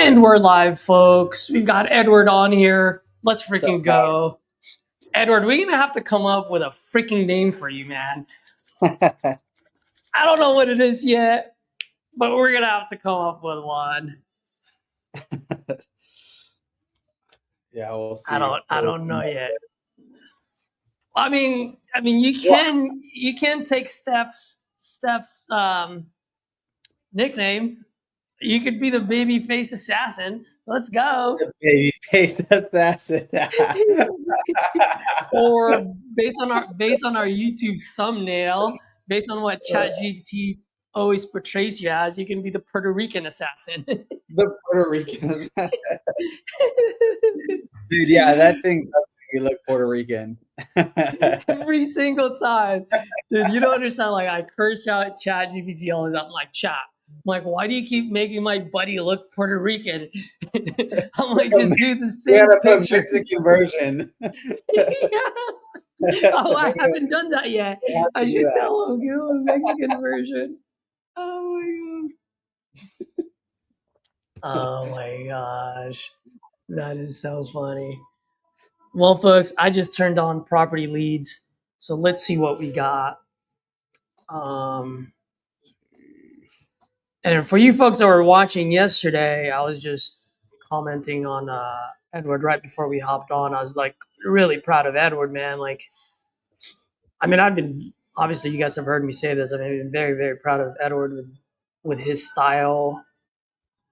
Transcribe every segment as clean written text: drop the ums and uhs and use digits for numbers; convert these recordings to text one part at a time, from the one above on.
And we're live, folks. We've got Edward on here. Let's freaking go. Edward, we're going to have to come up with a freaking name for you, man. I don't know what it is yet, but we're going to have to come up with one. Yeah, we'll see. I don't know yet. I mean, you can take Steph's nickname. You could be the babyface assassin. Let's go. Babyface assassin. Or based on our YouTube thumbnail, based on what ChatGPT always portrays you as, you can be the Puerto Rican assassin. The Puerto Rican assassin. Dude, yeah, that thing does make you look Puerto Rican. Every single time. Dude, you don't understand. Like, I curse out ChatGPT all the time. I'm like, chat. I'm like, why do you keep making my buddy look Puerto Rican? I'm like, just do the same picture. Mexican version. Oh, I haven't done that yet. I should tell him, give him a Mexican version. Oh my god. Oh my gosh. That is so funny. Well, folks, I just turned on property leads, so let's see what we got. And for you folks that were watching yesterday, I was just commenting on Edward right before we hopped on. I was like really proud of Edward, man. Like, I mean, I've been, obviously you guys have heard me say this. I've been very, very proud of Edward with his style.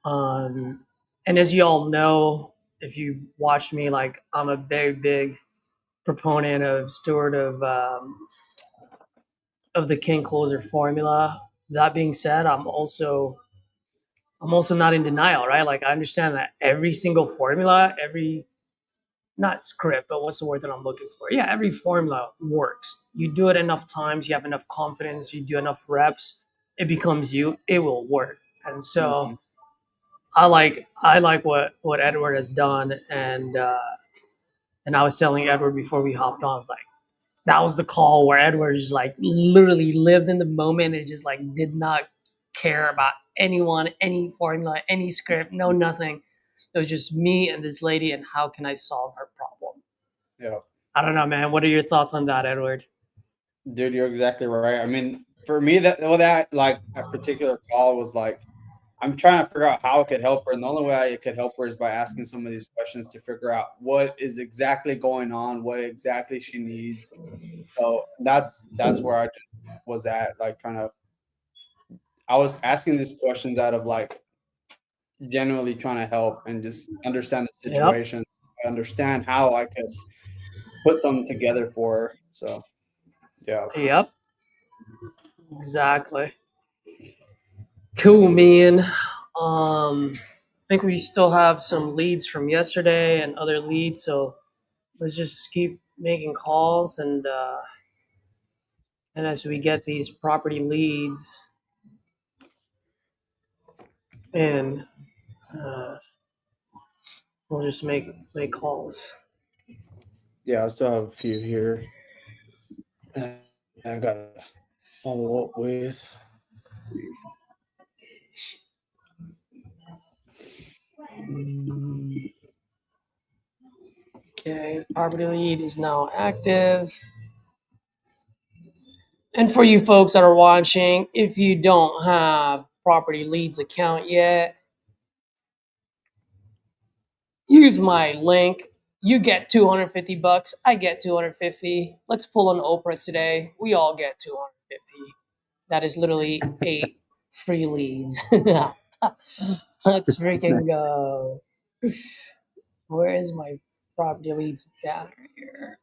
And as you all know, if you watched me, like, I'm a very big proponent of steward of the king closer formula. That being said, I'm also not in denial, right? Like, I understand that every single formula, not script, but what's the word that I'm looking for? Yeah, every formula works. You do it enough times, you have enough confidence, you do enough reps, it becomes you, it will work. And so I like what Edward has done, and I was telling Edward before we hopped on, I was like, that was the call where Edward just like literally lived in the moment and just like did not care about anyone, any formula, any script, no nothing. It was just me and this lady, and how can I solve her problem? Yeah. I don't know, man. What are your thoughts on that, Edward? Dude, you're exactly right. I mean, for me, that like a particular call was like, I'm trying to figure out how I could help her, and the only way I could help her is by asking some of these questions to figure out what is exactly going on, what exactly she needs. So that's where I was at, like I was asking these questions out of like genuinely trying to help and just understand the situation, understand how I could put something together for her. So, yeah. Yep. Exactly. Cool, man. I think we still have some leads from yesterday and other leads, so let's just keep making calls, and as we get these property leads in, we'll just make calls. Yeah, I still have a few here. I got to follow up with. Okay, property lead is now active. And for you folks that are watching, if you don't have property leads account yet, use my link. You get $250. I get 250. Let's pull an Oprah today. We all get 250. That is literally 8 free leads. Let's freaking go. Where is my property leads banner here?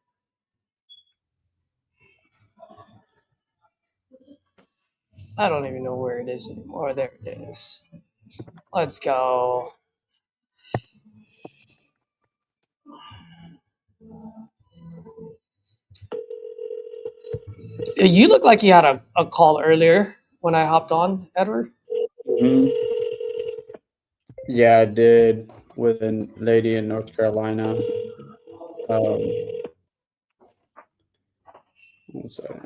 I don't even know where it is anymore. There it is. Let's go. You look like you had a call earlier when I hopped on, Edward. Mm-hmm. Yeah, I did, with a lady in North Carolina. One second.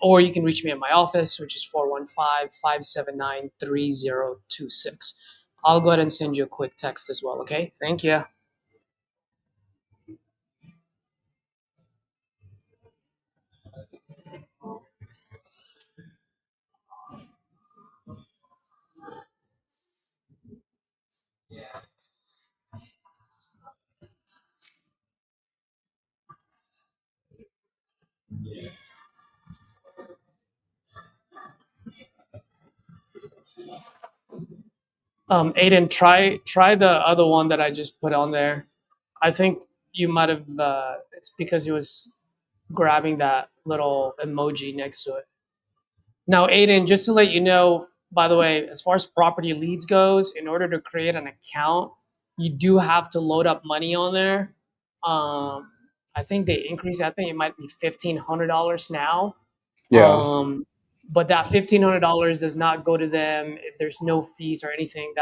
or you can reach me at my office, which is 415-579-3026. I'll go ahead and send you a quick text as well, okay? Thank you. Aiden, try the other one that I just put on there. I think you might have. It's because it was grabbing that little emoji next to it. Now, Aiden, just to let you know, by the way, as far as property leads goes, in order to create an account, you do have to load up money on there. I think they increased. I think it might be $1,500 now. Yeah. But that $1,500 does not go to them. There's no fees or anything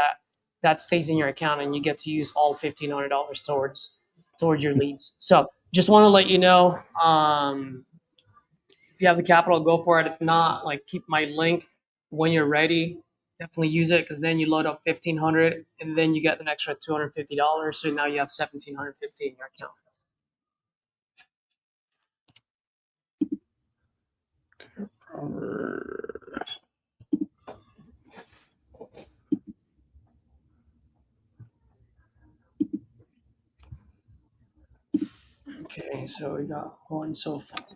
that stays in your account, and you get to use all $1,500 towards your leads. So just want to let you know. If you have the capital, go for it. If not, like keep my link when you're ready. Definitely use it because then you load up 1,500 and then you get an extra $250. So now you have 1,750 in your account. Okay, so we got one so far.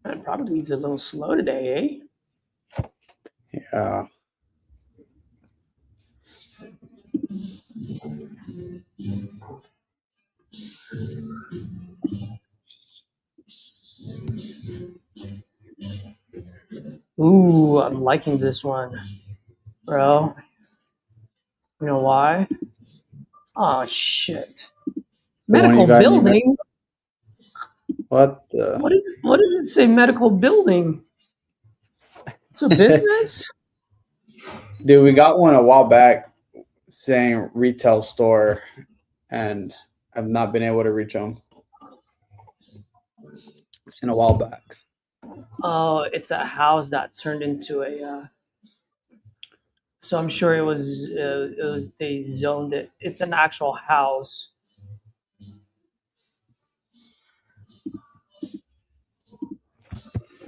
Man, probably needs a little slow today, eh? Yeah. Ooh, I'm liking this one, bro. You know why? Oh shit! The one you Medical got in New Mexico. building. What the? What does it say? Medical building. It's a business. Dude, we got one a while back saying retail store, and I've not been able to reach them. It's been a while back. Oh, it's a house that turned into a. So I'm sure it was. They zoned it. It's an actual house.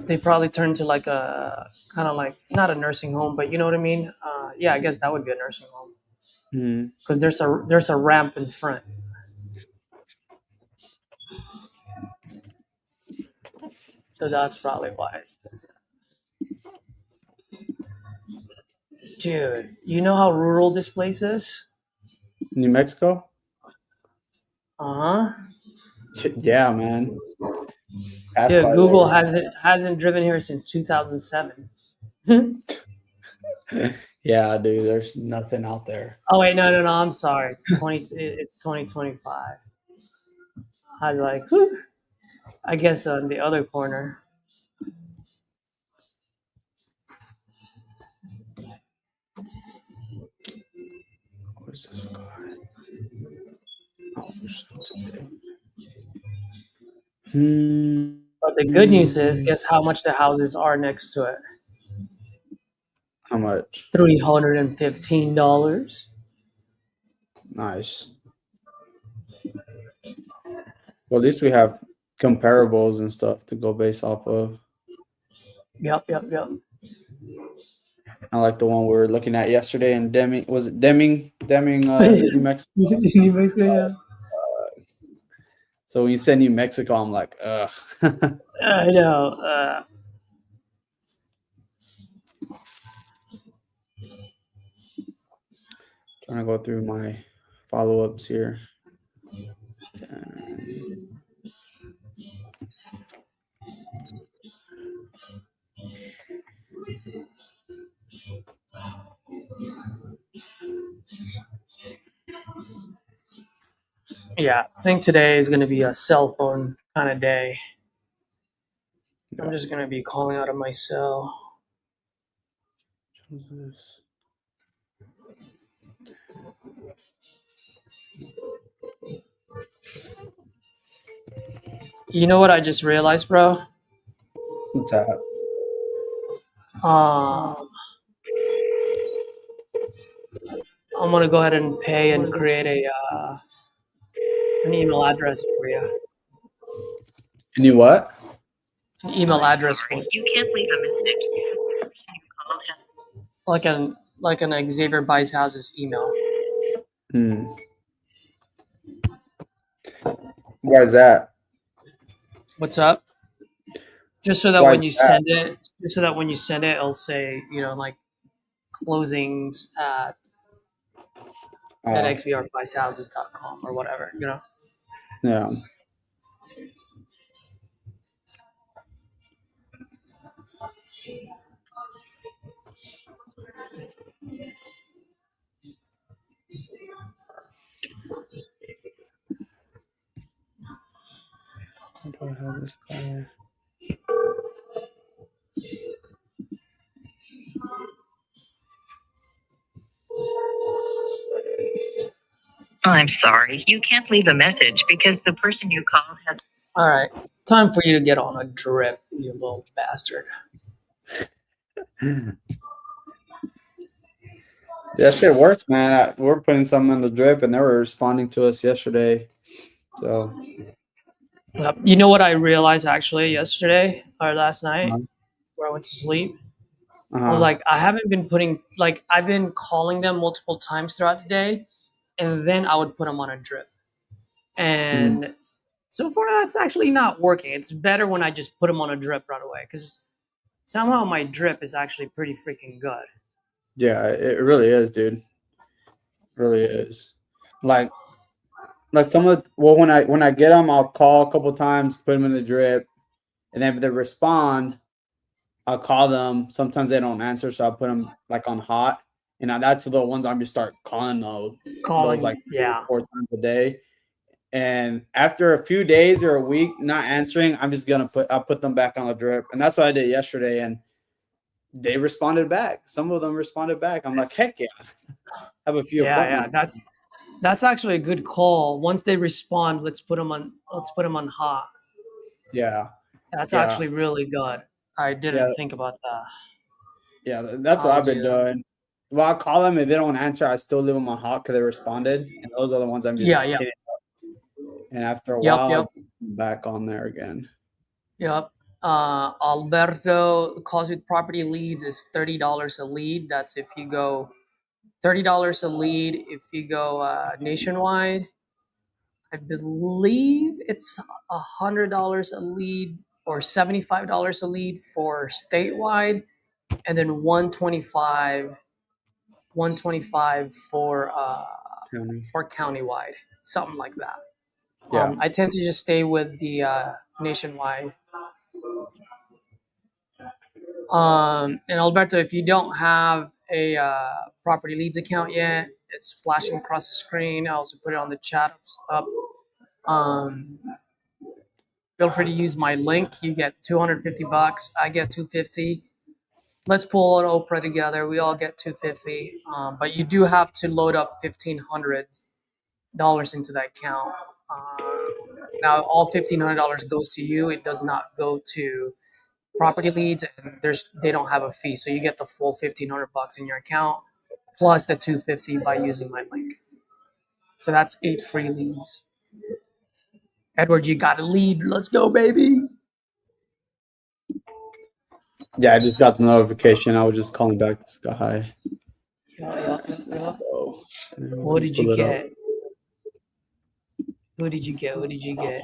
They probably turned to like a kind of like not a nursing home, but you know what I mean. Yeah, I guess that would be a nursing home because there's a ramp in front. So that's probably why it's. Dude, you know how rural this place is? New Mexico? Uh huh. Yeah, man. Passed Dude, by Google hasn't driven here since 2007. there. Yeah, dude. There's nothing out there. Oh wait, no, I'm sorry. It's 2025. I was like, whew. I guess on the other corner. Where's this guy? Oh, there's something. But the good news is, guess how much the houses are next to it? How much? $315. Nice. Well, at least we have comparables and stuff to go based off of. Yep. I like the one we were looking at yesterday in Deming. Was it Deming? New Mexico. New Mexico, yeah. So when you said New Mexico, I'm like, ugh. I know. Trying to go through my follow-ups here. Yeah, I think today is going to be a cell phone kind of day. I'm just going to be calling out of my cell. You know what I just realized, bro? What's that? Um, I'm gonna go ahead and pay and create an email address for you. And you what? An email address for Sorry, you. you can't leave a message because the person you called has Like an Xavier buys houses email. Hmm. Why is that? What's up? Just so that Why is when you that? send it, it'll say, like closings at Oh, xvrbuysHouses.com or whatever. yeah. How do I have this guy? I'm sorry, you can't leave a message because the person you called has. All right, time for you to get on a drip, you little bastard. That shit works, man. We're putting something in the drip, and they were responding to us yesterday. So, Yep. You know what I realized actually yesterday or last night uh before I went to sleep? I was huh. like, I haven't been I've been calling them multiple times throughout the day, and then I would put them on a drip. Mhm. And so far, that's actually not working. It's better when I just put them on a drip right away because somehow my drip is actually pretty freaking good. Yeah, it really is, dude. It really is. Like, some of when I get them, I'll call a couple times, put them in the drip, and then if they respond, I'll call them. Sometimes they don't answer, so I'll put them like on hot. And that's the ones I'm just start calling those like Calling, yeah, 3 or 4 times a day. And after a few days or a week not answering, I'll put them back on the drip. And that's what I did yesterday. And they responded back. Some of them responded back. I'm like, heck yeah. I have a few yeah. appointments. That's actually a good call. Once they respond, let's put them on hot. Yeah. That's Yeah. actually really good. I didn't Yeah. think about that. Yeah. That's what I'll I've been do that. doing. Well, I call them. If they don't answer, I still leave them on hot because they responded. And those are the ones I'm Yeah, just yeah. hitting. And after a Yep, while, I'll yep, get back on there again. yep. Alberto calls with property leads is $30 a lead. That's if you go $30 a lead. If you go nationwide, I believe it's $100 a lead or $75 a lead for statewide, and then 125 County. for countywide, something like that. Yeah. I tend to just stay with the nationwide. And Alberto, if you don't have a property leads account yet, it's flashing across the screen. I also put it on the chat up. Um, Feel free to use my link. You get $250. I get 250. Let's pull an Oprah together. We all get 250. But you do have to load up $1,500 into that account. Now all $1,500 goes to you. It does not go to property leads, and they don't have a fee, so you get the full $1,500 in your account plus the 250 by using my link. So that's 8 free leads. Edward, you got a lead. Let's go, baby. Yeah, I just got the notification. I was just calling back this guy. Yeah. Let's go. What did you Pull it up. get? What did you get? What did you get?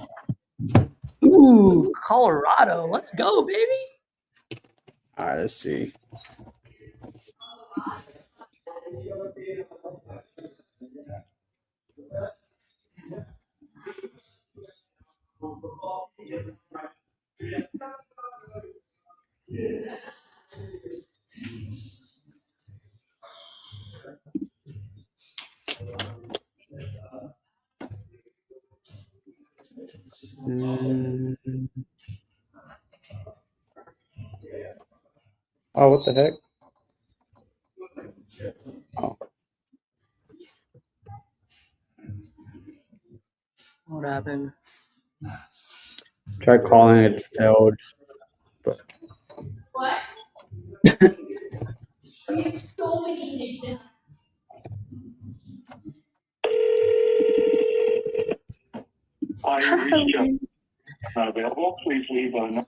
Ooh, Colorado. Let's go, baby. All right, let's see. Oh, what the heck? Oh, What happened? Tried calling it, failed. But What? You told me you Available, please leave a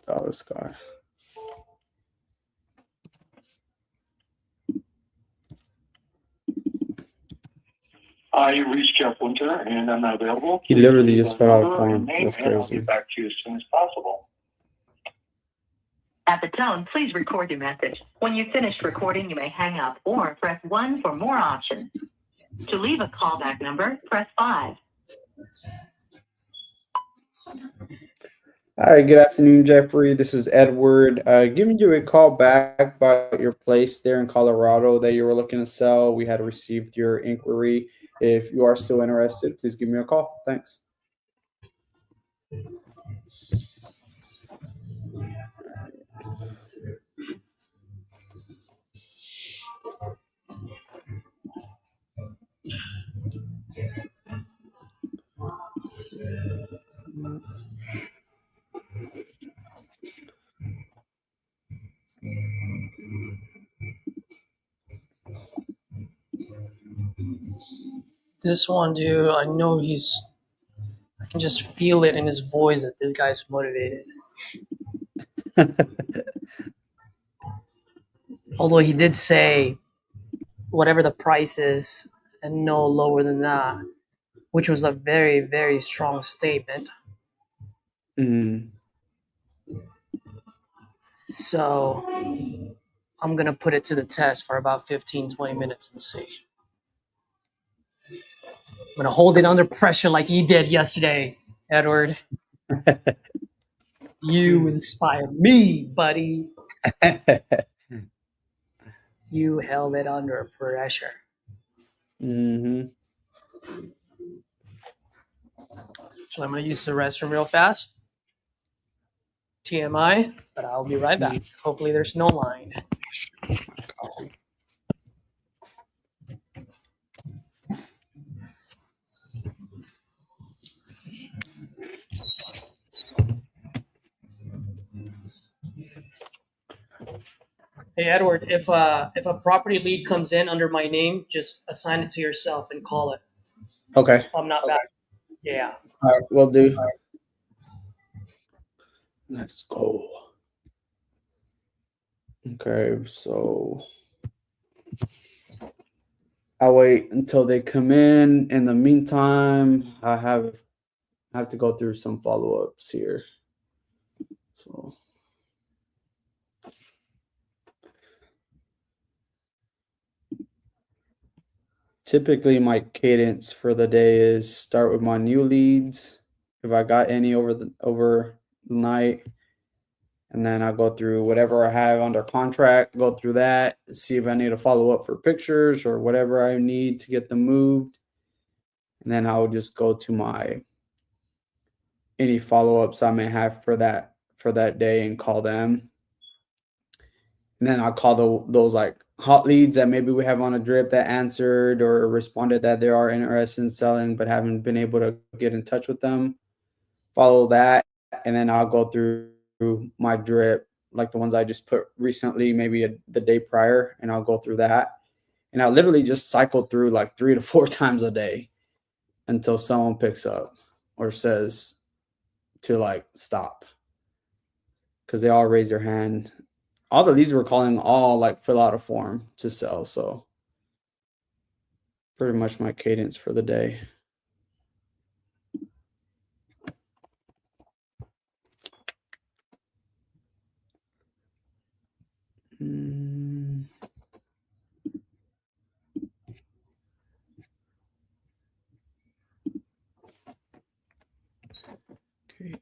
oh, this guy. I reached Jeff Winter and I'm not available. He Please literally leave just a fell out of number form. and name, That's and I'll crazy. get back to you as soon as possible. At the tone, please record your message. When you've finished recording, you may hang up or press 1 for more options. To leave a callback number, press 5. Hi, good afternoon, Jeffrey. This is Edward. Giving you a call back about your place there in Colorado that you were looking to sell. We had received your inquiry. If you are still interested, please give me a call. Thanks. This one, dude, I know I can just feel it in his voice that this guy's motivated. Although he did say whatever the price is and no lower than that, which was a very, very strong statement. Mm. So I'm going to put it to the test for about 15, 20 minutes and see. I'm going to hold it under pressure like you did yesterday, Edward. You inspire me, buddy. You held it under pressure. Mm-hmm. So I'm going to use the restroom real fast. TMI, but I'll be right back. Hopefully there's no line. Coffee. Hey Edward, if a property lead comes in under my name, just assign it to yourself and call it. Okay. If I'm not back. Yeah. All right, will do. Let's go. Okay, so I'll wait until they come in. In the meantime, I have to go through some follow-ups here. So typically my cadence for the day is start with my new leads, if I got any over the night, and then I'll go through whatever I have under contract, go through that, see if I need to follow up for pictures or whatever I need to get them moved. And then I'll just go to any follow-ups I may have for that day and call them. And then I'll call those like hot leads that maybe we have on a drip that answered or responded that they are interested in selling but haven't been able to get in touch with them. Follow that, and then I'll go through my drip, like the ones I just put recently, maybe the day prior, and I'll go through that. And I'll literally just cycle through like 3 to 4 times a day until someone picks up or says to like stop, because they all raise their hand. All the leads we're calling all like fill out a form to sell. So pretty much my cadence for the day. Mm. Okay.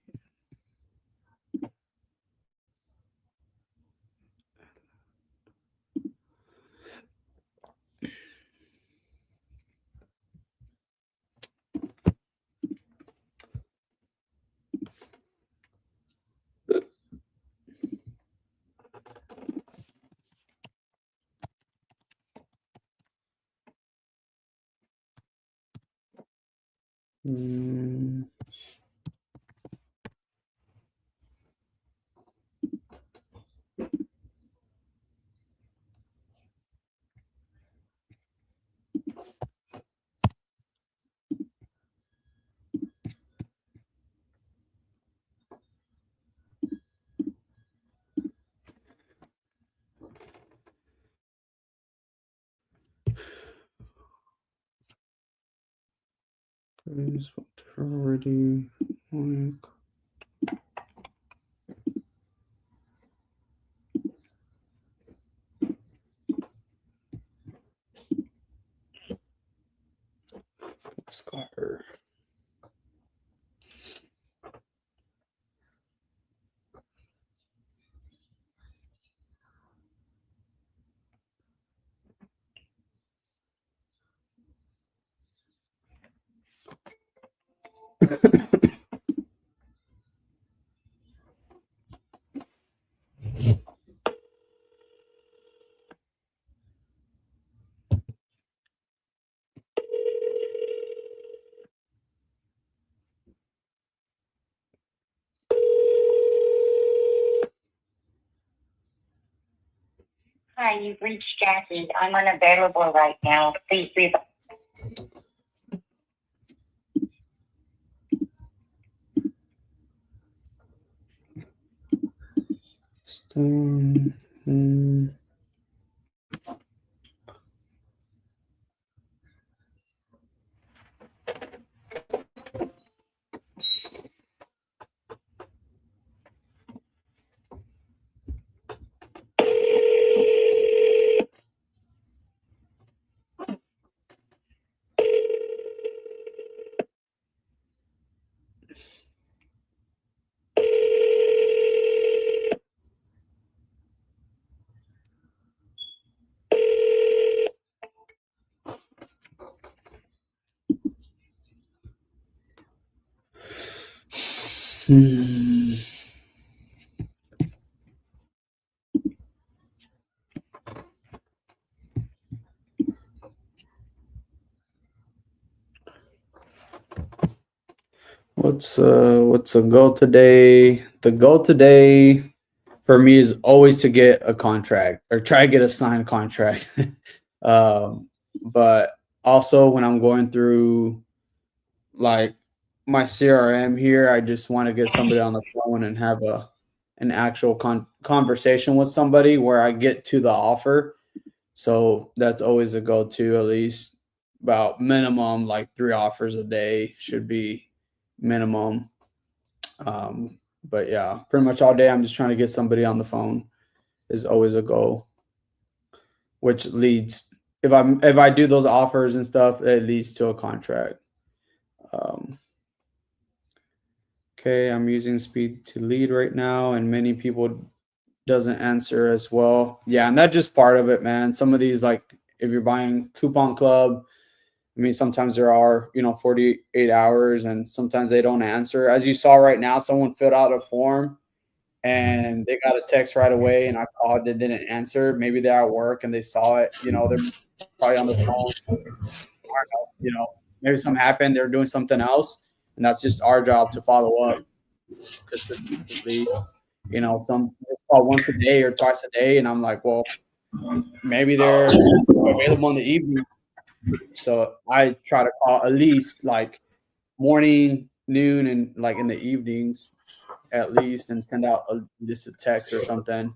Mm. Already. Scar. Hi, you've reached Jackie. I'm unavailable right now. Please leave. Stone. What's a goal today? The goal today for me is always to get a contract or try to get a signed contract. um, but also when I'm going through like my CRM here, I just want to get somebody on the phone and have an actual conversation with somebody where I get to the offer. So that's always a go to, at least about minimum like 3 offers a day should be minimum. But yeah, pretty much all day I'm just trying to get somebody on the phone is always a goal, which leads if I do those offers and stuff, it leads to a contract. Um, okay, I'm using speed to lead right now, and many people doesn't answer as well. Yeah, and that's just part of it, man. Some of these, like if you're buying Coupon Club, I mean, sometimes there are, 48 hours and sometimes they don't answer. As you saw right now, someone filled out a form and they got a text right away and I called, they didn't answer. Maybe they're at work and they saw it, they're probably on the phone. I don't know, maybe something happened, they're doing something else. And that's just our job to follow up consistently. Some call once a day or twice a day. And I'm like, well, maybe they're available in the evening. So I try to call at least like morning, noon, and like in the evenings at least, and send out just a text or something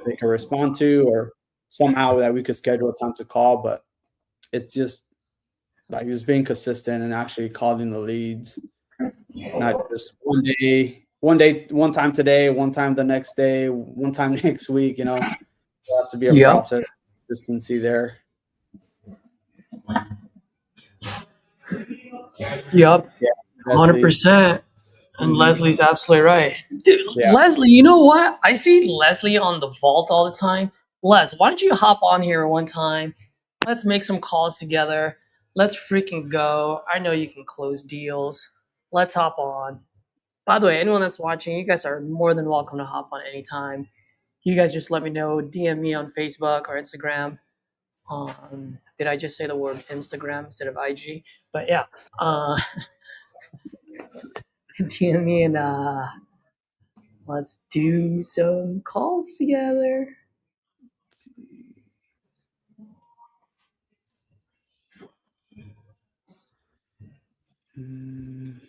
they can respond to, or somehow that we could schedule a time to call. But it's just like just being consistent and actually calling the leads, not just one time today, one time the next day, one time next week. There has to be a Yep. process, consistency there. Yep. Yeah, Leslie. 100%. And Mhm. Leslie's absolutely right. Dude, Yeah. Leslie, you know what? I see Leslie on the vault all the time. Les, why don't you hop on here one time? Let's make some calls together. Let's freaking go. I know you can close deals. Let's hop on. By the way, anyone that's watching, you guys are more than welcome to hop on anytime. You guys just let me know. DM me on Facebook or Instagram. Did I just say the word Instagram instead of IG? But yeah. Uh, DM me and let's do some calls together. Mm.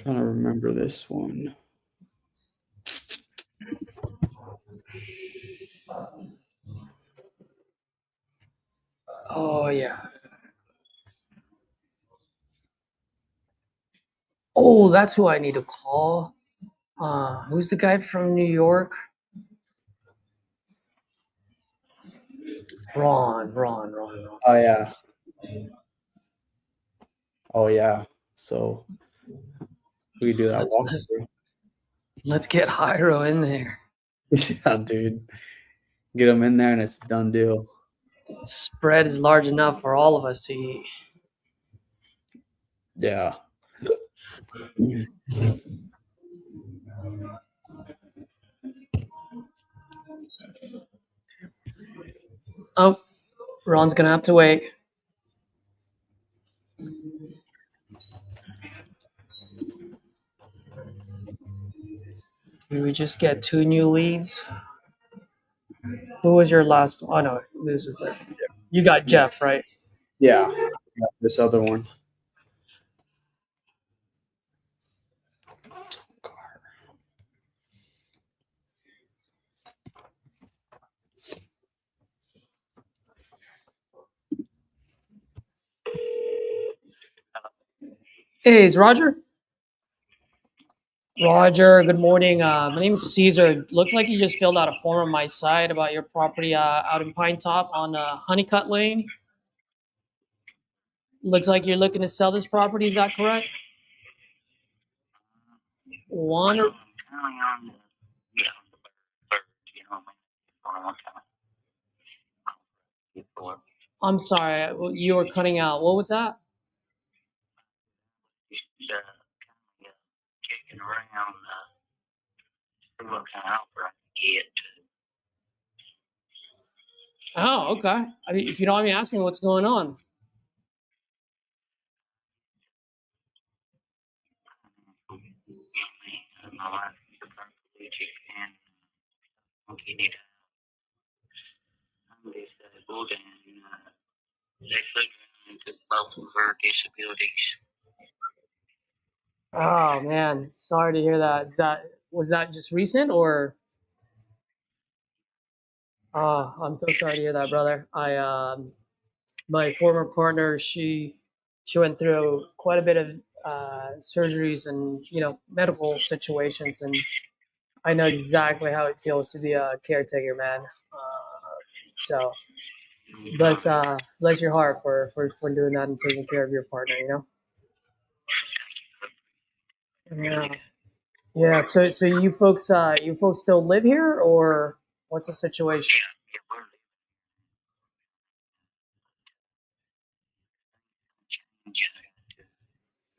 trying to remember this one. Oh yeah. Oh, that's who I need to call. Who's the guy from New York? Ron. Oh yeah. Oh yeah. So we do that Let's walkthrough. let's get Hyro in there. Yeah, dude. Get them in there and it's a done deal. Spread is large enough for all of us to eat. Yeah. Oh, Ron's gonna have to wait. Did we just get 2 new leads? Who was your last? Oh no, this is it. You got Jeff, right? Yeah. This other one. Hey, is Roger? Roger, good morning. My name is Caesar. Looks like you just filled out a form on my site about your property out in Pine Top on Honeycutt Lane. Looks like you're looking to sell this property. Is that correct? One. Currently on the, third, you know, on one time. I'm sorry, you were cutting out. What was that? Just kicking around, see what kind of offer I can get. Oh, okay. I mean, if you don't mind me asking, what's going on? My wife is a paraplegic and you need I'm disabled and they put me into both of her disabilities. Oh man, sorry to hear that. Was that just recent or? Oh, I'm so sorry to hear that, brother. My former partner, she went through quite a bit of surgeries and medical situations, and I know exactly how it feels to be a caretaker, man. So bless your heart for doing that and taking care of your partner. Yeah, yeah. So you folks still live here, or what's the situation? Yeah, we're living in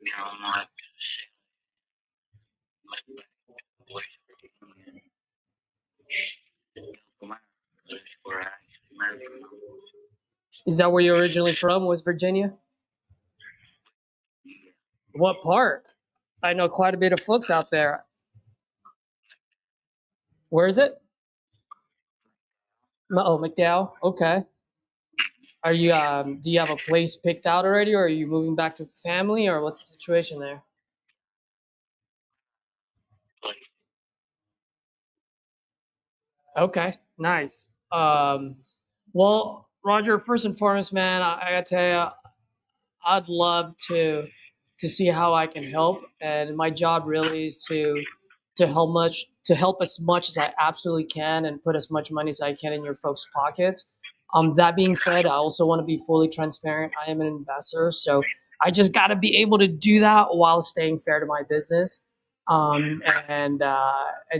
you know, I'm not West Virginia and that's where I actually married from. Is that where you're originally from, West Virginia? What part? I know quite a bit of folks out there. Where is it? Oh, McDowell. Okay. Are you do you have a place picked out already, or are you moving back to family, or what's the situation there? Like, Okay, nice. Well, Roger, first and foremost, man, I gotta tell you, I'd love to see how I can help, and my job really is to help as much as I absolutely can and put as much money as I can in your folks' pockets. That being said, I also want to be fully transparent. I am an investor, so I just got to be able to do that while staying fair to my business. And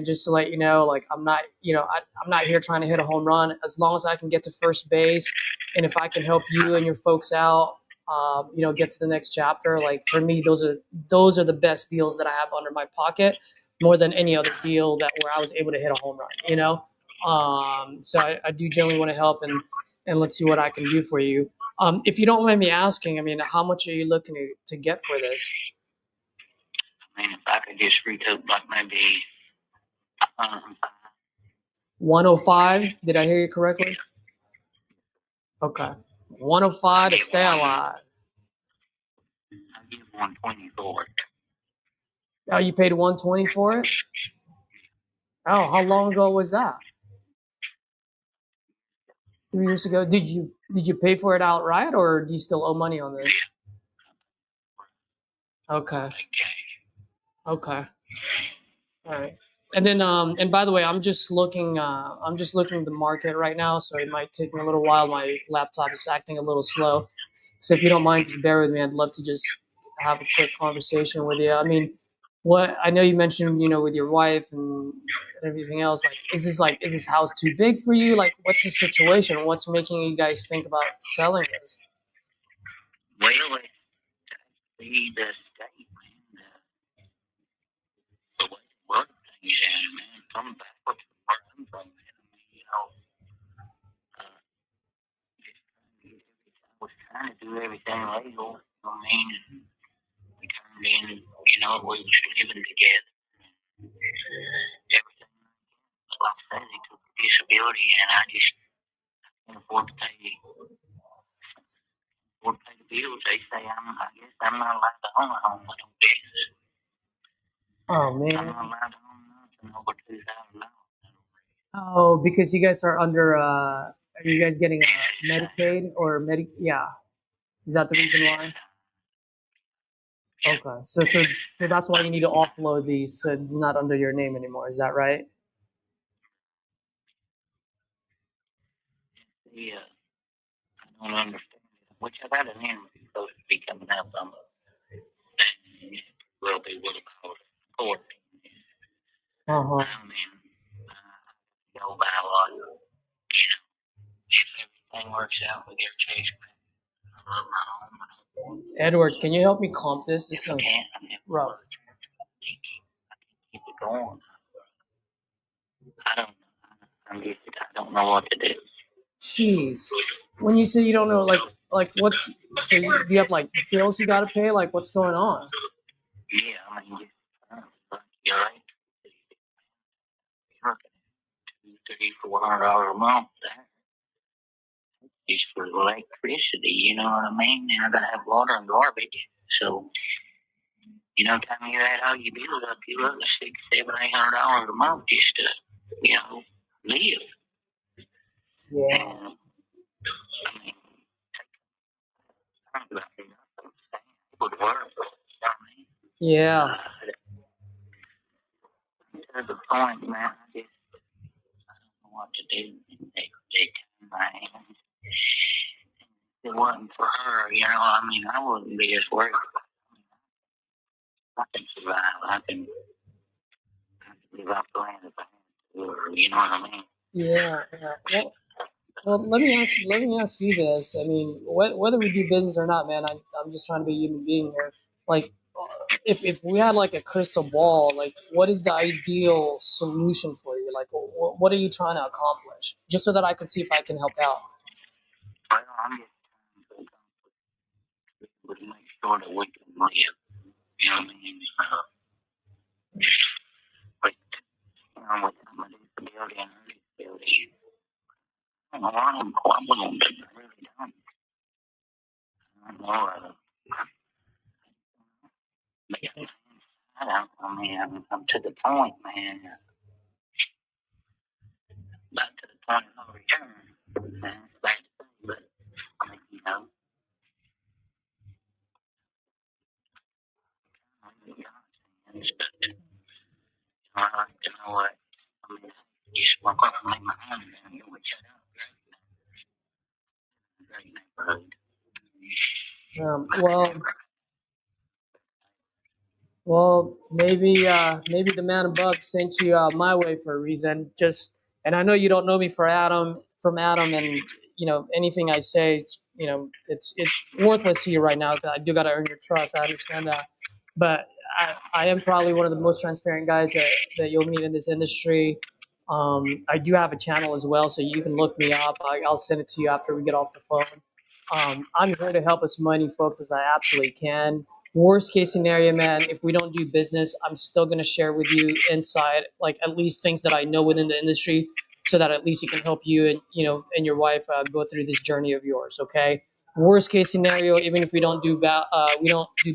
just to let you know, like I'm not, I'm not here trying to hit a home run. As long as I can get to first base, and if I can help you and your folks out, get to the next chapter. Like for me, those are the best deals that I have under my pocket, more than any other deal that where I was able to hit a home run. So I do generally want to help, and let's see what I can do for you. If you don't mind me asking, I mean, how much are you looking to get for this? I mean, if I could just recoup like maybe 105. Did I hear you correctly? Okay. 105 to stay alive. I give 120 for it. Oh, you paid 120 for it? Oh, how long ago was that? 3 years ago. Did you pay for it outright, or do you still owe money on this? Okay. Okay. All right. And then and by the way, I'm just looking at the market right now, so it might take me a little while. My laptop is acting a little slow. So if you don't mind, just bear with me. I'd love to just have a quick conversation with you. I mean, what I know you mentioned, with your wife and everything else, is this house too big for you? Like, what's the situation? What's making you guys think about selling this? Well, it's actually the state, man. The way they work things out, man, coming backwards from where I'm from, uh, I was trying to do everything legal. I mean, and we turned in, we was living together. Everything, like I said, they took a disability, and I just can't afford to pay the bills. They say I guess I'm not allowed to own a home with no business. Oh I'm man. not allowed to own nothing over $2,000. Oh, because you guys are under. Are you guys getting Medicaid or Medi? Yeah, is that the reason why? Okay, so that's why you need to offload these, so it's not under your name anymore. Is that right? Yeah, I don't understand it. Which I got an interview supposed to be coming up on will be what about court. Uh huh. I mean, go by law. If everything works out, we get a chase back. I love my home. Edward, can you help me comp this? This If I sounds can't, I have to rough. keep it going. I don't know. I don't know what to do. Jeez, when you say you don't know, like what's so do you have like bills you got to pay? Like what's going on? Yeah, I mean, you're right. $300-400 a month. It's for electricity, you know what I mean? And I gotta have water and garbage. So, time you add all your bills up, you look at $600-700-800 a month just to, live. Yeah. And I mean, it would work. Yeah. To the point, man, I just don't know what to do. They come my hands. If it wasn't for her, I wouldn't be as worried. I can survive. I can live off the land if I had to, you know what I mean? Yeah. Well, let me ask you this. I mean, whether we do business or not, man, I'm just trying to be a human being here. Like, if we had like a crystal ball, like, what is the ideal solution for you? Like, what are you trying to accomplish? Just so that I can see if I can help out. Well, I'm just trying to make sure that we can live. You know what I mean? But, with my disability and her disability, I don't know what we're going to do. I really don't. I don't know. I mean, I'm to the point, man. Back to the point of no return. Man, it's bad to say, but, I mean, I like to know what, I mean, just walk up and lay my hand down and go shut up. Great neighborhood. Well, maybe the man above sent you my way for a reason. And I know you don't know me from Adam, and anything I say, it's worthless to you right now. I do got to earn your trust. I understand that, but I am probably one of the most transparent guys that you'll meet in this industry. I do have a channel as well, so you can look me up. I'll send it to you after we get off the phone. I'm here to help as many folks as I absolutely can. Worst case scenario, man, if we don't do business, I'm still going to share with you inside, like at least things that I know within the industry, so that at least it can help you and and your wife go through this journey of yours. Okay. worst case scenario, even if we don't do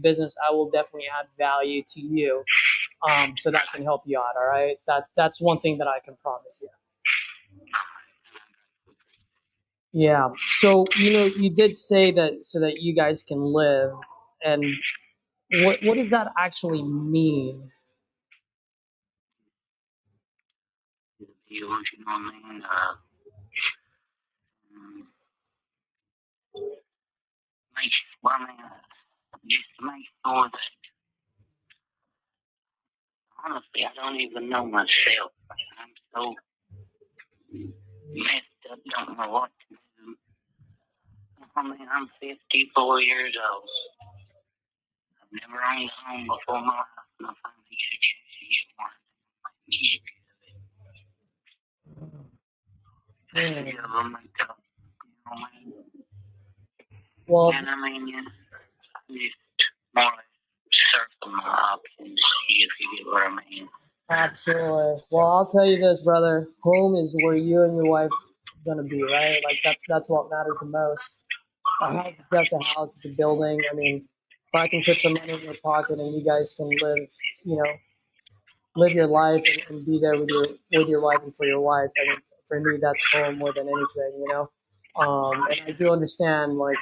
business, I will definitely add value to you, so that can help you out. All right, that's one thing that I can promise you. Yeah. So you did say that so that you guys can live, and what does that actually mean? The deals, you know what I mean? Make well, I mean, just to make sure that honestly, I don't even know myself. I'm so messed up, don't know what to do. I mean, I'm 54 years old. I've never owned a home before my life, and I finally get a chance to get one. Yeah. The government, you know what I mean? Well, And I mean, I just more or less circle my options, if you get what I mean. absolutely. Well, I'll tell you this, brother. Home is where you and your wife are gonna be, right? Like that's what matters the most. A house is just a house. It's a building. I mean, if I can put some money in your pocket and you guys can live your life and be there with your wife and for your wife. I mean, for me, that's home more than anything. And I do understand like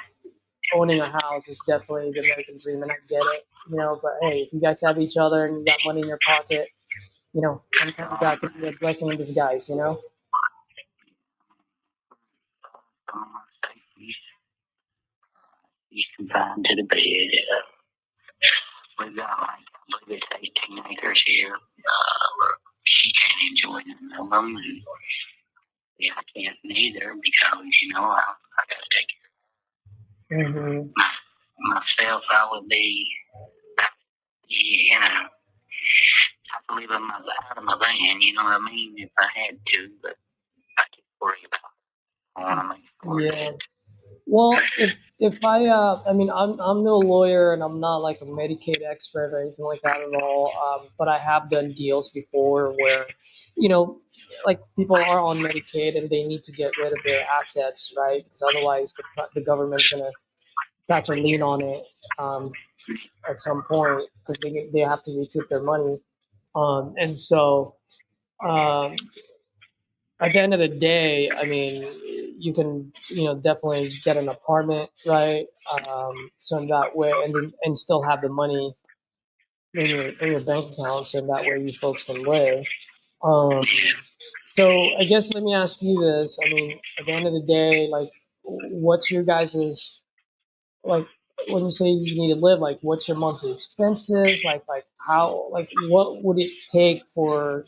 owning a house is definitely the American dream, and I get it. But hey, if you guys have each other and you got money in your pocket, sometimes that could be a blessing in disguise. He's confined to the bed. We've got like, I believe it's 18 acres here. She can't enjoy none of them, and yeah, I can't neither because, I got to take care Mm-hmm. of myself. I would be, I could live out of my van, you know what I mean, if I had to, but I could worry about it. I want to make sure Yeah. that. Well, if I mean, I'm no lawyer and I'm not like a Medicaid expert or anything like that at all. But I have done deals before where, you know, like people are on Medicaid and they need to get rid of their assets, right? Because otherwise the government's gonna attach a lien on it at some point because they have to recoup their money. And so um, at the end of the day, I mean, you can definitely get an apartment, right? So in that way, and still have the money in your bank account, so that way you folks can live. Um, so I guess let me ask you this. I mean, at the end of the day, like, what's your guys's like when you say you need to live? Like, what's your monthly expenses? Like how what would it take for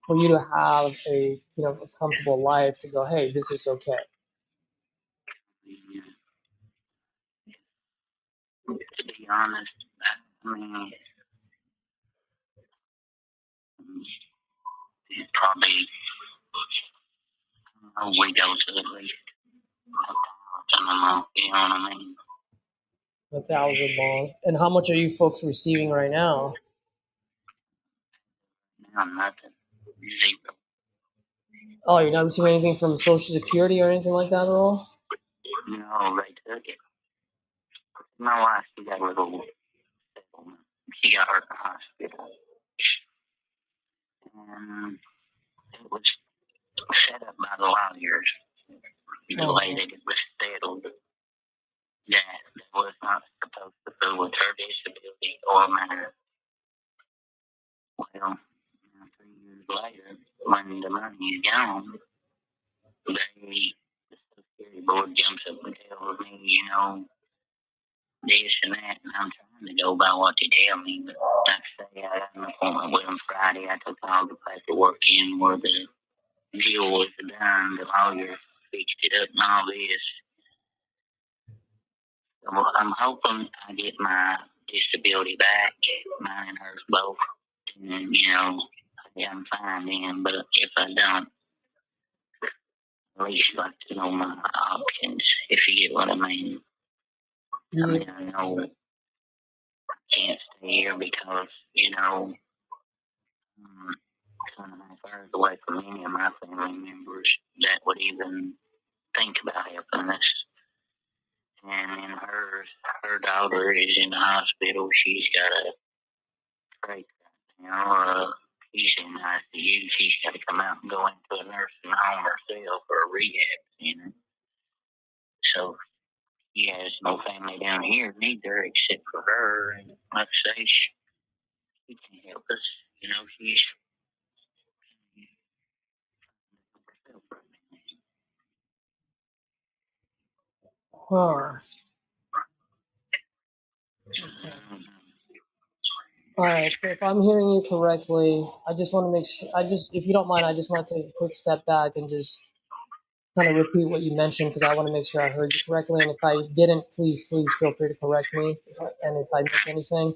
you to have a comfortable life to go, hey, this is okay. To be honest, I mean, it probably, we go to at least $1,000 a month, you know what I mean? 1,000 a month. And how much are you folks receiving right now? Now, nothing. Zero. Oh, you're not receiving anything from Social Security or anything like that at all? No, they took it. My wife, she got a little settlement. She got hurt in the hospital. And it was set up by the lawyers. The way that it was settled, that was not supposed to do with her disability or mine. Well, 3 years later, when the money is gone, the Social Security Board jumps up and tells me, this and that, and I'm trying to go by what they tell me. But like I say, I had an appointment with them Friday. I took all the paperwork in where the deal was done. The lawyers fixed it up and all this. So I'm hoping I get my disability back, mine and hers both. And, I'm fine then. But if I don't, at least like to know my options, if you get what I mean. I mean, I know I can't stay here because, 2.5 hours away from any of my family members that would even think about helping us. And then her daughter is in the hospital. She's got a trach now. She's in ICU. She's got to come out and go into a nursing home herself or a rehab center. So she has no family down here neither, except for her. And like I say, she can help us. You know, she's Huh. All right. So if I'm hearing you correctly, I just want to make sure. If you don't mind, I just want to take a quick step back and just kind of repeat what you mentioned because I want to make sure I heard you correctly. And if I didn't, please feel free to correct me if I missed anything.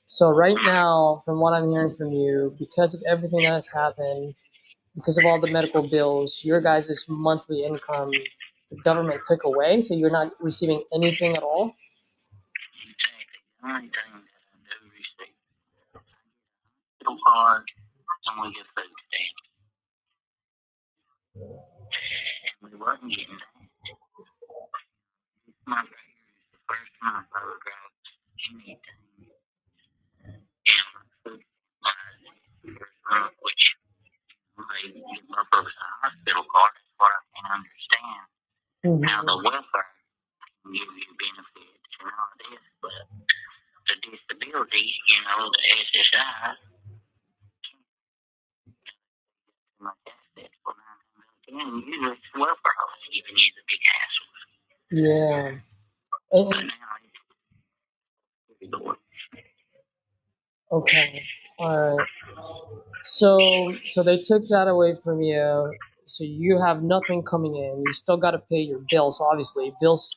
So right now, from what I'm hearing from you, because of everything that has happened, because of all the medical bills, your guys' monthly income, the government took away, so you're not receiving anything at all? The only thing that I do receive hospital card and we get food stamps. And we wasn't getting that. This month right here is the first month I would drop anything. And food supplies is the first month, which they give my folks a hospital card. That's what I can understand. Now the welfare can give you benefits and all this, but the disability, you know, the SSI, my assets for 9 usually it's welfare office giving you the big hassle. Yeah. But now it's the Okay. All right. So they took that away from you. So you have nothing coming in. You still got to pay your bills. Obviously, bills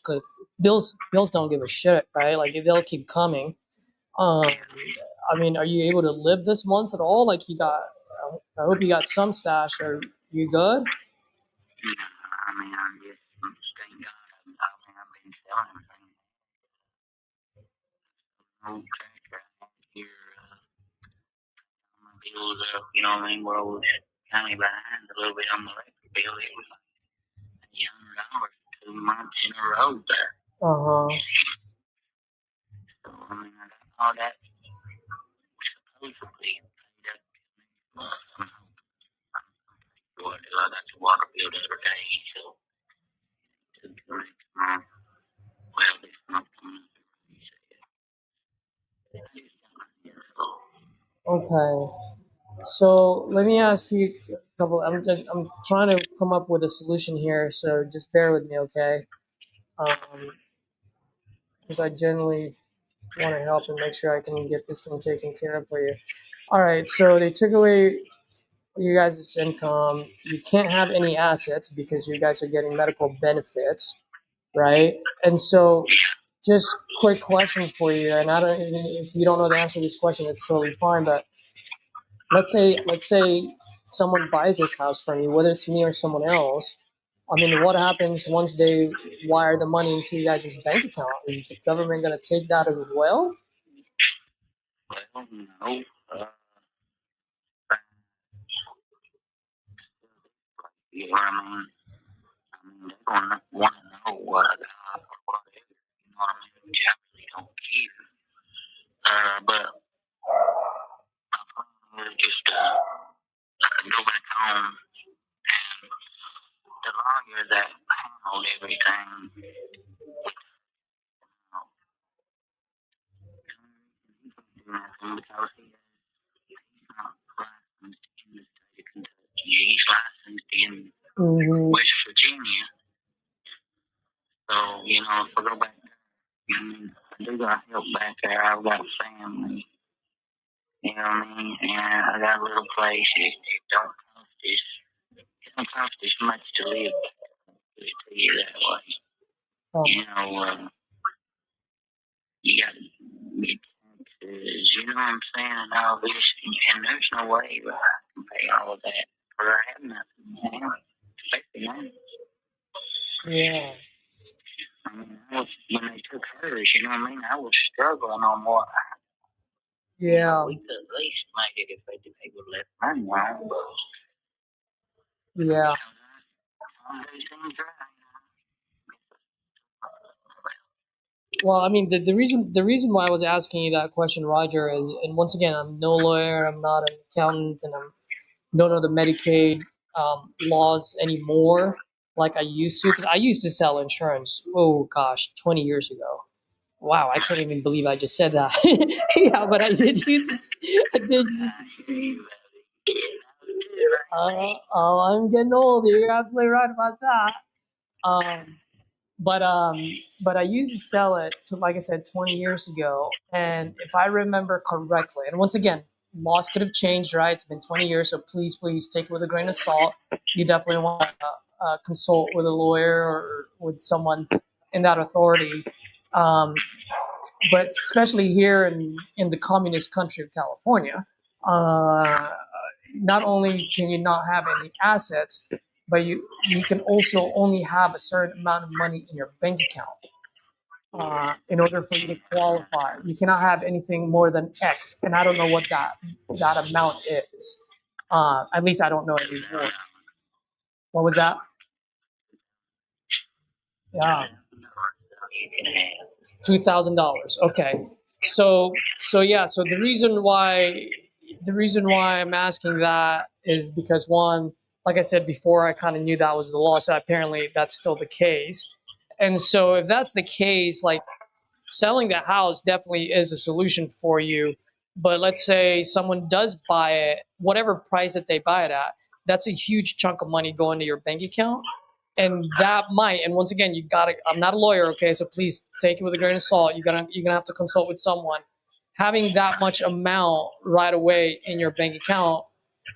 don't give a shit, right? Like they'll keep coming. I mean, are you able to live this month at all? Like I hope you got some stash. Are you good? I mean, I'm just, thank God, I've been selling things. No track right here, my bills up, you know what I mean? Where I was kind of behind a little bit on the electric bill. It was like $100 2 months in a row there. Uh-huh. So, I mean, I got all that supposedly paid up next month. I'm hoping. I got the water bill the other day, so to the next month. Well, this month coming up, he said. Okay. So let me ask you a couple. I'm trying to come up with a solution here. So just bear with me, okay? Because I generally want to help and make sure I can get this thing taken care of for you. All right. So they took away you guys' income. You can't have any assets because you guys are getting medical benefits, right? And so, just quick question for you, and I don't. If you don't know the answer to this question, it's totally fine. But let's say someone buys this house from you, whether it's me or someone else. I mean, what happens once they wire the money into you guys' bank account? Is the government going to take that as well? Well, no. You know what I mean? They're going to want to know what I got or whatever. You know what I mean? Which I really don't care. But my plan is just go back home and the lawyer that handled everything, he can't do nothing because he's not licensed in the state of Kentucky. He's licensed in West Virginia. So, you know, if I go back there, I mean, I do got help back there. I've got family. You know what I mean? And I got a little place. It don't cost as much to live. Just tell you that way. Oh. You know, you got to get taxes. You know what I'm saying? And all this, and there's no way that I can pay all of that, or I have nothing now, especially now. Yeah. I mean, when they took hers, you know what I mean? I was struggling on what Yeah. You know, we could at least make it if they would let money on, but yeah. some of these things right. Well, I mean, the reason why I was asking you that question, Roger, is, and once again, I'm no lawyer, I'm not an accountant, and I don't know the Medicaid laws anymore like I used to, because I used to sell insurance. Oh gosh, 20 years ago. Wow, I can't even believe I just said that. Yeah, but I did use it. I did. I'm getting old. You're absolutely right about that. Um, but I used to sell it to, like I said, 20 years ago. And if I remember correctly, and once again, laws could have changed, right? It's been 20 years, so please take it with a grain of salt. You definitely want to consult with a lawyer or with someone in that authority. Um, but especially here in the communist country of California, uh, not only can you not have any assets, but you can also only have a certain amount of money in your bank account in order for you to qualify. You cannot have anything more than X, and I don't know what that amount is. At least I don't know anymore. What was that? Yeah, $2,000. Okay, so yeah, so the reason why I'm asking that is because, one, like I said before, I kind of knew that was the law, so apparently that's still the case. And so if that's the case, like, selling the house definitely is a solution for you. But let's say someone does buy it, whatever price that they buy it at, that's a huge chunk of money going to your bank account. And that might, and once again, you gotta, I'm not a lawyer, okay, so please take it with a grain of salt. You're gonna have to consult with someone. Having that much amount right away in your bank account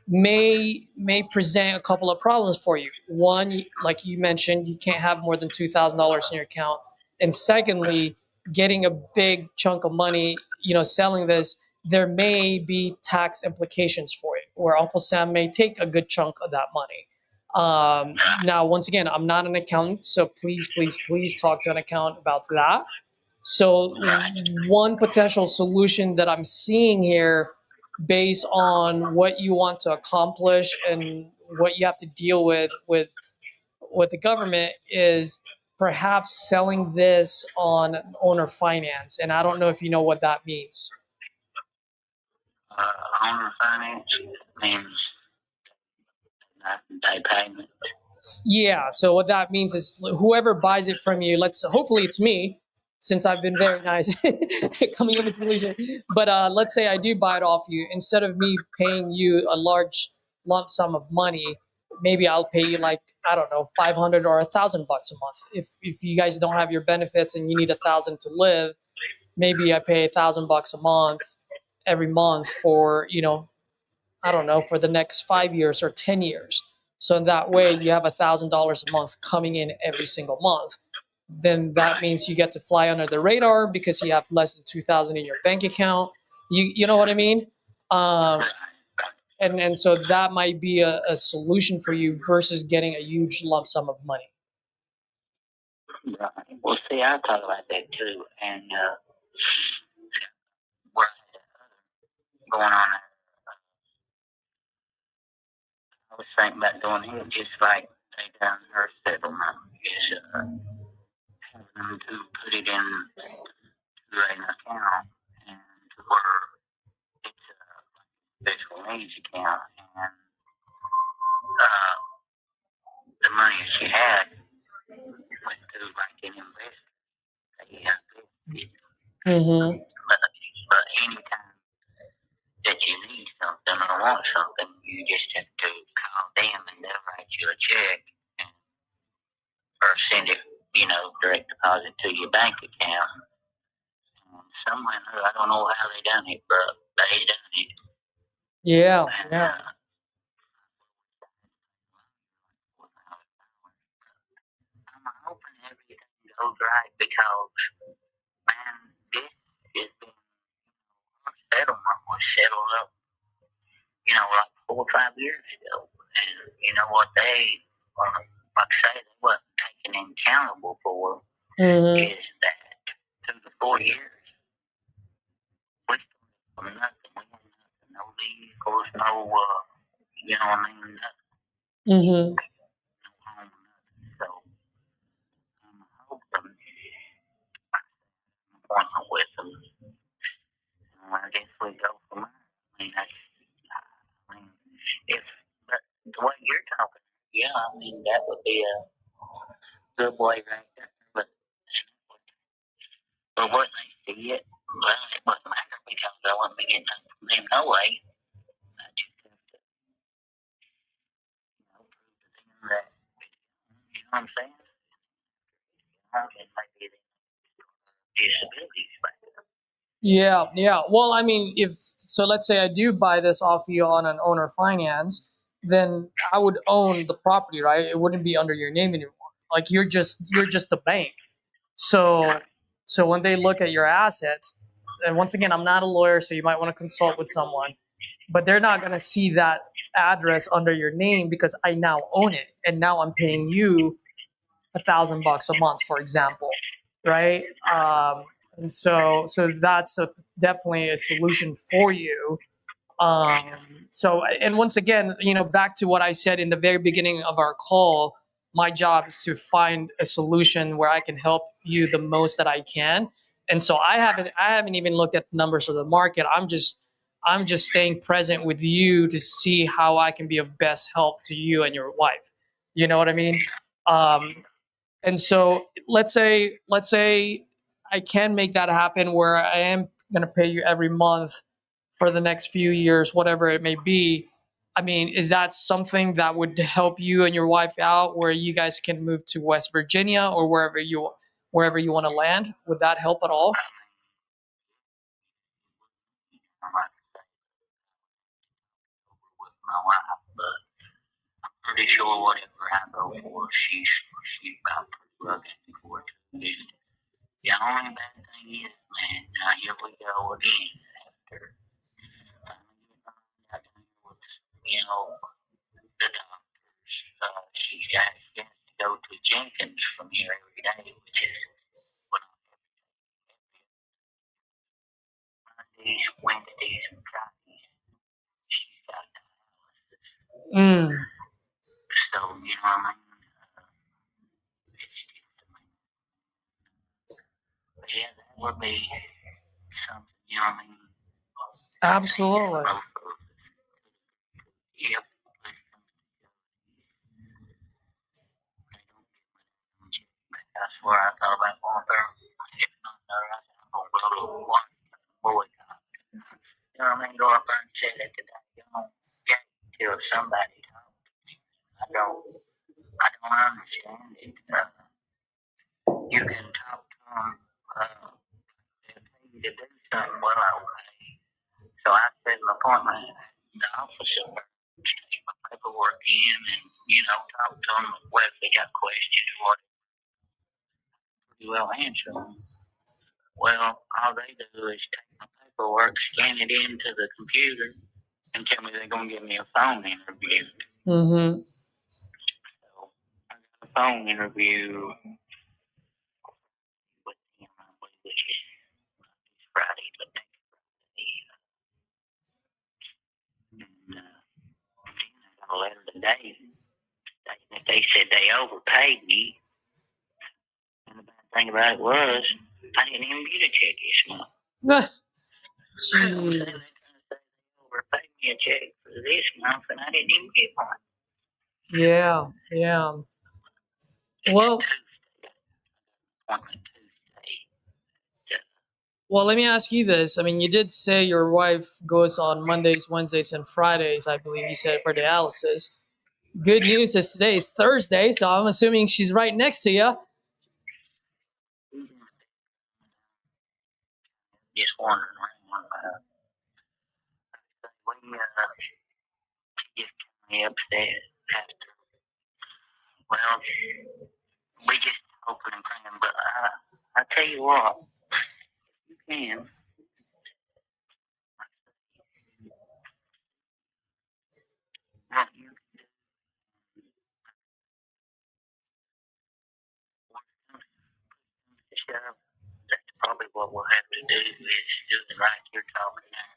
may present a couple of problems for you. One, like you mentioned, you can't have more than $2,000 in your account, and secondly, getting a big chunk of money, selling this, there may be tax implications for it, where Uncle Sam may take a good chunk of that money. Now, once again, I'm not an accountant, so please talk to an accountant about that. So, one potential solution that I'm seeing here, based on what you want to accomplish and what you have to deal with the government, is perhaps selling this on owner finance. And I don't know if you know what that means. Owner finance means that they pay me. Yeah. So what that means is whoever buys it from you, hopefully it's me, since I've been very nice coming up with a solution. But let's say I do buy it off you. Instead of me paying you a large lump sum of money, maybe I'll pay you, like, I don't know, 500 or $1,000 a month. If you guys don't have your benefits and you need 1,000 to live, maybe I pay $1,000 a month every month for, I don't know, for the next 5 years or 10 years. So that way you have $1,000 a month coming in every single month. Then that means you get to fly under the radar because you have less than 2,000 in your bank account. You know what I mean? And so that might be a solution for you versus getting a huge lump sum of money. Right. Well, see, I thought about that too, and what's going on? I was thinking about doing it just like they done her settlement, is having them to put it in an account, and to where it's a special needs account, and the money she had went to like an investment. Mm-hmm. But anytime that you need something or want something, you just have to call them and they'll write you a check or send it, direct deposit to your bank account. And someone, I don't know how they done it, but they done it. Yeah, And, yeah. I'm hoping everything goes right because, man, this has been, our settlement was settled up, like 4 or 5 years ago. And you know what they, like I say, they wasn't taken accountable for is that through the 4 years, we started from nothing. We had nothing, no vehicles, no, nothing, Mm-hmm. no home, nothing. So I'm hoping mean, that would be a good way right there. But what they see it, well, it wouldn't matter because I wouldn't be getting nothing from them no way. I just have to, prove to them that, you know what I'm saying? And maybe the disabilities back. Yeah, yeah. Well, I mean, if so, let's say I do buy this off you on an owner finance, then I would own the property, right? It wouldn't be under your name anymore. Like you're just the bank. So when they look at your assets, and once again, I'm not a lawyer, so you might want to consult with someone, but they're not going to see that address under your name because I now own it, and now I'm paying you $1,000 a month, for example, right? And so that's definitely a solution for you. So, and once again, back to what I said in the very beginning of our call, my job is to find a solution where I can help you the most that I can. And so I haven't even looked at the numbers of the market. I'm just staying present with you to see how I can be of best help to you and your wife. You know what I mean? And so let's say I can make that happen where I am going to pay you every month for the next few years, whatever it may be. I mean, is that something that would help you and your wife out where you guys can move to West Virginia or wherever you want to land? Would that help at all? With my wife, but I'm pretty sure whatever I go for, she's about pretty looking for it. The only bad thing is, man, now here we go again. After you know, the doctors, she's got to go to Jenkins from here every day, which is what Mondays, Wednesdays, and Fridays. She's got Mm, so you know what I mean. It's just, but yeah, that would be something. You know what I mean. absolutely. Yep. That's where I thought about going there. If not there, I'm going to go to one boy. You know what I mean? Go up there and sit at the daggone gate till somebody talks. I don't understand it. You can talk to them. They pay you to do something. Well, okay. So I set an appointment at the office up there, take my paperwork in, and talk to them. Well, if they got questions or what, pretty well answer them. Well, all they do is take my paperwork, scan it into the computer, and tell me they're going to give me a phone interview. Mm-hmm. So I got a phone interview with him, I believe, which is Friday, but next Friday. And then I got a letter today stating that they said they overpaid me. And the bad thing about it was, I didn't even get a check this month. They overpaid me a check for this month, and I didn't even get one. Yeah, yeah. Well, well, let me ask you this. I mean, you did say your wife goes on Mondays, Wednesdays, and Fridays, I believe you said, for dialysis. Good news is today is Thursday, so I'm assuming she's right next to you. Just wandering around. We just kind of upset after. Well, we just hoping and praying, but I tell you what, you can. What you shove, that's probably what we'll have to do is do the right you're talking now.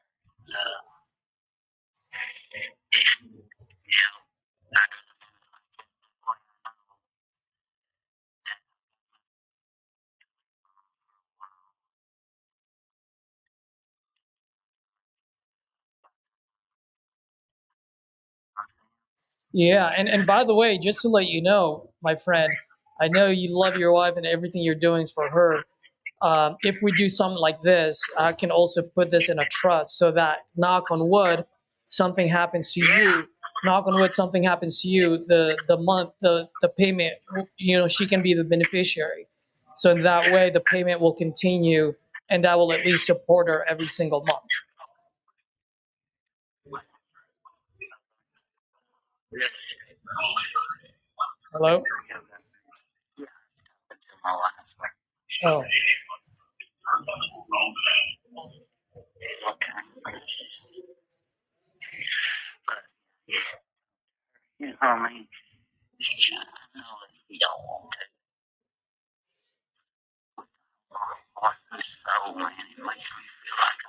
I Yeah, and by the way, just to let you know, my friend, I know you love your wife and everything you're doing is for her. If we do something like this, I can also put this in a trust so that, knock on wood, something happens to you. Knock on wood, something happens to you. The payment, she can be the beneficiary. So in that way, the payment will continue, and that will at least support her every single month. Hello. Oh. You know what I mean? Yeah, I know that you don't want to. What's this soul, man? It makes me feel like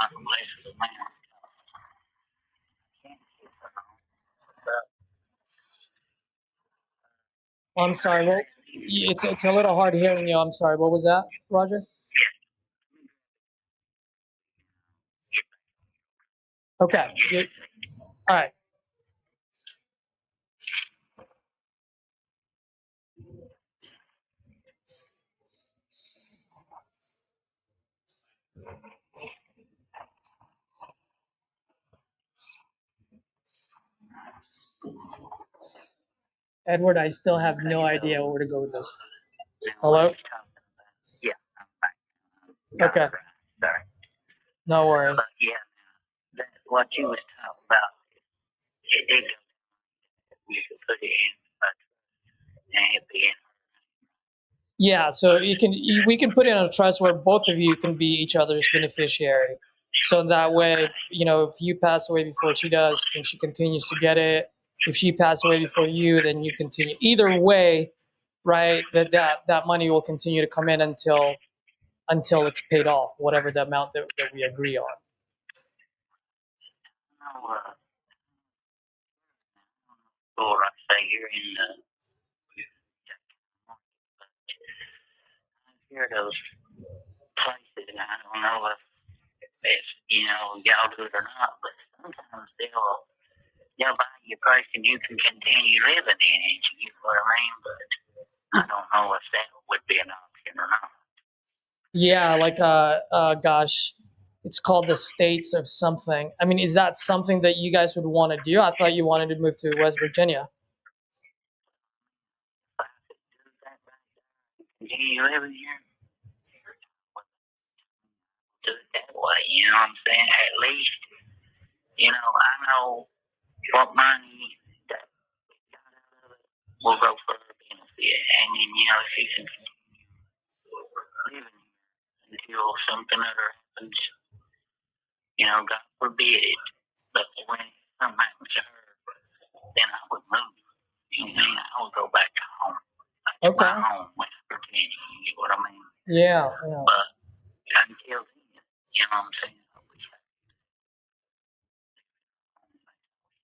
I'm less of a man. I'm sorry. Well, it's a little hard hearing you. I'm sorry. What was that, Roger? Okay. All right. Edward, I still have no idea where to go with this. Hello? Yeah, I'm back. Okay. Sorry. No worries. But yeah, what you was talking about, it did go. You could put it in, and it'd be in. Yeah, so we can put in a trust where both of you can be each other's beneficiary. So that way, if you pass away before she does, then she continues to get it. If she passes away before you, then you continue. Either way, right? That money will continue to come in until it's paid off, whatever the amount that we agree on. No, or like I say, you're in the. I hear those places, and I don't know if y'all do it or not, but sometimes they'll buy your place and you can continue living in it. You get what I mean? But I don't know if that would be an option or not. Yeah, like gosh, it's called the states of something. I mean, is that something that you guys would want to do? I thought you wanted to move to West Virginia. If I could do that right there, continue living here, do it that way. You know what I'm saying? At least, I know what money that we got out of it will go for her benefit. And then, she can continue living here until something other happens. God forbid it. But when something happens to her, then I would move. I would go back to home. Okay. My home, West Virginia. You get what I mean? Yeah. But until then, you know what I'm saying? I wish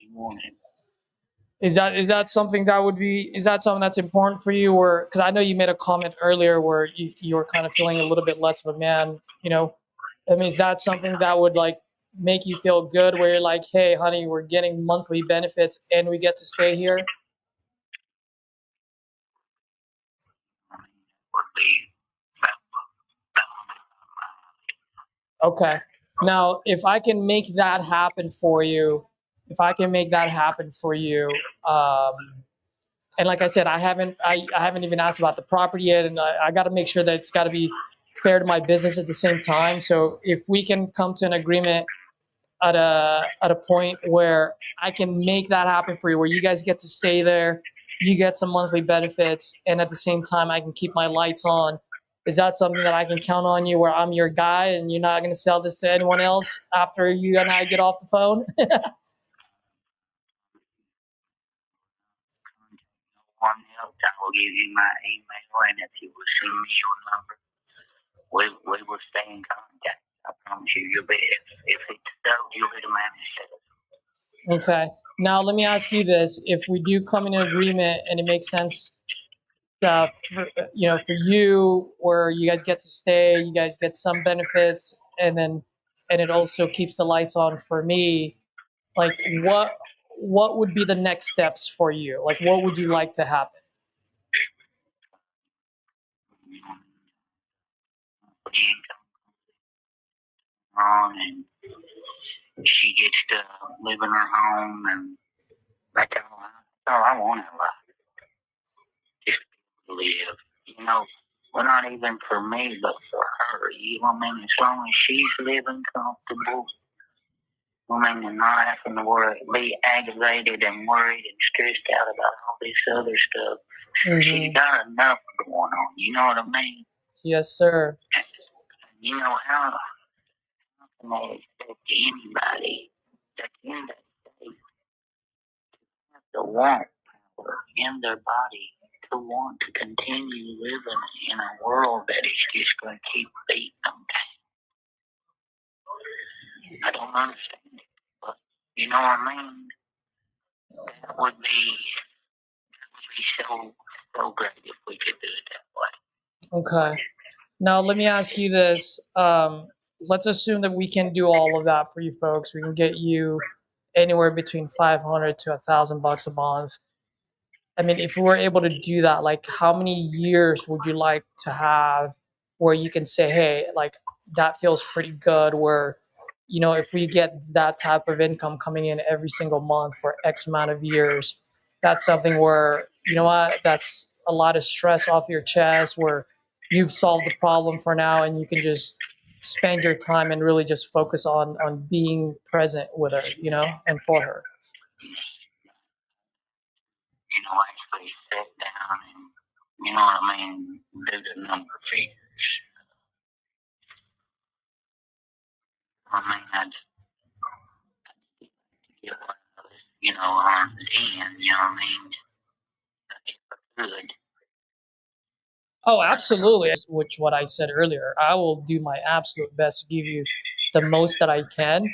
you wanted. Is that something that would be? Is that something that's important for you? Or because I know you made a comment earlier where you were kind of feeling a little bit less of a man. I mean, is that something that would like make you feel good? Where you're like, hey, honey, we're getting monthly benefits and we get to stay here. Okay. Now, if I can make that happen for you, and like I said, I haven't even asked about the property yet, and I got to make sure that it's got to be fair to my business at the same time. So if we can come to an agreement at a point where I can make that happen for you, where you guys get to stay there, you get some monthly benefits, and at the same time I can keep my lights on. Is that something that I can count on you, where I'm your guy and you're not going to sell this to anyone else after you and I get off the phone? One else, I will give you my email, and if you will send me your number, we will stay in contact. I promise you, you'll be if it's so, you'll be the man that says. Okay. Now let me ask you this: if we do come in an agreement and it makes sense, for you, where you guys get to stay, you guys get some benefits, and it also keeps the lights on for me. Like what would be the next steps for you? Like, what would you like to happen? And she gets to live in her home, and that's all I want in life. Just to live. You know, well, not even for me, but for her. You know what I mean? As long as she's living comfortable, I mean, and not having to be aggravated and worried and stressed out about all this other stuff. She's got enough going on. You know what I mean? Yes, sir. You know, how can they expect anybody that's in that state to want power in their body, to want to continue living in a world that is just going to keep beating them down? I don't understand it, but you know what I mean? That would be so great if we could do it that way. Okay. Now, let me ask you this. Let's assume that we can do all of that for you folks. We can get you anywhere between 500 to $1,000 a month. I mean, if we were able to do that, like, how many years would you like to have where you can say, hey, like, that feels pretty good, where, you know, if we get that type of income coming in every single month for X amount of years, that's something where, you know what, that's a lot of stress off your chest, where you've solved the problem for now and you can just spend your time and really just focus on being present with her, you know, and for her. You know, actually sit down and, you know what I mean, do the number figures. I mean, I'd get one of those, you know, on the end, you know what I mean, if I could. Oh, absolutely. Which what I said earlier, I will do my absolute best to give you the most that I can.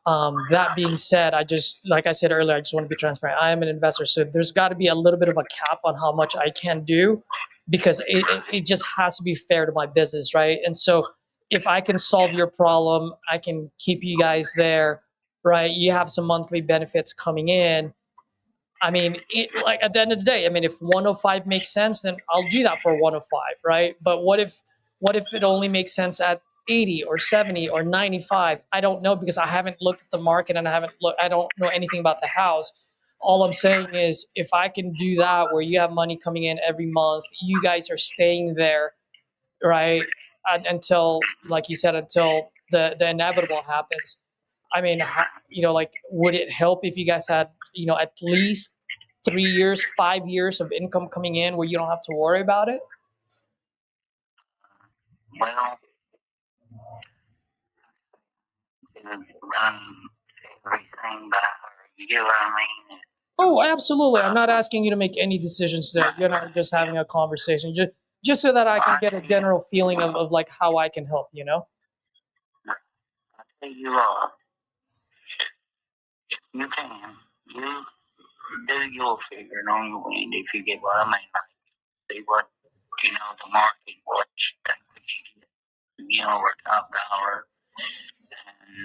That being said, I just, like I said earlier, I just want to be transparent. I am an investor, so there's got to be a little bit of a cap on how much I can do, because it just has to be fair to my business, right? And so if I can solve your problem, I can keep you guys there, right? You have some monthly benefits coming in. I mean, like, at the end of the day, I mean, if 105 makes sense, then I'll do that for 105, right? But what if it only makes sense at 80 or 70 or 95? I don't know, because I haven't looked at the market and I don't know anything about the house. All I'm saying is, if I can do that where you have money coming in every month, you guys are staying there, right? Until, like you said, until the inevitable happens. I mean, you know, like, would it help if you guys had, you know, at least 3 years, 5 years of income coming in where you don't have to worry about it? Well, they've done everything by her. You get what I mean? Oh, absolutely. I'm not asking you to make any decisions there. You're not, just having a conversation, just so that I can get a general feeling of like how I can help, you know? I tell you what, you can. You do your figuring on your end, if you get what I mean. Like, see what, you know, the market, what you think we can get, you know, our top dollar.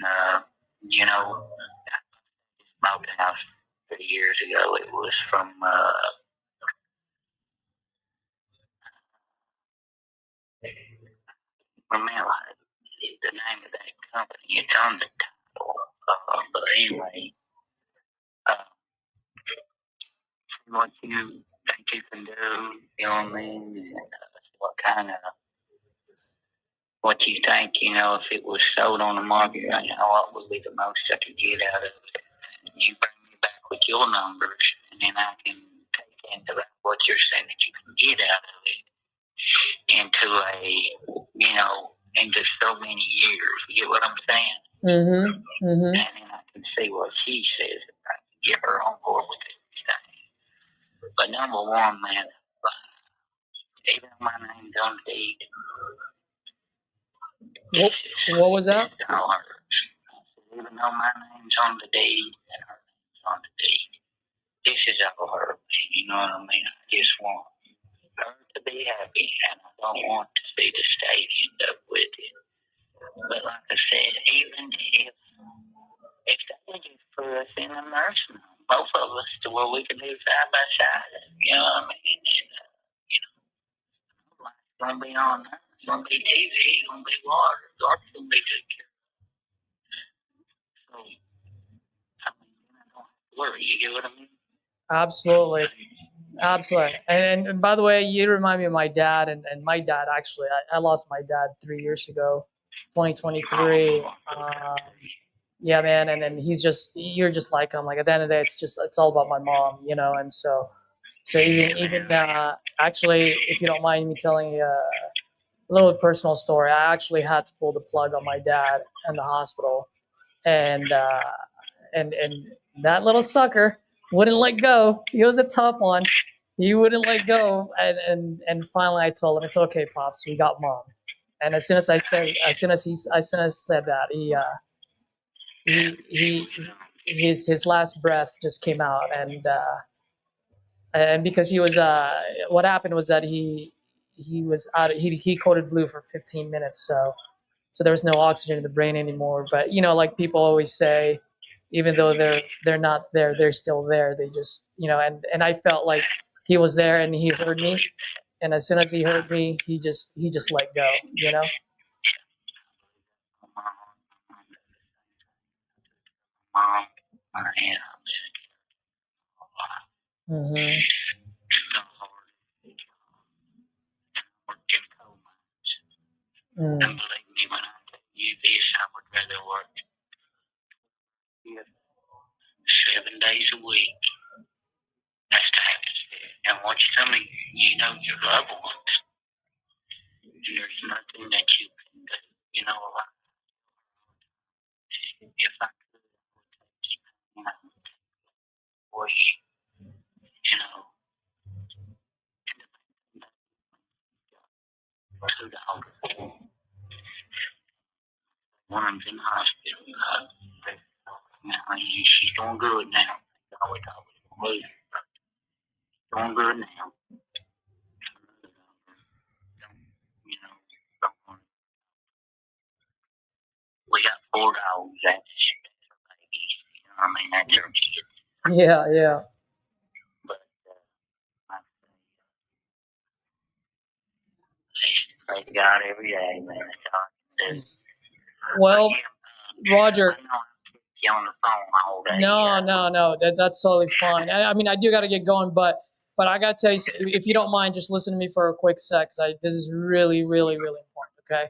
And, you know, I bought the house 3 years ago. It was from, remember the name of that company. It's on the title. But anyway, what you think you can do, you know what I mean? And, what kind of, what you think, you know, if it was sold on the market right now, what would be the most I could get out of it? You bring me back with your numbers, and then I can take into what you're saying that you can get out of it into a, you know, into so many years. You get what I'm saying? Mm-hmm. Mm-hmm. And then I can see what she says. I can get her on board with everything. But number one, man, even though my name's on the deed. What was that? Even though my name's on the deed and her name's on the deed, this is all her. You know what I mean? I just want her to be happy, and I don't want to see the state end up with it. But like I said, even if they just put us in a nursing home, both of us to where we can do side by side. You know what I mean? And, it's gonna be on. It's gonna be TV. It's gonna be water. Dark's gonna be taken care of. So, I mean, I don't have to worry. You get what I mean? Absolutely. Absolutely. And by the way, you remind me of my dad, and my dad, actually, I lost my dad 3 years ago, 2023. Yeah, man. And then you're just like him. Like at the end of the day, it's all about my mom, you know? And so even actually, if you don't mind me telling you a little personal story, I actually had to pull the plug on my dad in the hospital. And, and that little sucker wouldn't let go. He was a tough one. He wouldn't let go. And finally I told him, it's okay, Pops, we got mom. And as soon as I said that, his last breath just came out. And because he was, what happened was that he was out, he coded blue for 15 minutes. So there was no oxygen in the brain anymore. But you know, like people always say, even though they're not there, they're still there. They just, you know, and I felt like he was there and he heard me. And as soon as he heard me, he just let go, you know? Mom, and Mm-hmm. worked in coal mines. And believe me, when I tell you this, I would rather work 7 days a week. That's to have to say. And once you tell me, you know your loved ones, there's nothing that you can do. You know, if I could, you know, for you know, $2. One's in the hospital. Now, she's doing good now. Always doing good now. You know, we got 4 dogs. That's babies. You know what I mean? That's her kids. Yeah, yeah. But I pray to God every day, man. That's all I can do. Well, Roger. I know I'm on the phone all day. No. That's totally fine. I mean, I do got to get going, but I got to tell you, if you don't mind, just listen to me for a quick sec. This is really, really, really important. Okay.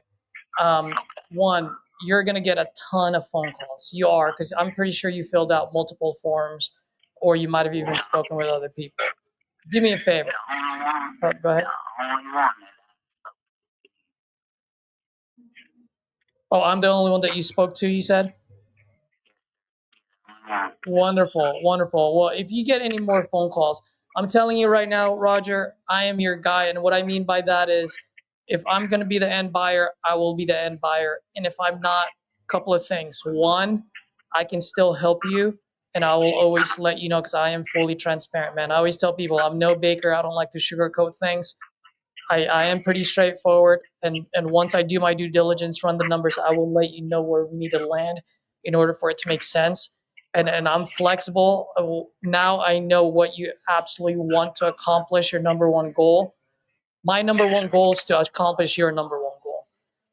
One, you're gonna get a ton of phone calls. You are, because I'm pretty sure you filled out multiple forms, or you might have even spoken with other people. Do me a favor. Oh, go ahead. Oh, I'm the only one that you spoke to, you said? Wonderful. Well, if you get any more phone calls, I'm telling you right now, Roger, I am your guy. And what I mean by that is, if I'm going to be the end buyer, I will be the end buyer. And if I'm not, a couple of things. One, I can still help you, and I will always let you know, because I am fully transparent, man. I always tell people I'm no baker. I don't like to sugarcoat things. I am pretty straightforward. And once I do my due diligence, run the numbers, I will let you know where we need to land in order for it to make sense. And I'm flexible. Now I know what you absolutely want to accomplish, your number one goal. My number one goal is to accomplish your number one goal.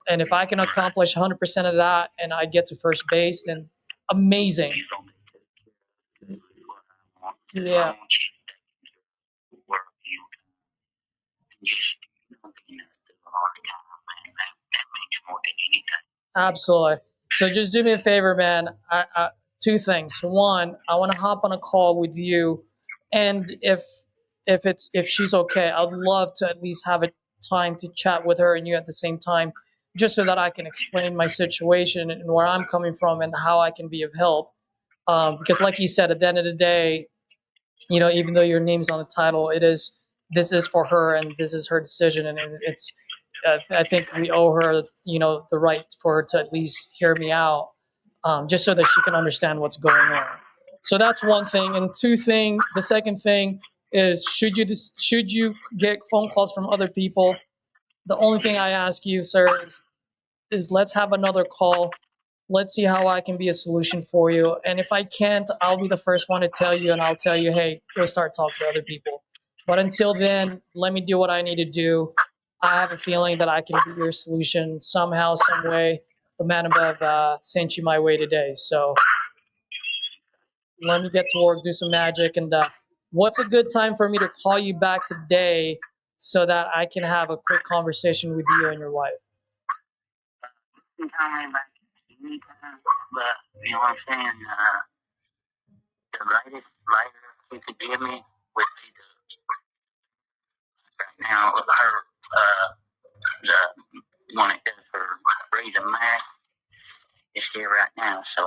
And if I can accomplish 100% of that and I get to first base, then amazing. Yeah. Absolutely. So just do me a favor, man. Two things. One, I want to hop on a call with you, and if she's okay, I'd love to at least have a time to chat with her and you at the same time, just so that I can explain my situation and where I'm coming from and how I can be of help. Because, like you said, at the end of the day, you know, even though your name's on the title, this is for her and this is her decision, and it's. I think we owe her, you know, the right for her to at least hear me out, just so that she can understand what's going on. So that's one thing. And the second thing is, should you get phone calls from other people? The only thing I ask you, sir, is let's have another call let's see how I can be a solution for you. And if I can't, I'll be the first one to tell you, and I'll tell you, hey, go start talking to other people. But until then, let me do what I need to do. I have a feeling that I can be your solution somehow, some way. The man above sent you my way today. So let me get to work, do some magic. And what's a good time for me to call you back today so that I can have a quick conversation with you and your wife? You can call me back anytime, but you know what I'm saying? The latest later you could give me would be right now her the one that does her reading math is here right now, so I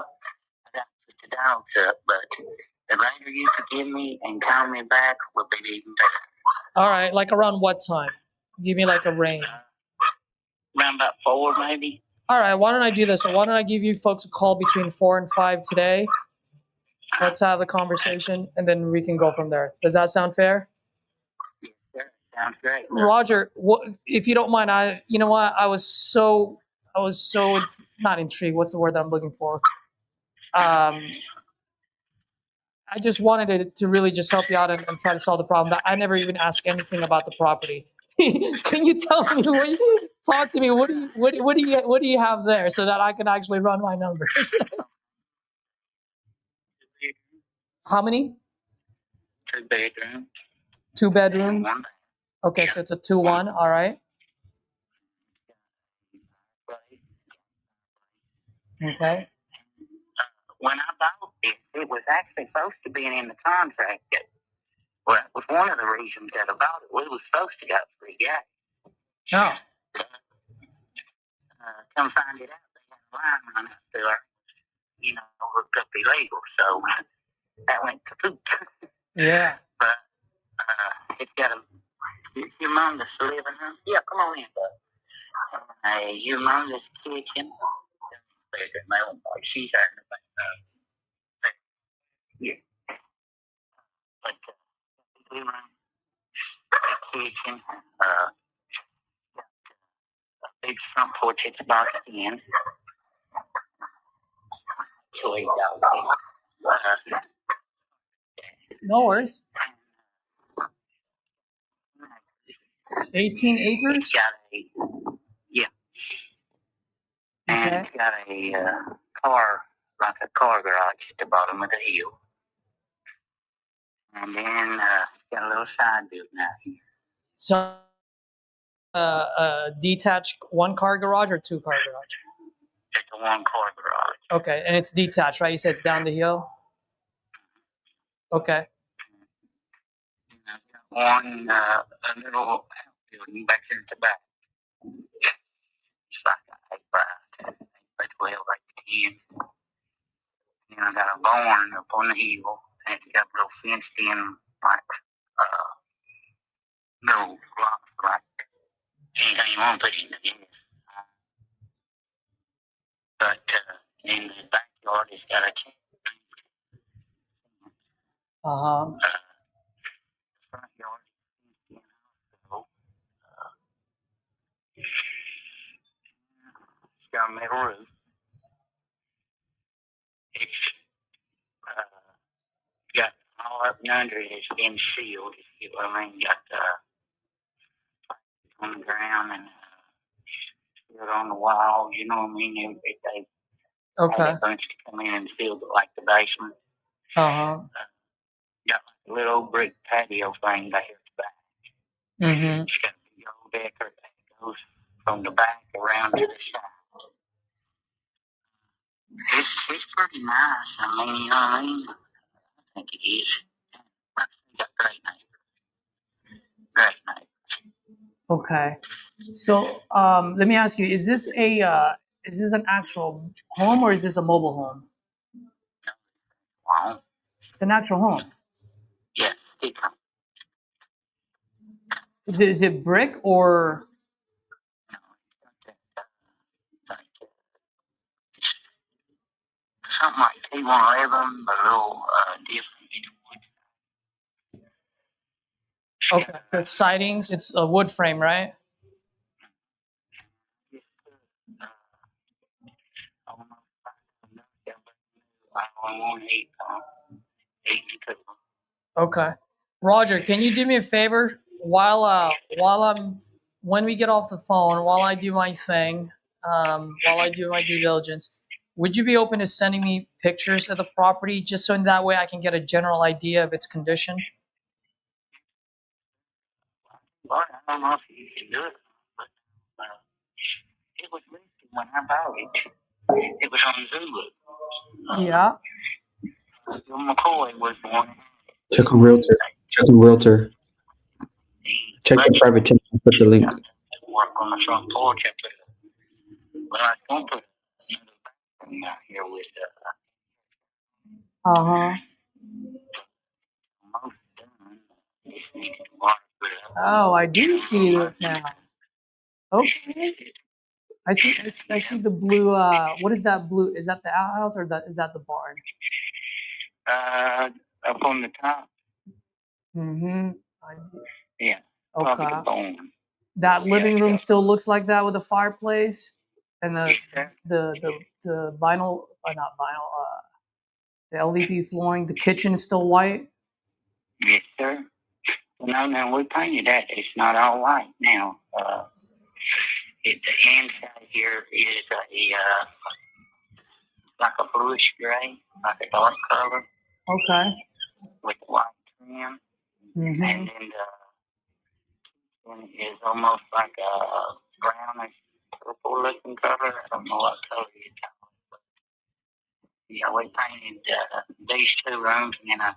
got to put the dogs up, but the later you could give me and call me back would be even better. All right, like around what time? Give me like a range. Around about 4 maybe. All right, why don't I do this? So why don't I give you folks a call between 4 and 5 today? Let's have the conversation, and then we can go from there. Does that sound fair? Yes, sir. Sounds great. Roger, if you don't mind, you know what? I was so not intrigued. What's the word that I'm looking for? I just wanted to really just help you out and try to solve the problem. That I never even asked anything about the property. Can you tell me talk to me? What do you have there so that I can actually run my numbers? How many? 2 bedrooms. 2 bedrooms. One Okay, so it's a 2-1. All right. place. Okay. When I bought it was actually supposed to be in the contract. Well, it was one of the reasons that I bought it. We were supposed to get free gas. No. Come find it out, they had a line run up through our, hooked up illegal. So that went kaput. Yeah. But it's got a humongous living room. Yeah, come on in, bud. A humongous kitchen. Bedroom. She's having a yeah. But living room, a kitchen, a big front porch it's boxed in. So he's got No worries. 18 acres. it's got yeah. And Okay. it's got a like a car garage at the bottom of the hill. And then it's got a little side building out here. So, detached 1-car garage or 2-car garage? It's a 1-car garage. Okay, and it's detached, right? You said it's down the hill. Okay. One a little building back here at the back. It's like an 8 by 12, 8 by 10. And I got a barn up on the hill, and it's got a little fenced in, like, little blocks, like anything you want to put in the gas. But in the backyard, it's got a Uh-huh. front yard. So, it's got a metal roof. It's got all up and under it. It's been sealed. If you know what I mean, got on the ground and sealed on the wall. You know what I mean? They Okay. had a bunch to come in and sealed it like the basement. Uh-huh. Got like a little brick patio thing back here at the back. Mm-hmm. It's got a big old decker that goes from the back around to the side. It's pretty nice. I mean, you know what I mean? I think it is. It's got great neighbors. Great neighbors. Okay. So, let me ask you: is this an actual home or is this a mobile home? Wow. It's an actual home. Yeah, it's Is it brick or? something like T111, but a little different. Okay. So it's sidings. It's a wood frame, right? Okay. Roger, can you do me a favor when we get off the phone, while I do my thing, while I do my due diligence, would you be open to sending me pictures of the property just so in that way I can get a general idea of its condition? Lord, I don't know if you can do it, but it was listed when I bought it. It was on Zulu. Yeah. Bill McCoy was the one. Check on Realtor. Check on Realtor. Check the private check and put the link. Work on the front porch. I put well, I don't put another out here with Uh-huh. most done. Just need to water it up. Oh, I do see it now. Okay. I see the blue what is that blue? Is that the outhouse or is that the barn? Up on the top. Mm-hmm. Yeah. Okay. The bone. That living room still looks like that with a fireplace and the Yes, vinyl, not vinyl, the LVP flooring. The kitchen is still white. yes, sir. Well, no, we painted that. It's not all white now. The inside here is like a bluish gray, like a dark color. Okay. With white trim. Mm-hmm. And then the kitchen is almost like a brownish purple looking color. I don't know what color you call it. But, yeah, we painted these two rooms and then I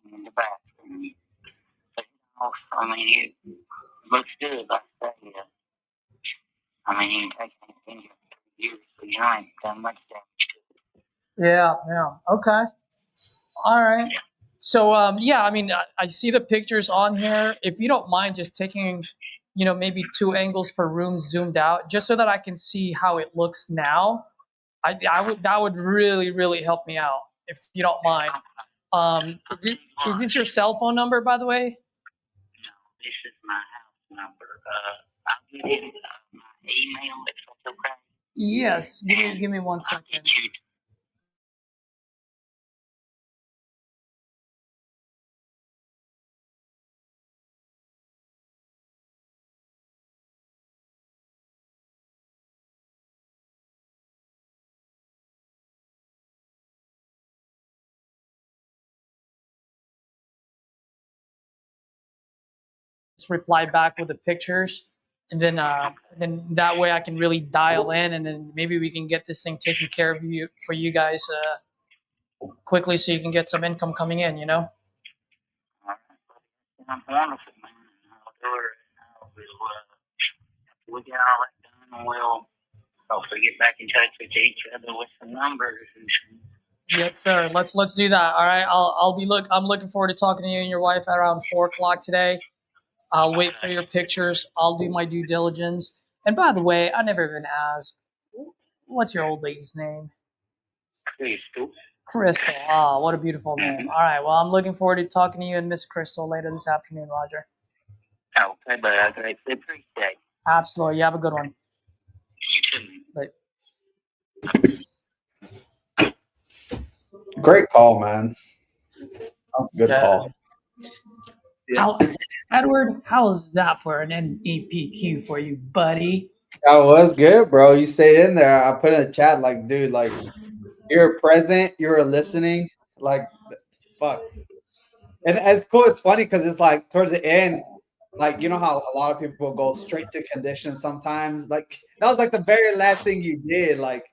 painted the bathroom. But, I mean, it looks good, like I say. I mean, you can take anything years, but you ain't done much damage to it. Yeah. Okay. All right. So, yeah, I mean, I see the pictures on here. If you don't mind just taking, maybe 2 angles for rooms zoomed out, just so that I can see how it looks now, that would really, really help me out, if you don't mind. Is this your cell phone number, by the way? No, this is my house number. I'll give you my email if that's okay. Yes. Give me 1 second. Just reply back with the pictures, and then that way I can really dial in, and then maybe we can get this thing taken care of for you guys quickly, so you can get some income coming in. I'm wonderful, man. I'll do it. We'll get all that done, and we'll hopefully get back in touch with each other with some numbers. Yes, sir. Let's do that. All right. I'm looking forward to talking to you and your wife at around 4:00 today. I'll wait for your pictures. I'll do my due diligence. And by the way, I never even asked, what's your old lady's name? Crystal. Crystal. Ah, what a beautiful name. All right. Well, I'm looking forward to talking to you and Miss Crystal later this afternoon, Roger. Okay, but I greatly appreciate it. Absolutely. You have a good one. You too. Bye. Great call, man. That's a good call. Yeah. Edward, how is that for an NEPQ for you, buddy? That was good, bro. You stayed in there. I put in the chat, like, dude, like, you're present, you're listening, like, fuck. And it's cool. It's funny because it's like towards the end, like, you know how a lot of people go straight to conditions sometimes. Like, that was like the very last thing you did, like,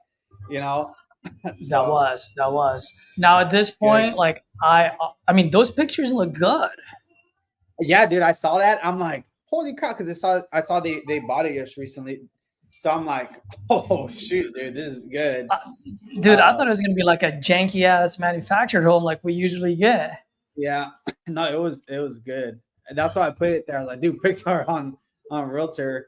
so. That was. Now at this point, like, I mean, those pictures look good. Yeah, dude, I saw that. I'm like, holy crap, because I saw they bought it just recently. So I'm like, oh shoot, dude, this is good. Dude, I thought it was gonna be like a janky ass manufactured home like we usually get. Yeah, no, it was good. And that's why I put it there. Like, dude, Pixar on Realtor,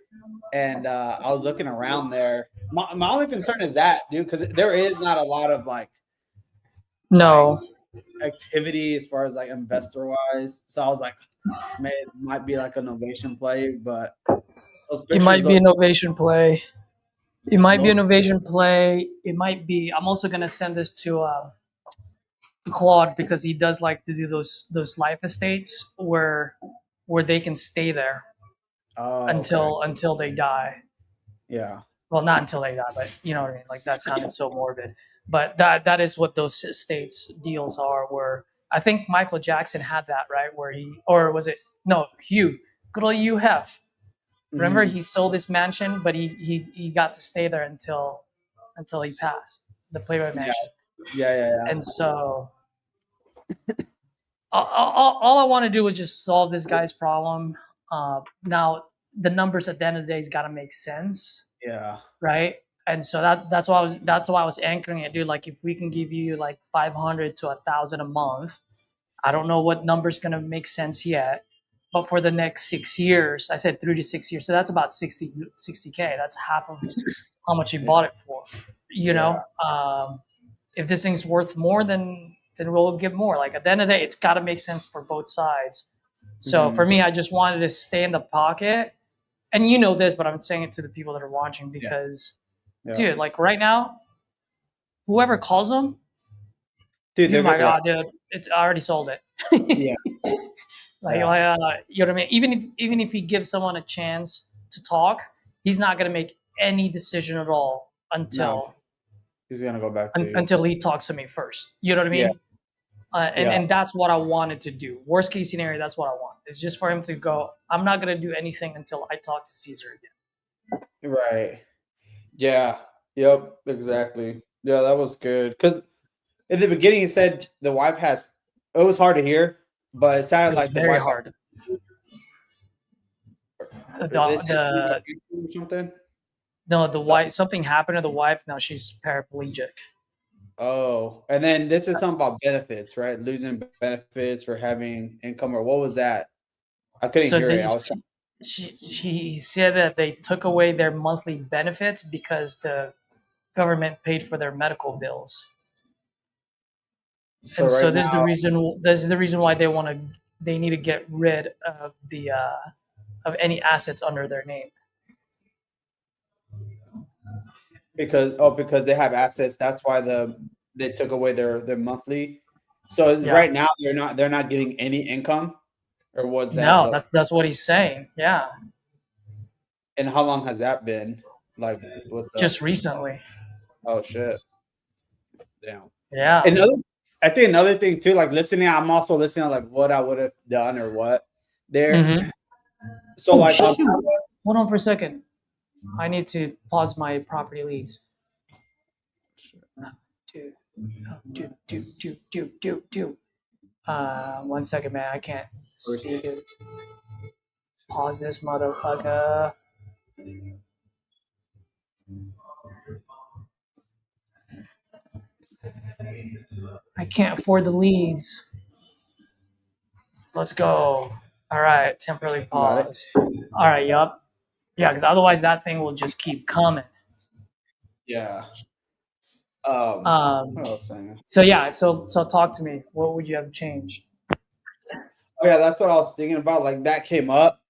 and I was looking around there. My only concern is that, dude, because there is not a lot of like activity as far as like investor wise. So I was like, man, it might be like an innovation play, but it might be an innovation play. It might be an innovation play. It might be. I'm also gonna send this to Claude because he does like to do those life estates where they can stay there Oh, okay. until they die. Yeah. Well, not until they die, but you know what I mean. Like that sounded so morbid, but that is what those estates deals are. Where I think Michael Jackson had that, right, where he, or was it, no, Hugh, good old Hugh Hef. Remember, Mhm. he sold his mansion, but he got to stay there until he passed, the Playboy Yeah. Mansion. Yeah. And so all I want to do is just solve this guy's problem. Now the numbers at the end of the day has got to make sense, Yeah. right? And so that's why I was anchoring it, dude. Like if we can give you like 500 to 1,000 a month, I don't know what number's gonna make sense yet, but for the next 6 years, I said 3 to 6 years, so that's about 60K. That's half of how much he bought it for. You Yeah. know, if this thing's worth more, then we'll give more. Like at the end of the day, it's got to make sense for both sides. So Mhm. for me, I just wanted to stay in the pocket. And you know this, but I'm saying it to the people that are watching because, Yeah. dude, like right now, whoever calls them, Dude, oh they're my gonna, god, dude, I already sold it. yeah. Like, Yeah. you know what I mean? Even if he gives someone a chance to talk, he's not gonna make any decision at all No, until he's gonna go back to you. until he talks to me first. You know what I Yeah. mean? Yeah. And that's what I wanted to do. Worst case scenario, that's what I want. It's just for him to go. I'm not gonna do anything until I talk to Caesar again. Right. Yeah. Yep. Exactly. Yeah, that was good. Because in the beginning, it said the wife has. It was hard to hear, but it sounded It was like the very wife hard. The or this is the or something. no the wife, something happened to the wife. Now she's paraplegic. Oh, and then this is something about benefits, right? Losing benefits for having income, or what was that? I couldn't So hear it. they I was she said that they took away their monthly benefits because the government paid for their medical bills. so And so right now there's the reason why they need to get rid of the of any assets under their name. because they have assets. That's why they took away their monthly. So Yeah. right now they're not getting any income, or what's that No, look? that's what he's saying. Yeah. And how long has that been? Like with the Just recently. oh shit, damn. Yeah. Another, I think another thing too, like listening. I'm also listening to like what I would have done or what there. Mm-hmm. So Oh like shoot. Hold on for a second. I need to pause my property leads. Do. 1 second, man. I can't speak it. Pause this motherfucker. I can't afford the leads. Let's go. All right, temporarily got it. paused. All right, yup. Yeah, because otherwise that thing will just keep coming. Yeah. What Um. was I saying? So yeah. So talk to me. What would you have changed? Oh yeah, that's what I was thinking about. Like that came up,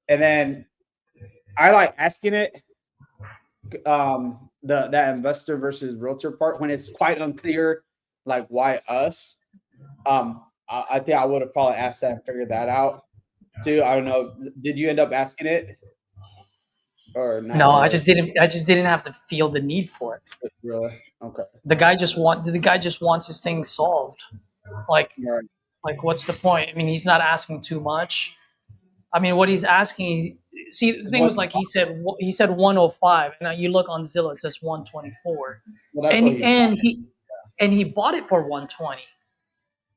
and then I like asking it. That investor versus realtor part when it's quite unclear, like why us. I think I would have probably asked that and figured that out too. I don't know. Did you end up asking it or not No, really? I just didn't have to feel the need for it. Really? Okay. The guy just wants his thing solved. Like Right. like what's the point? I mean, he's not asking too much. I mean, what he's asking is, see, the thing was like he said 105, and now you look on Zillow, it says 124, Well, that's what he. and he bought it for 120.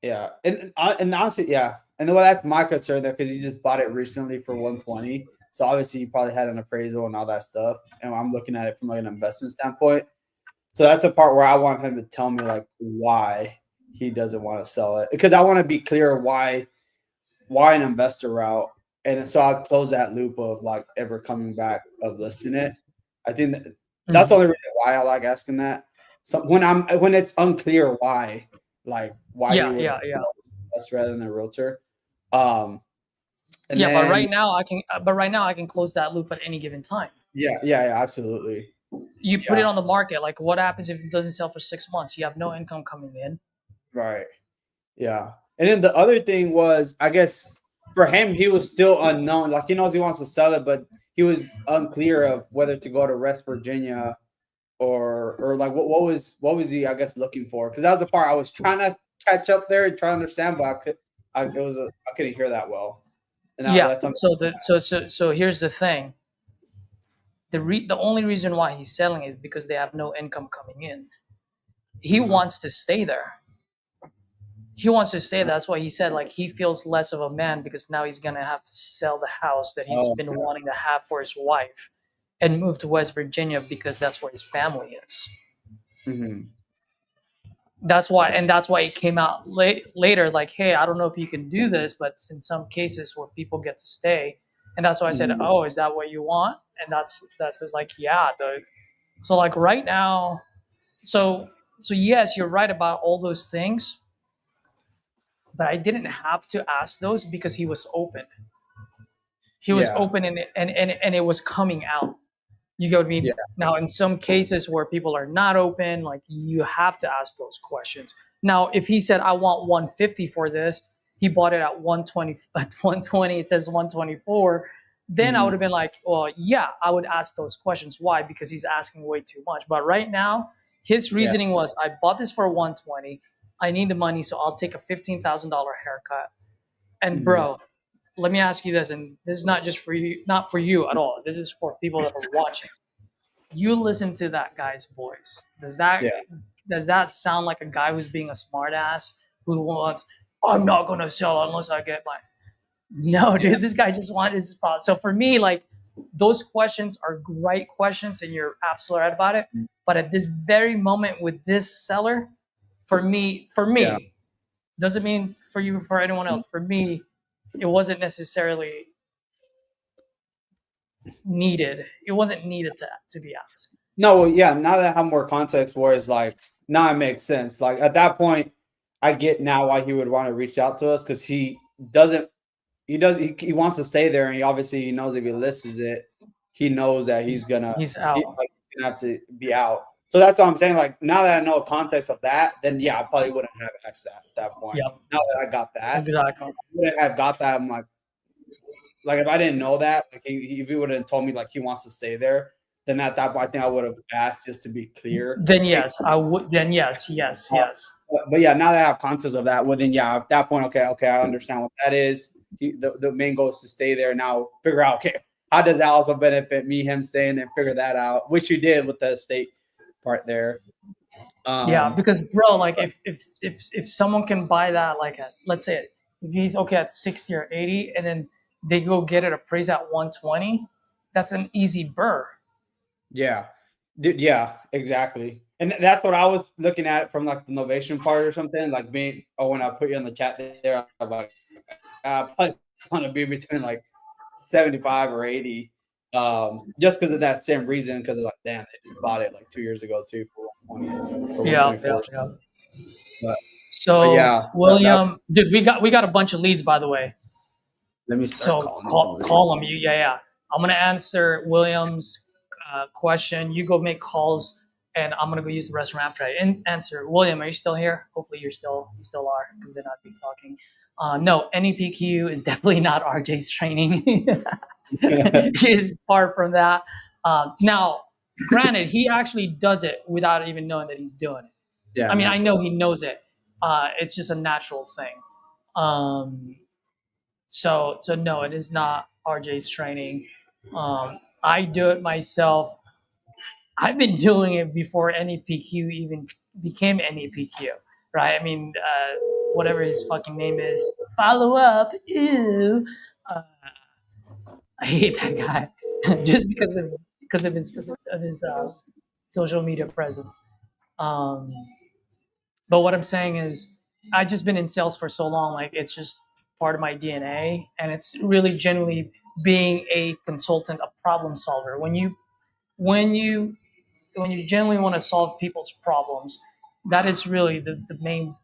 Yeah, and honestly, yeah, and well, that's my concern there because he just bought it recently for 120. So obviously, he probably had an appraisal and all that stuff. And I'm looking at it from like an investment standpoint. So that's the part where I want him to tell me like why he doesn't want to sell it because I want to be clear why an investor route, and so I'll close that loop of like ever coming back of listing it. I think that's the only reason why I like asking that. So when it's unclear why, like why Yeah, you would yeah. us rather than a realtor. And Yeah, then, but right now I can close that loop at any given time. yeah, absolutely. You put Yeah. it on the market. Like, what happens if it doesn't sell for 6 months? You have no income coming in. Right. Yeah. And then the other thing was, I guess for him, he was still unknown. Like he knows he wants to sell it, but he was unclear of whether to go to West Virginia or like what was he, I guess, looking for? Because that was the part I was trying to catch up there and try to understand, but I couldn't hear that well. And Yeah. that's something. So here's the thing. The only reason why he's selling it is because they have no income coming in. He wants to stay there. He wants to stay. That's why he said like he feels less of a man because now he's gonna have to sell the house that he's been wanting to have for his wife and move to West Virginia because that's where his family is. Mhm. That's why it came out later like, hey, I don't know if you can do this, but in some cases where people get to stay, and that's why I said, oh, is that what you want? And that's was like, yeah, dude. So like right now, so yes, you're right about all those things, but I didn't have to ask those because he was open. He was Yeah. open and it was coming out. You get what I mean? Yeah. Now, in some cases where people are not open, like you have to ask those questions. Now, if he said, I want 150 for this, he bought it at 120, at 120, it says 124, then I would have been like, well, yeah, I would ask those questions. Why? Because he's asking way too much. But right now, his reasoning was, I bought this for 120. I need the money, so I'll take a $15,000 haircut. And bro, let me ask you this, and this is not just for you, not for you at all. This is for people that are watching. You listen to that guy's voice. Does that sound like a guy who's being a smartass who wants, I'm not gonna sell unless I get my no, dude, this guy just wanted his spot. So for me, like those questions are great questions and you're absolutely right about it. But at this very moment with this seller, for me, doesn't mean for you, for anyone else. For me, it wasn't necessarily needed. It wasn't needed to be asked. No, well, yeah. Now that I have more context, whereas like now it makes sense. Like at that point, I get now why he would want to reach out to us because doesn't he wants to stay there, and he knows if he lists it, he knows that he's out. like, gonna have to be out. So that's what I'm saying. Like now that I know the context of that, then yeah, I probably wouldn't have asked that at that point. Yep. Now that I got that, Exactly. I wouldn't have got that. I'm like if I didn't know that, like if he would have told me like he wants to stay there, then at that point I think I would have asked just to be clear. Then yes, I would. Then yes. But yeah, now that I have context of that, well then yeah, at that point, okay, I understand what that is. The main goal is to stay there. Now figure out, okay, how does that also benefit me, him staying, and figure that out, which you did with the estate part there. Yeah, because bro, like if someone can buy that, like let's say if he's okay at 60 or 80, and then they go get it appraised at 120, that's an easy burr. Yeah, yeah, exactly. And that's what I was looking at from like the novation part or something. Like when I put you in the chat there, I'm like, I probably want to be between like 75 or 80, just because of that same reason. Because like, damn, they bought it like 2 years ago too for 120. Yeah. But yeah, William, dude, we got a bunch of leads, by the way. Let me start call them. Yeah. I'm gonna answer William's question. You go make calls, and I'm gonna go use the restroom after I answer. William, are you still here? Hopefully you still are, because then I'd be talking. No, NEPQ is definitely not RJ's training. He is far from that. Now, granted, he actually does it without even knowing that he's doing it. Yeah, I mean, I know he knows it. It's just a natural thing. So no, it is not RJ's training. I do it myself. I've been doing it before NEPQ even became NEPQ, right? I mean, whatever his fucking name is, follow up. Ew. I hate that guy just because of his social media presence. But what I'm saying is, I've just been in sales for so long, like it's just part of my DNA, and it's really genuinely being a consultant, a problem solver. When you genuinely want to solve people's problems, that is really the main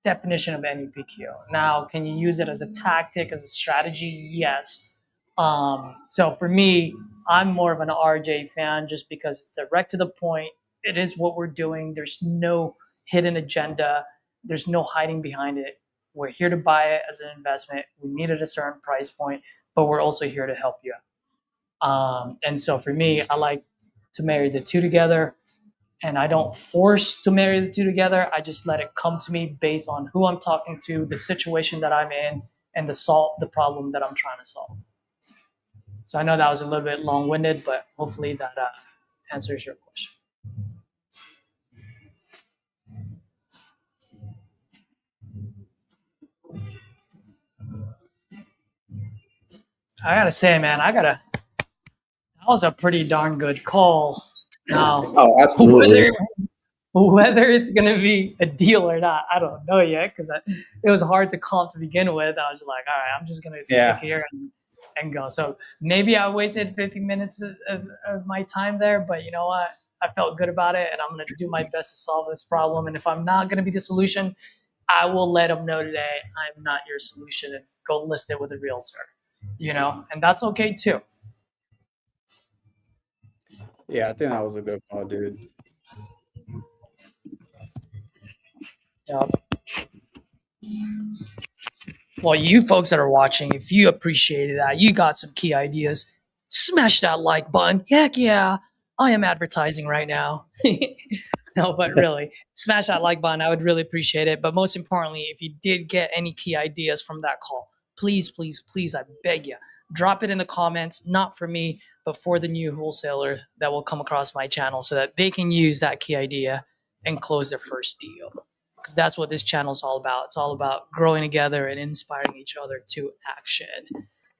definition of NEPQ. Now, can you use it as a tactic, as a strategy? Yes. So for me, I'm more of an RJ fan just because it's direct to the point. It is what we're doing. There's no hidden agenda. There's no hiding behind it. We're here to buy it as an investment. We need it at a certain price point, but we're also here to help you out. And so for me, I like to marry the two together, and I don't force to marry the two together. I just let it come to me based on who I'm talking to, the situation that I'm in, and the problem that I'm trying to solve. So I know that was a little bit long-winded, but hopefully that answers your question. I gotta say, man, that was a pretty darn good call. Now, Oh, absolutely. whether it's gonna be a deal or not, I don't know yet, because it was hard to comp to begin with. I was like, all right, I'm just gonna stick here and go. So maybe I wasted 15 minutes of my time there, but you know what? I felt good about it, and I'm gonna do my best to solve this problem. And if I'm not gonna be the solution, I will let them know today I'm not your solution and go list it with a realtor. And that's okay too. Yeah, I think that was a good call, dude. Yeah. Well, you folks that are watching, if you appreciated that, you got some key ideas, smash that like button. Heck yeah, I am advertising right now. No, but really, smash that like button. I would really appreciate it. But most importantly, if you did get any key ideas from that call, please, please, please, I beg you, drop it in the comments, not for me, but for the new wholesaler that will come across my channel so that they can use that key idea and close their first deal. Because that's what this channel is all about. It's all about growing together and inspiring each other to action.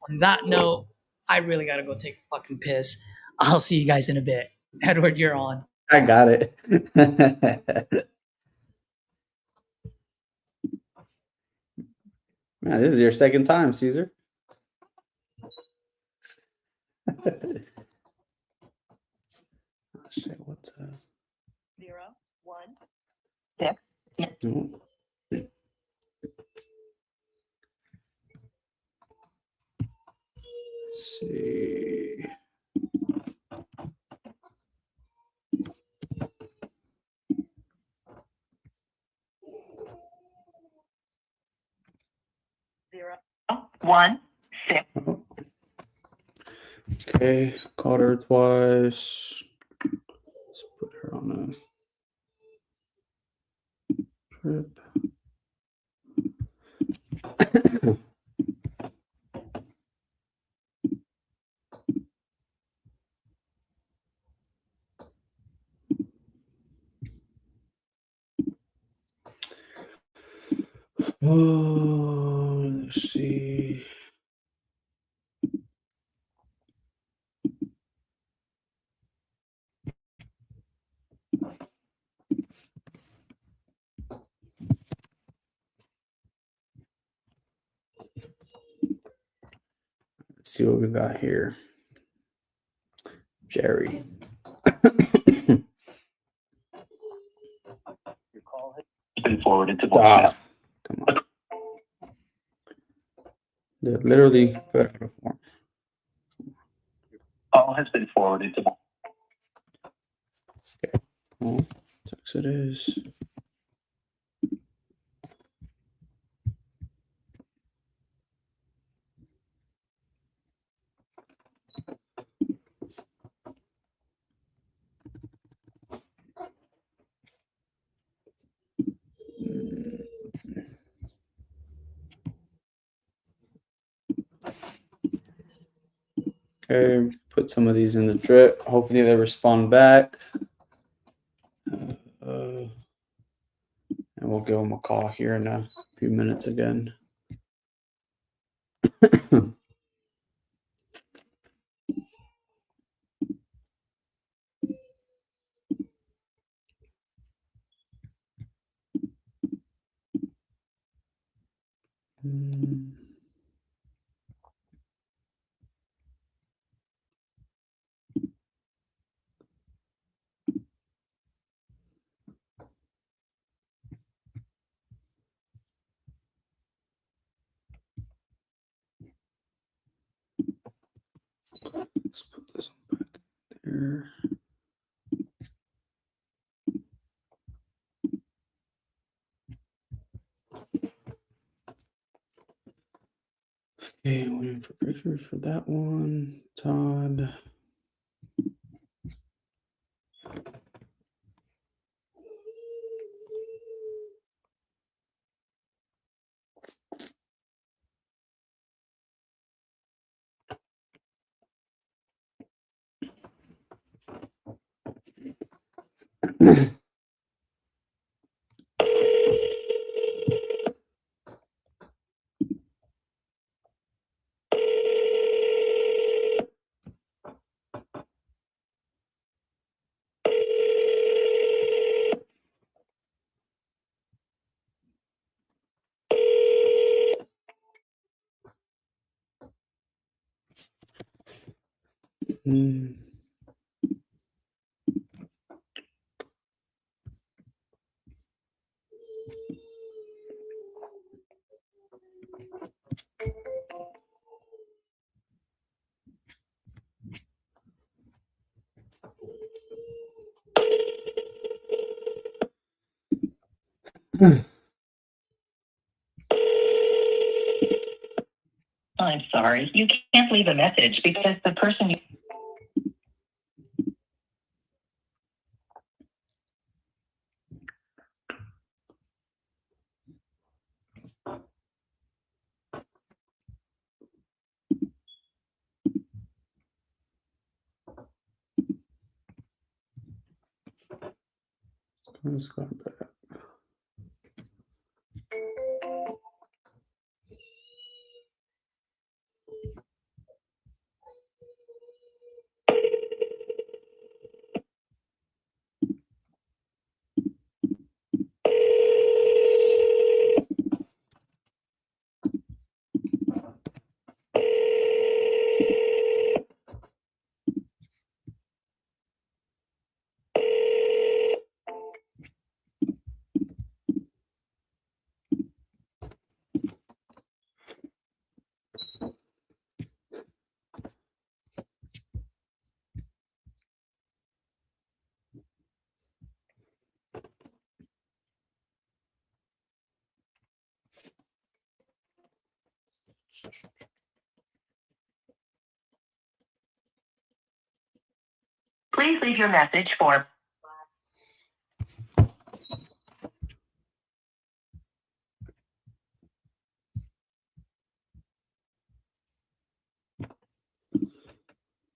On that note, I really got to go take a fucking piss. I'll see you guys in a bit. Edward, you're on. I got it. Man, this is your second time, Caesar. Oh, shit, what's 0, 1, 6. oh. Let's see. Zero, 1, 6. Oh. Okay, called her twice. Let's put her on a trip. Oh, let's see. Let's see what we got here. Jerry. Your call has been forwarded to voicemail. Come on. They literally put out a form. Call has been forwarded to Oh, text it is. Okay, put some of these in the drip. Hopefully they respond back. And we'll give them a call here in a few minutes again. Let's put this one back there. Okay, waiting for pictures for that one. Todd. Mm. I'm sorry. You can't leave a message because the person you Let's go back. please leave your message for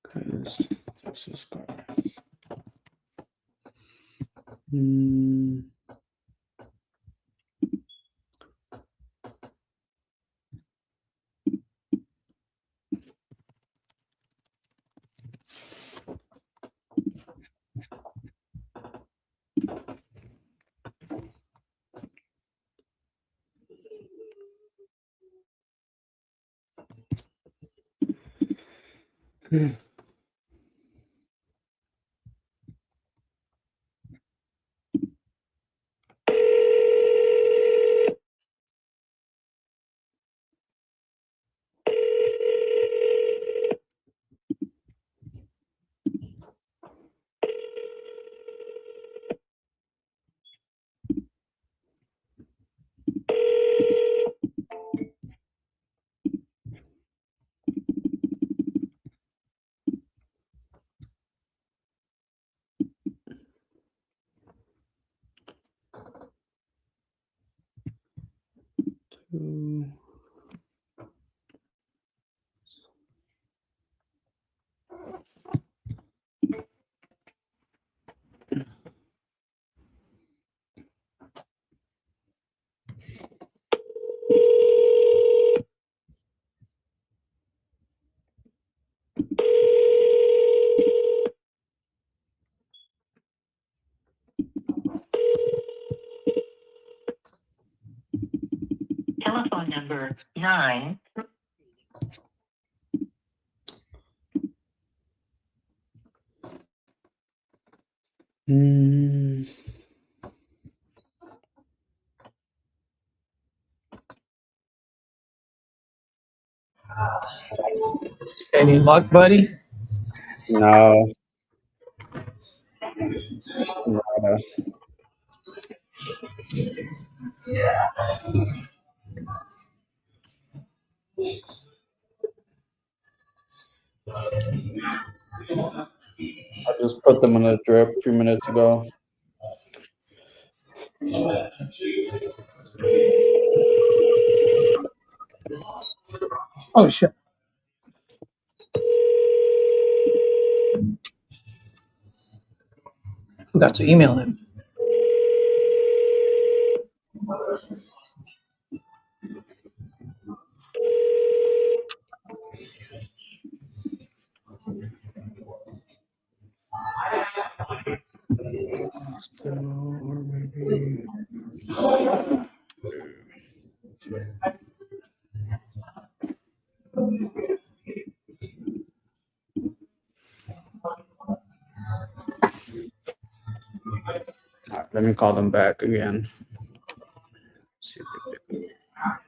Okay, let's text this guy. Mm. Hmm. Two. telephone number 9. Mm. Any luck, buddy? No. Nada. I just put them in a drip a few minutes ago. Oh shit. Forgot to email him. Or maybe. All right, let me call them back again. See if they pick up.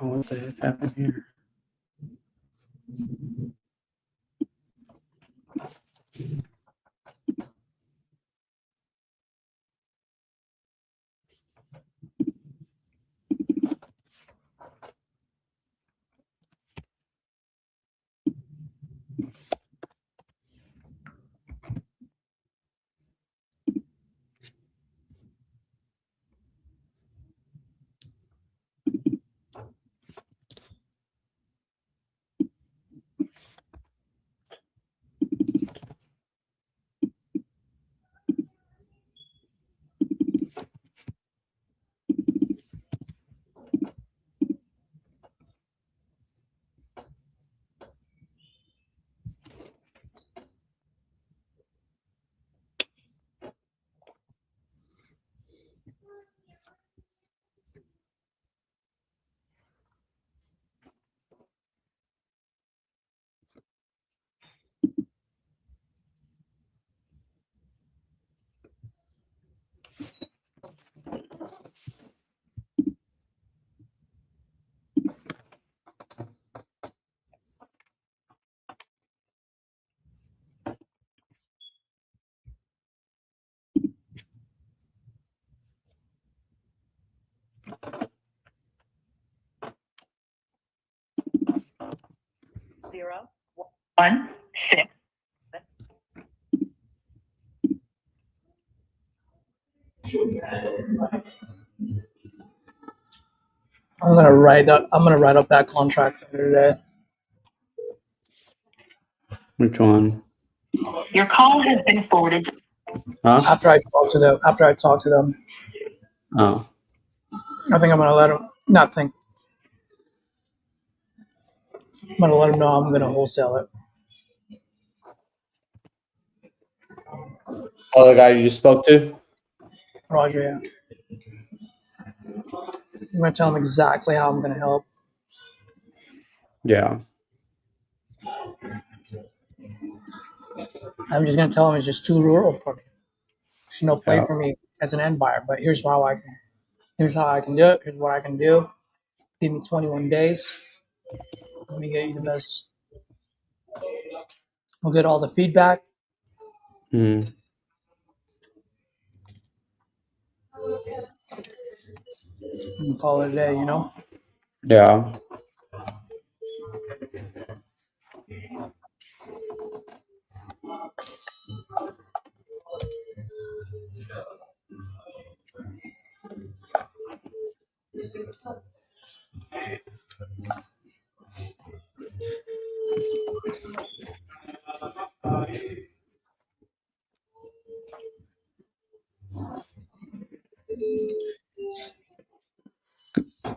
Oh, what the heck happened here? Zero, 1, 6. I'm gonna write up that contract today. Which one? Your call has been forwarded. Huh? After I talk to them, Oh. I think I'm gonna let them. Not think. I'm gonna let them know I'm gonna wholesale it. Oh, the guy you just spoke to? Roger, yeah. I'm gonna tell them exactly how I'm gonna help. Yeah. I'm just gonna tell them it's just too rural for me. There's no play Yeah. for me as an end buyer. But here's how I can do it. Here's what I can do. Give me 21 days. Let me get you the best. We'll get all the feedback Mm. and call it a day. You know. Yeah.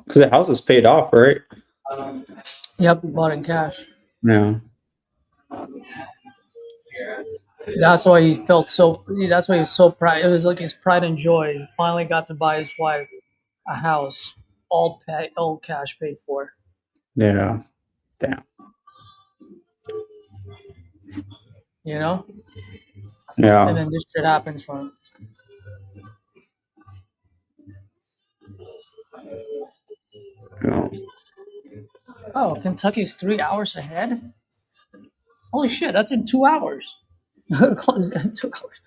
Because the house is paid off, right? Yep, bought in cash. Yeah. That's why he felt so. That's why he was so proud. It was like his pride and joy. He finally got to buy his wife a house, all cash paid for. Yeah. Damn. You know? Yeah. And then this shit happens from. Yeah. Oh, Kentucky's 3 hours ahead? Holy shit, that's in 2 hours. I'm gonna call this guy in 2 hours.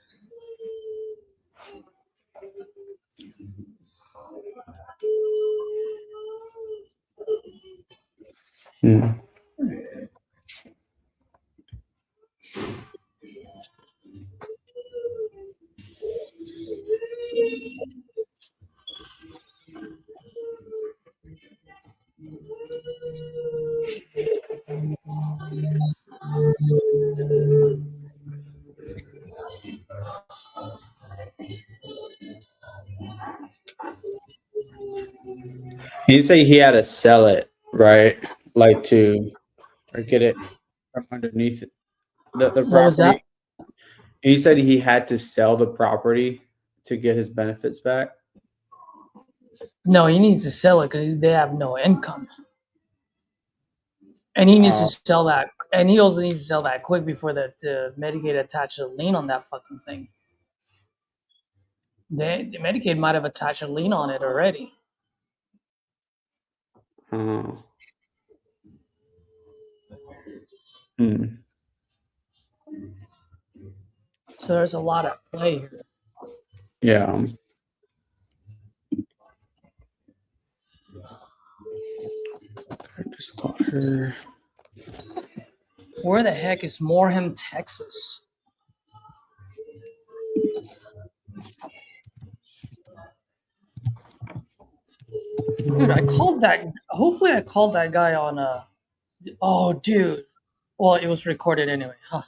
Hmm. He say he had to sell it, right? Like to or get it from underneath the What was that? property. He said he had to sell the property to get his benefits back. No, he needs to sell it because they have no income. And he needs to sell that. And he also needs to sell that quick before the Medicaid attached a lien on that fucking thing. The Medicaid might have attached a lien on it already. Hmm. Hmm. So there's a lot at play here. Yeah. I just got her. Where the heck is Moreham, Texas? Dude, I called that. Hopefully, I called that guy on. Oh, dude. Well, it was recorded anyway. Huh.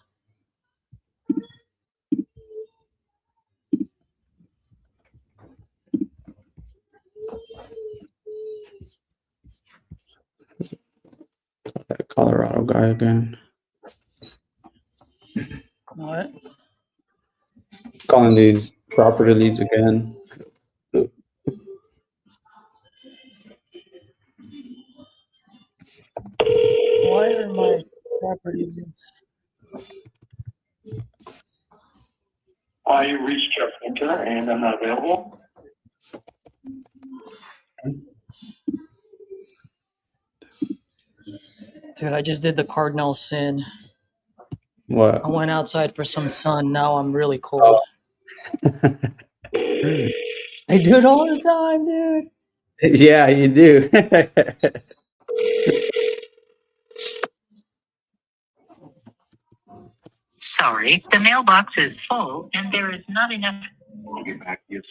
That Colorado guy again. What? Calling these property leads again. Why are my properties? You reached Jeff Winter and I'm not available. Dude, I just did the cardinal sin. What? I went outside for some sun. Now I'm really cold. I do it all the time, dude. Yeah, you do. Sorry, the mailbox is full and there is not enough. I'll get back to you.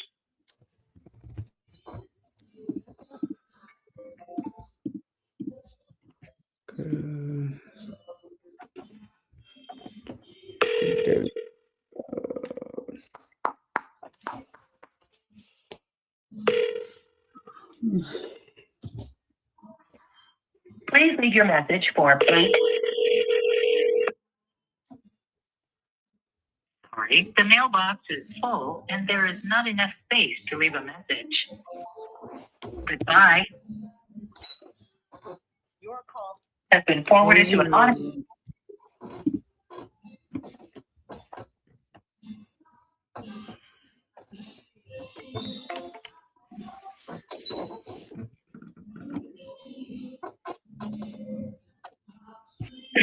Please leave your message for 8. Sorry, the mailbox is full and there is not enough space to leave a message. Goodbye. Your call has been forwarded to an automated.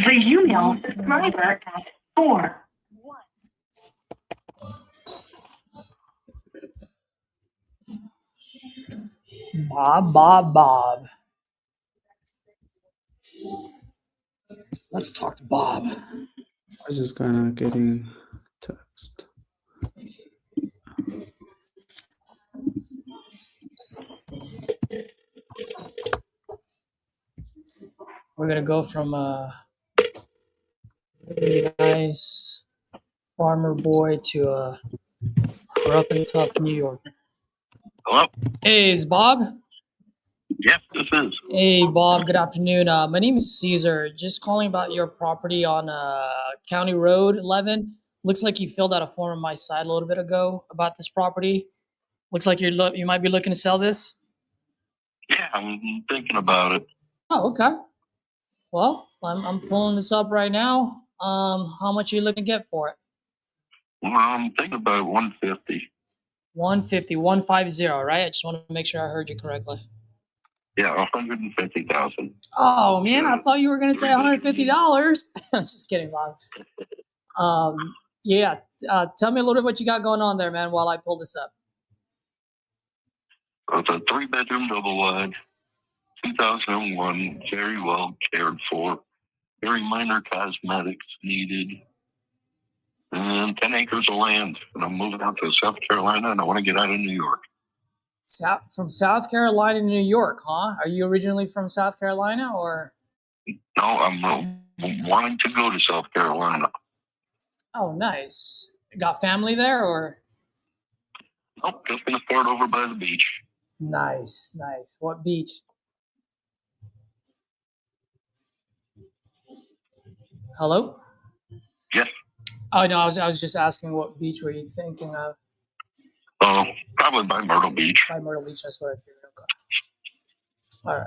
The email subscriber at 4. Bob. Let's talk to Bob. I was just kind of getting text. We're gonna go from nice farmer boy to a rough and tough New Yorker. Hello? Hey, is Bob? Yes, this is. Hey, Bob. Good afternoon. My name is Caesar. Just calling about your property on County Road 11. Looks like you filled out a form on my side a little bit ago about this property. Looks like you might be looking to sell this. Yeah, I'm thinking about it. Oh, okay. Well, I'm pulling this up right now. How much are you looking to get for it? Well, I'm thinking about 150. 150, 150, right? I just want to make sure I heard you correctly. Yeah, 150,000. Oh man, I thought you were gonna say $150. I'm just kidding, Bob. Yeah. Tell me a little bit what you got going on there, man, while I pull this up. It's a 3-bedroom double wide, 2001, very well cared for, very minor cosmetics needed, and 10 acres of land. And I'm moving out to South Carolina, and I want to get out of New York. From South Carolina to New York, huh? Are you originally from South Carolina, or? No, I'm wanting to go to South Carolina. Oh, nice. Got family there, or? Nope, just going to start over by the beach. Nice, nice. What beach? Hello? Yes. Oh no, I was just asking what beach were you thinking of? Oh, probably by Myrtle Beach. By Myrtle Beach, that's what I figured. Okay. All right.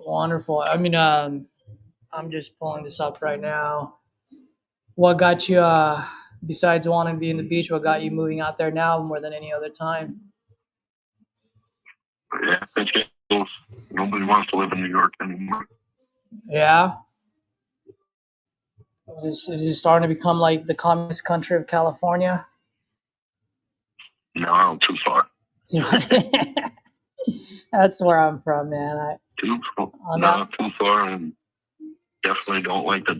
Wonderful. I mean, I'm just pulling this up right now. What got you, besides wanting to be in the beach, what got you moving out there now more than any other time? Yeah, it's getting close. Nobody wants to live in New York anymore. Yeah. Is this starting to become like the communist country of California? No, too far. That's where I'm from, man. Too far, and definitely don't like the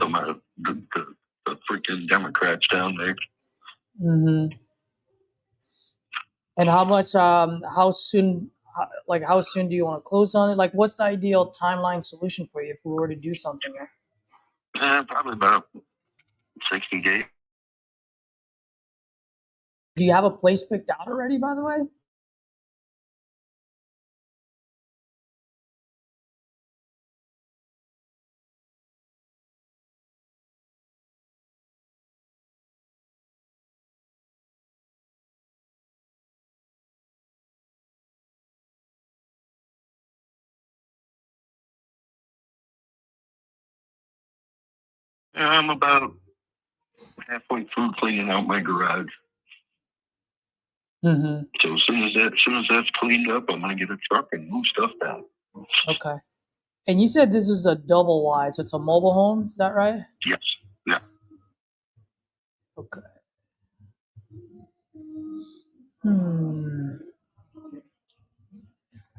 freaking Democrats down there. Mm-hmm. And how much? How soon? How soon do you want to close on it? Like, what's the ideal timeline solution for you if we were to do something there? Probably about 60 days. Do you have a place picked out already, by the way? I'm about halfway through cleaning out my garage. Mm-hmm. So as soon as that's cleaned up, I'm gonna get a truck and move stuff down. Okay. And you said this is a double wide, so it's a mobile home. Is that right? Yes. Yeah. Okay.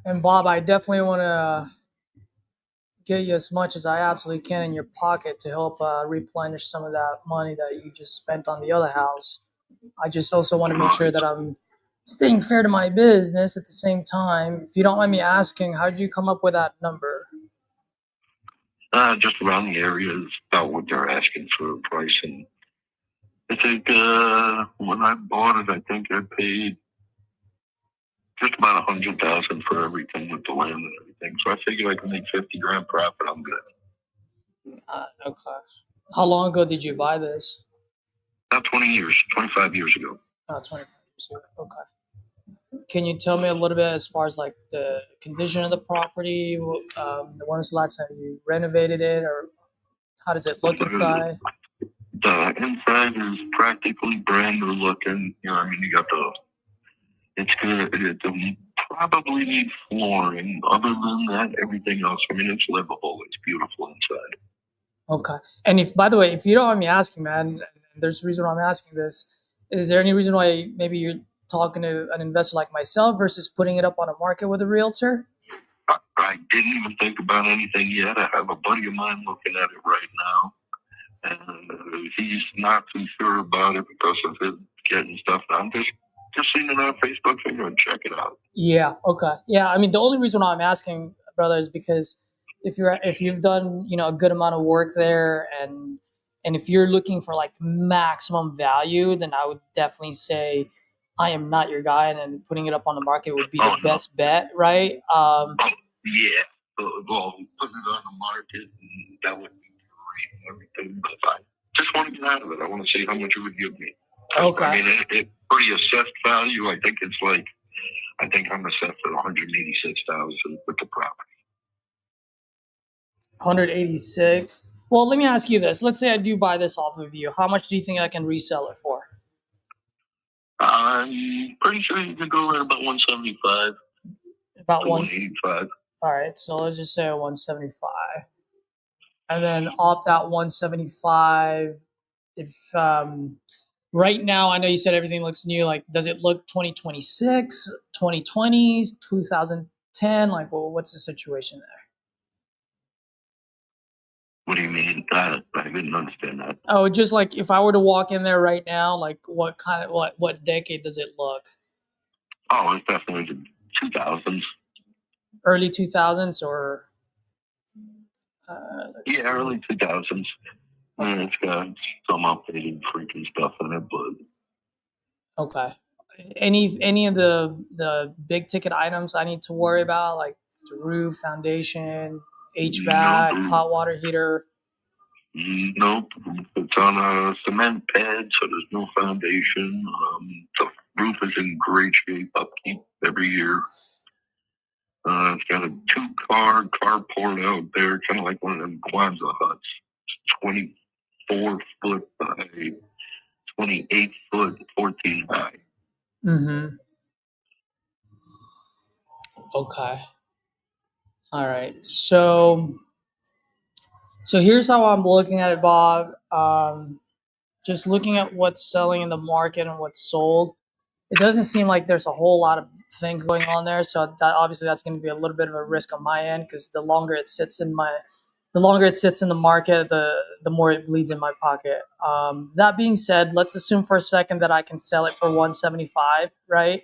And Bob, I definitely want to get you as much as I absolutely can in your pocket to help replenish some of that money that you just spent on the other house. I just also want to make sure that I'm staying fair to my business at the same time. If you don't mind me asking, how did you come up with that number? Just around the area is about what they're asking for a price. And I think when I bought it, I think I paid just about $100,000 for everything with the land and everything. So I figure I can make 50 grand profit. I'm good. Okay. How long ago did you buy this? About 20 years, 25 years ago. 25 years ago. Okay. Can you tell me a little bit as far as like the condition of the property? When was the last time you renovated it, or how does it look inside? The inside is practically brand new looking. You know, I mean, you got it's good. It probably need flooring. Other than that, everything else, I mean, it's livable. It's beautiful inside. Okay. And if, by the way, if you don't mind me asking, man, and there's a reason why I'm asking this, is there any reason why maybe you're talking to an investor like myself versus putting it up on a market with a realtor? I didn't even think about anything yet. I have a buddy of mine looking at it right now, and he's not too sure about it because of his getting stuff done. Just seen it on Facebook, so and check it out. Yeah. Okay. Yeah. I mean, the only reason why I'm asking, brother, is because if you've done a good amount of work there, and if you're looking for like maximum value, then I would definitely say I am not your guy, and then putting it up on the market would be the best bet, right? Yeah. Well, putting it on the market, that would be great and everything, but I just want to get out of it. I want to see how much it would give me. Okay. I mean, it's pretty assessed value. I think I'm assessed at $186,000 with the property. 186. Well, let me ask you this. Let's say I do buy this off of you. How much do you think I can resell it for? I'm pretty sure you can go right about 175 About to one. 185. All right, so let's just say 175. And then off that 175, if right now, I know you said everything looks new. Like, does it look 2026, 2020s, 2010? Like, well, what's the situation there? What do you mean? I didn't understand that. Oh, just like if I were to walk in there right now, like what decade does it look? Oh, it's definitely the 2000s. Early 2000s or Yeah, early 2000s. Okay. It's got some updated freaking stuff in it, but Okay. Any of the big ticket items I need to worry about, like the roof, foundation, HVAC, Nope. hot water heater? Nope. It's on a cement pad, so there's no foundation. The roof is in great shape, upkeep every year. It's got a two-car carport out there, kind of like one of them Kwanzaa huts. It's 24 foot by 28 foot, 14 high. Mm-hmm. Okay. All right. So here's how I'm looking at it, Bob. Just looking at what's selling in the market and what's sold, it doesn't seem like there's a whole lot of things going on there. So that obviously that's going to be a little bit of a risk on my end because the longer it sits in the market, the more it bleeds in my pocket. That being said, let's assume for a second that I can sell it for 175, right?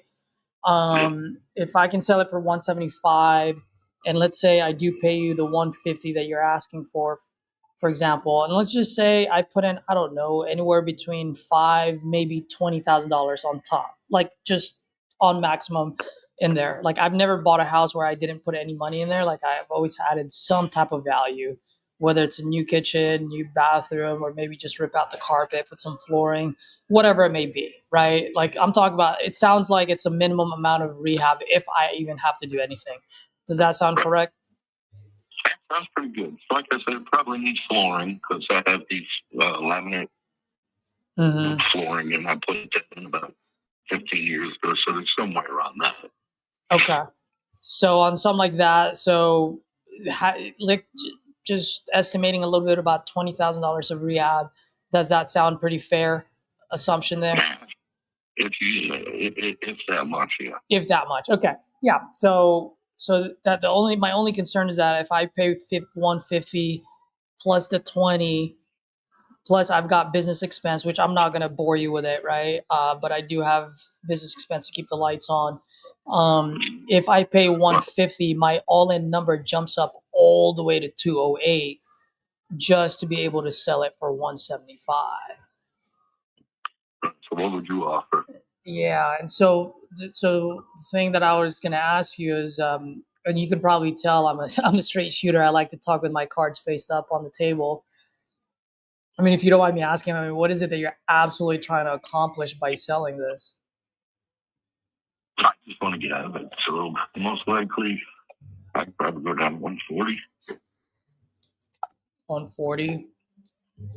If I can sell it for 175, and let's say I do pay you the 150 that you're asking for example, and let's just say I put in, I don't know, anywhere between maybe $20,000 on top, like just on maximum in there. Like I've never bought a house where I didn't put any money in there. Like I've always added some type of value, whether it's a new kitchen, new bathroom, or maybe just rip out the carpet, put some flooring, whatever it may be, right? Like I'm talking about, it sounds like it's a minimum amount of rehab if I even have to do anything. Does that sound correct? Sounds pretty good. Like I said, it probably needs flooring because I have these laminate flooring and I put it in about 15 years ago, so it's somewhere around that. Okay. So on something like that, so like just estimating a little bit about $20,000 of rehab, does that sound pretty fair assumption there? If that much, yeah. If that much, okay, yeah. So that my only concern is that if I pay 150 plus the 20, plus I've got business expense, which I'm not going to bore you with it, right? But I do have business expense to keep the lights on. If I pay 150, my all-in number jumps up all the way to 208 just to be able to sell it for 175. So what would you offer? Yeah, and so the thing that I was going to ask you is, and you can probably tell I'm a straight shooter. I like to talk with my cards faced up on the table. I mean, if you don't mind me asking, I mean, what is it that you're absolutely trying to accomplish by selling this? I just want to get out of it. So most likely, I'd probably go down to 140. 140.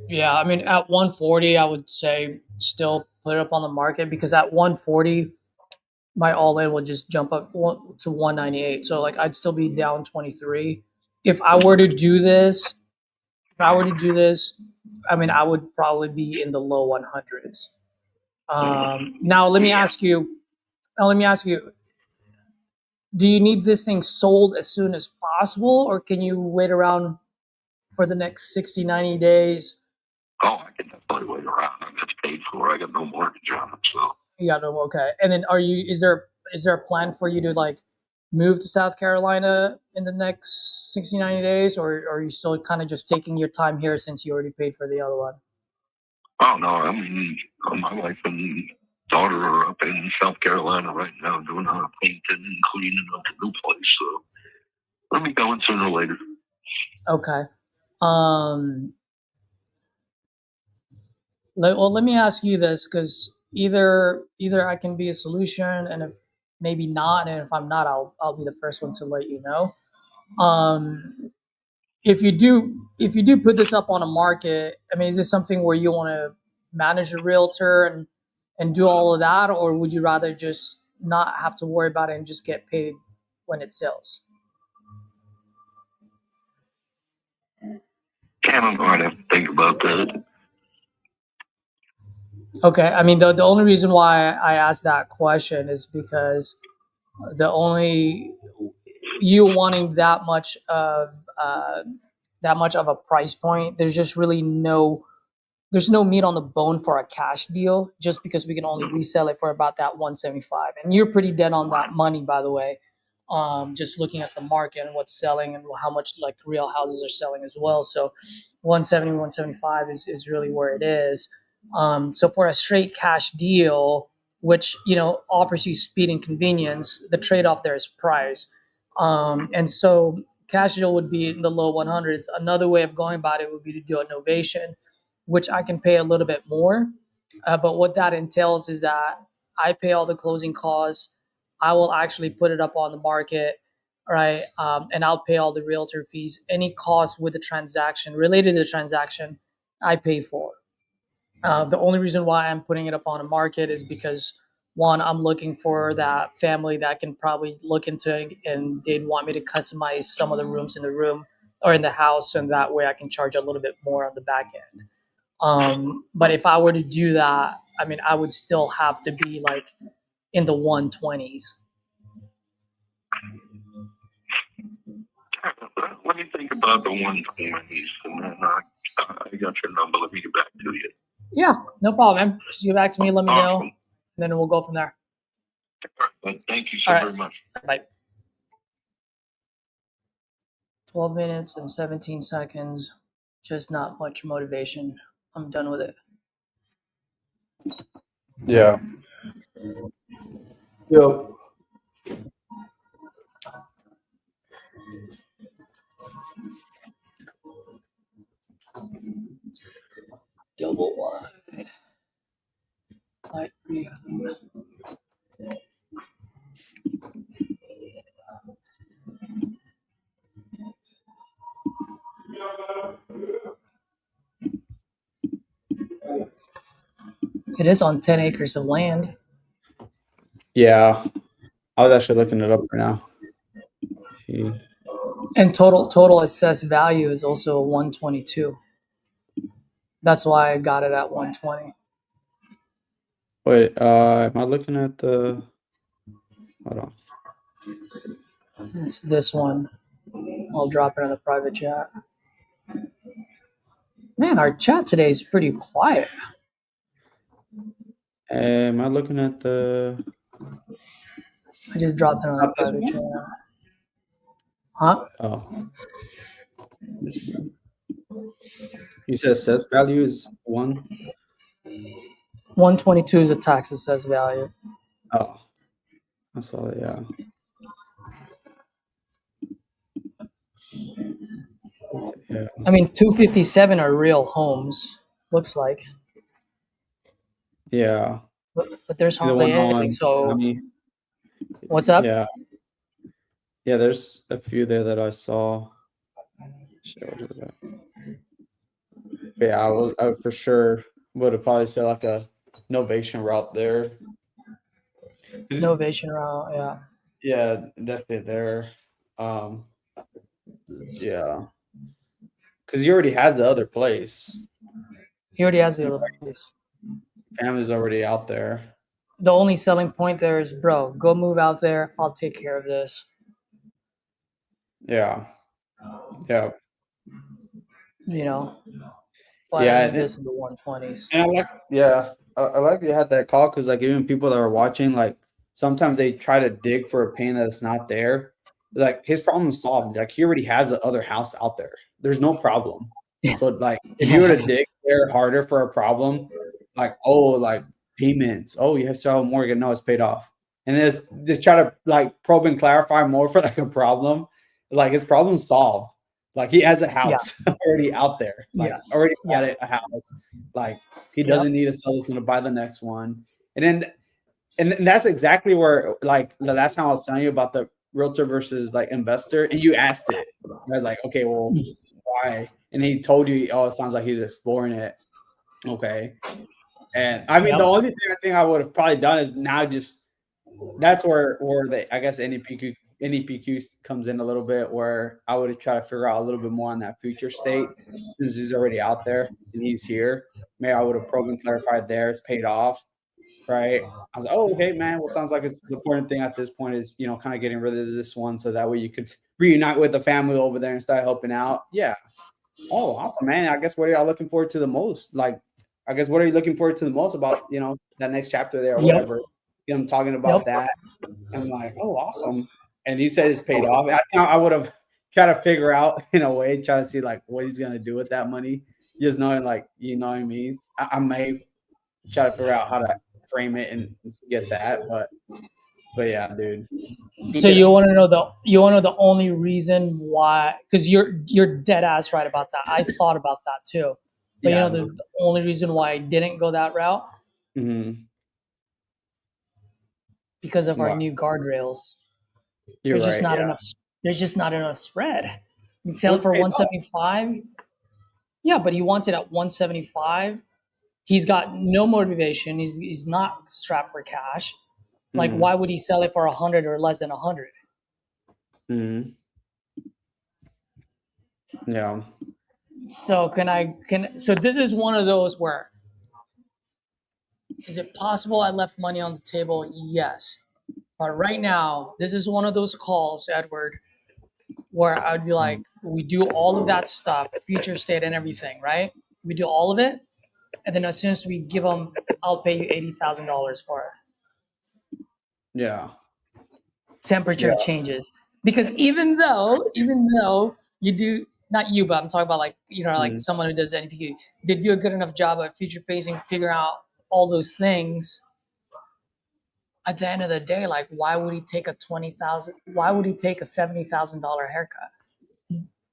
Yeah, I mean, at 140, I would say still put it up on the market because at 140, my all-in would just jump up to 198. So like, I'd still be down 23. If I were to do this, I mean, I would probably be in the low 100s. Now let me ask you. Do you need this thing sold as soon as possible, or can you wait around for the next 60, 90 days? Oh, I can definitely wait around. That's paid for. I got no mortgage on it, so. Yeah, no, okay. And then is there a plan for you to like move to South Carolina in the next 60, 90 days, or are you still kind of just taking your time here since you already paid for the other one? Oh no, I mean, my wife and daughter are up in South Carolina right now doing painting and cleaning up the new place. So let me go in sooner or later. Okay. Let me ask you this, because either I can be a solution, and if maybe not, and if I'm not, I'll be the first one to let you know. if you do put this up on a market, I mean, is this something where you want to manage a realtor and do all of that, or would you rather just not have to worry about it and just get paid when it sells? I don't know. I'd have to think about that. Okay, I mean, the only reason why I asked that question is because the only you wanting that much of a price point, there's just really there's no meat on the bone for a cash deal, just because we can only resell it for about that 175. And you're pretty dead on that money, by the way. Just looking at the market and what's selling and how much like real houses are selling as well. So 170, 175 is really where it is. So for a straight cash deal, which offers you speed and convenience, the trade-off there is price. And so cash deal would be in the low 100s. Another way of going about it would be to do a novation, which I can pay a little bit more. But what that entails is that I pay all the closing costs. I will actually put it up on the market, right? And I'll pay all the realtor fees. Any costs with the transaction, related to the transaction, I pay for. The only reason why I'm putting it up on a market is because, one, I'm looking for that family that can probably look into it and they'd want me to customize some of the rooms in the room or in the house, and that way I can charge a little bit more on the back end. But if I were to do that, I mean, I would still have to be like in the 120s. Let me think about the 120s, and then I got your number. Let me get back to you. Yeah, no problem, man. Just get back to me, let me know, Awesome. and then we'll go from there. All right. Thank you so All right. very much. Bye. 12 minutes and 17 seconds. Just not much motivation. I'm done with it. Yeah. Yep. Double wide. Light green. It is on 10 acres of land. Yeah. I was actually looking it up right now. And total assessed value is also 122. That's why I got it at 120. Wait, am I looking at the? Hold on. It's this one. I'll drop it in the private chat. Man, our chat today is pretty quiet. Am I looking at the? I just dropped it on the Not this private one? chat. Huh? Oh. You said assessed value is 1? 122 is a tax assessed value. Oh. I saw it, yeah. Yeah. I mean, 257 are real homes, looks like. Yeah. But there's The hardly one on anything. So, County. what's up? Yeah. Yeah, there's a few there that I saw. Yeah, I would for sure would have probably said like a novation route there. Novation route, yeah. Yeah, definitely there. Yeah. Because he already has the other place. He already has the other place. Family's already out there. The only selling point there is, bro, go move out there. I'll take care of this. Yeah. Yeah. You know? But Yeah, I mean, this is the 120s. And I like you had that call because like even people that are watching, like sometimes they try to dig for a pain that's not there. Like his problem's solved. Like he already has the other house out there. There's no problem. Yeah. So like if you were to dig there harder for a problem, like like payments, you have to have a mortgage, no, it's paid off. And then just try to like probe and clarify more for like a problem. Like his problem's solved. Like he has a house already out there. Like already got a house. Like he doesn't need to sell this one to buy the next one. And that's exactly where like the last time I was telling you about the realtor versus like investor, and you asked it. I was like, okay, well, why. And he told you, oh, it sounds like he's exploring it. Okay. And I mean, the only thing I think I would have probably done is now just that's where the I guess NEPQ comes in a little bit, where I would have tried to figure out a little bit more on that future state since he's already out there and he's here. Maybe I would have probed and clarified there. It's paid off, right? I was like, oh, okay, man. Well, sounds like it's the important thing at this point is kind of getting rid of this one so that way you could reunite with the family over there and start helping out. Yeah. Oh, awesome, man. I guess what are y'all looking forward to the most? Like, I guess what are you looking forward to the most about that next chapter there or whatever? I'm talking about that. I'm like, oh, awesome. And he said it's paid off. And I would have tried to figure out in a way, try to see like what he's gonna do with that money. Just knowing, like, you know what I mean. I may try to figure out how to frame it and get that, but yeah, dude. So you want to know the only reason why? Because you're dead ass right about that. I thought about that too. But Yeah. the only reason why I didn't go that route because of our new guardrails. You're There's just right, not yeah. enough. There's just not enough spread. You sell for 175. Yeah, but he wants it at 175. He's got no motivation. He's not strapped for cash. Like, why would he sell it for 100 or less than 100? Yeah. So so this is one of those where, is it possible I left money on the table? Yes. But right now, this is one of those calls, Edward, where I'd be like, we do all of that stuff, future state and everything, right? We do all of it. And then as soon as we give them, I'll pay you $80,000 for it. Yeah. Temperature changes. Because even though you do, not you, but I'm talking about like, like someone who does NPQ, they do a good enough job at future pacing, figuring out all those things. At the end of the day, like, why would he take a $70,000 haircut?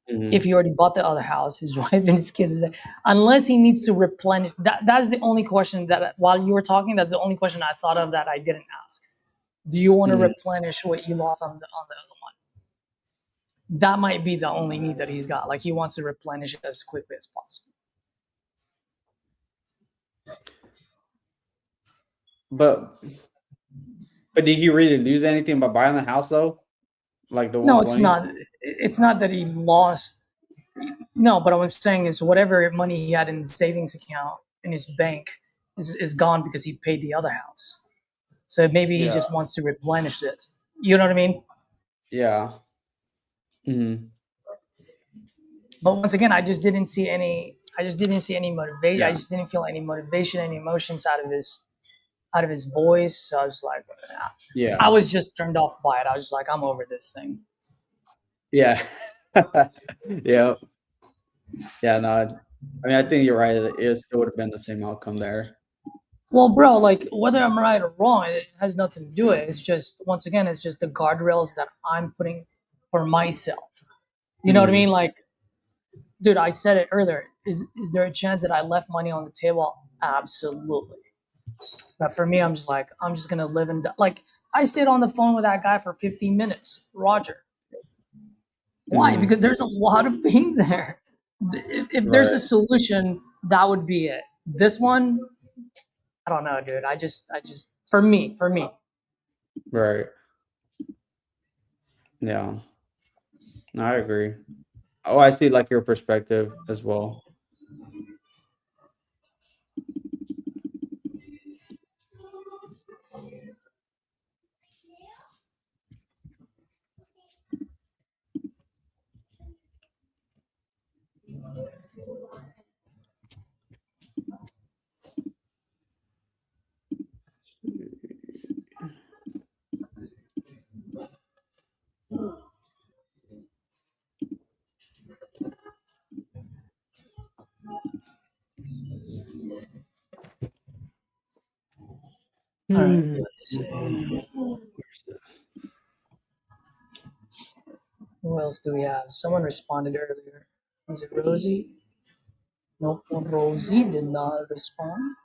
If he already bought the other house, his wife and his kids are there, unless he needs to replenish. That's the only question that, while you were talking, that's the only question I thought of that I didn't ask. Do you want to replenish what you lost on the other one? That might be the only need that he's got. Like, he wants to replenish it as quickly as possible. But did he really lose anything by buying the house though? Like the 120? No, it's not. It's not that he lost. No, but what I'm saying is whatever money he had in the savings account in his bank is gone because he paid the other house. So maybe he just wants to replenish this. You know what I mean? Yeah. But once again, I just didn't see any motivation. Yeah. I just didn't feel any motivation, any emotions out of his voice. So I was like, yeah. I was just turned off by it. I was just like, I'm over this thing. Yeah. Yeah. Yeah, no. I mean, I think you're right. It still would have been the same outcome there. Well, bro, like, whether I'm right or wrong, it has nothing to do with it. It's just, once again, it's just the guardrails that I'm putting for myself. You know what I mean? Like, dude, I said it earlier. Is there a chance that I left money on the table? Absolutely. But for me, I'm just going to live in, like, I stayed on the phone with that guy for 15 minutes, Roger. Why? Because there's a lot of pain there. If there's a solution, that would be it. This one, I don't know, dude. I just, for me. Right. Yeah. No, I agree. Oh, I see like your perspective as well. All right, let's see. Who else do we have? Someone responded earlier. Was it Rosie? Nope, Rosie did not respond.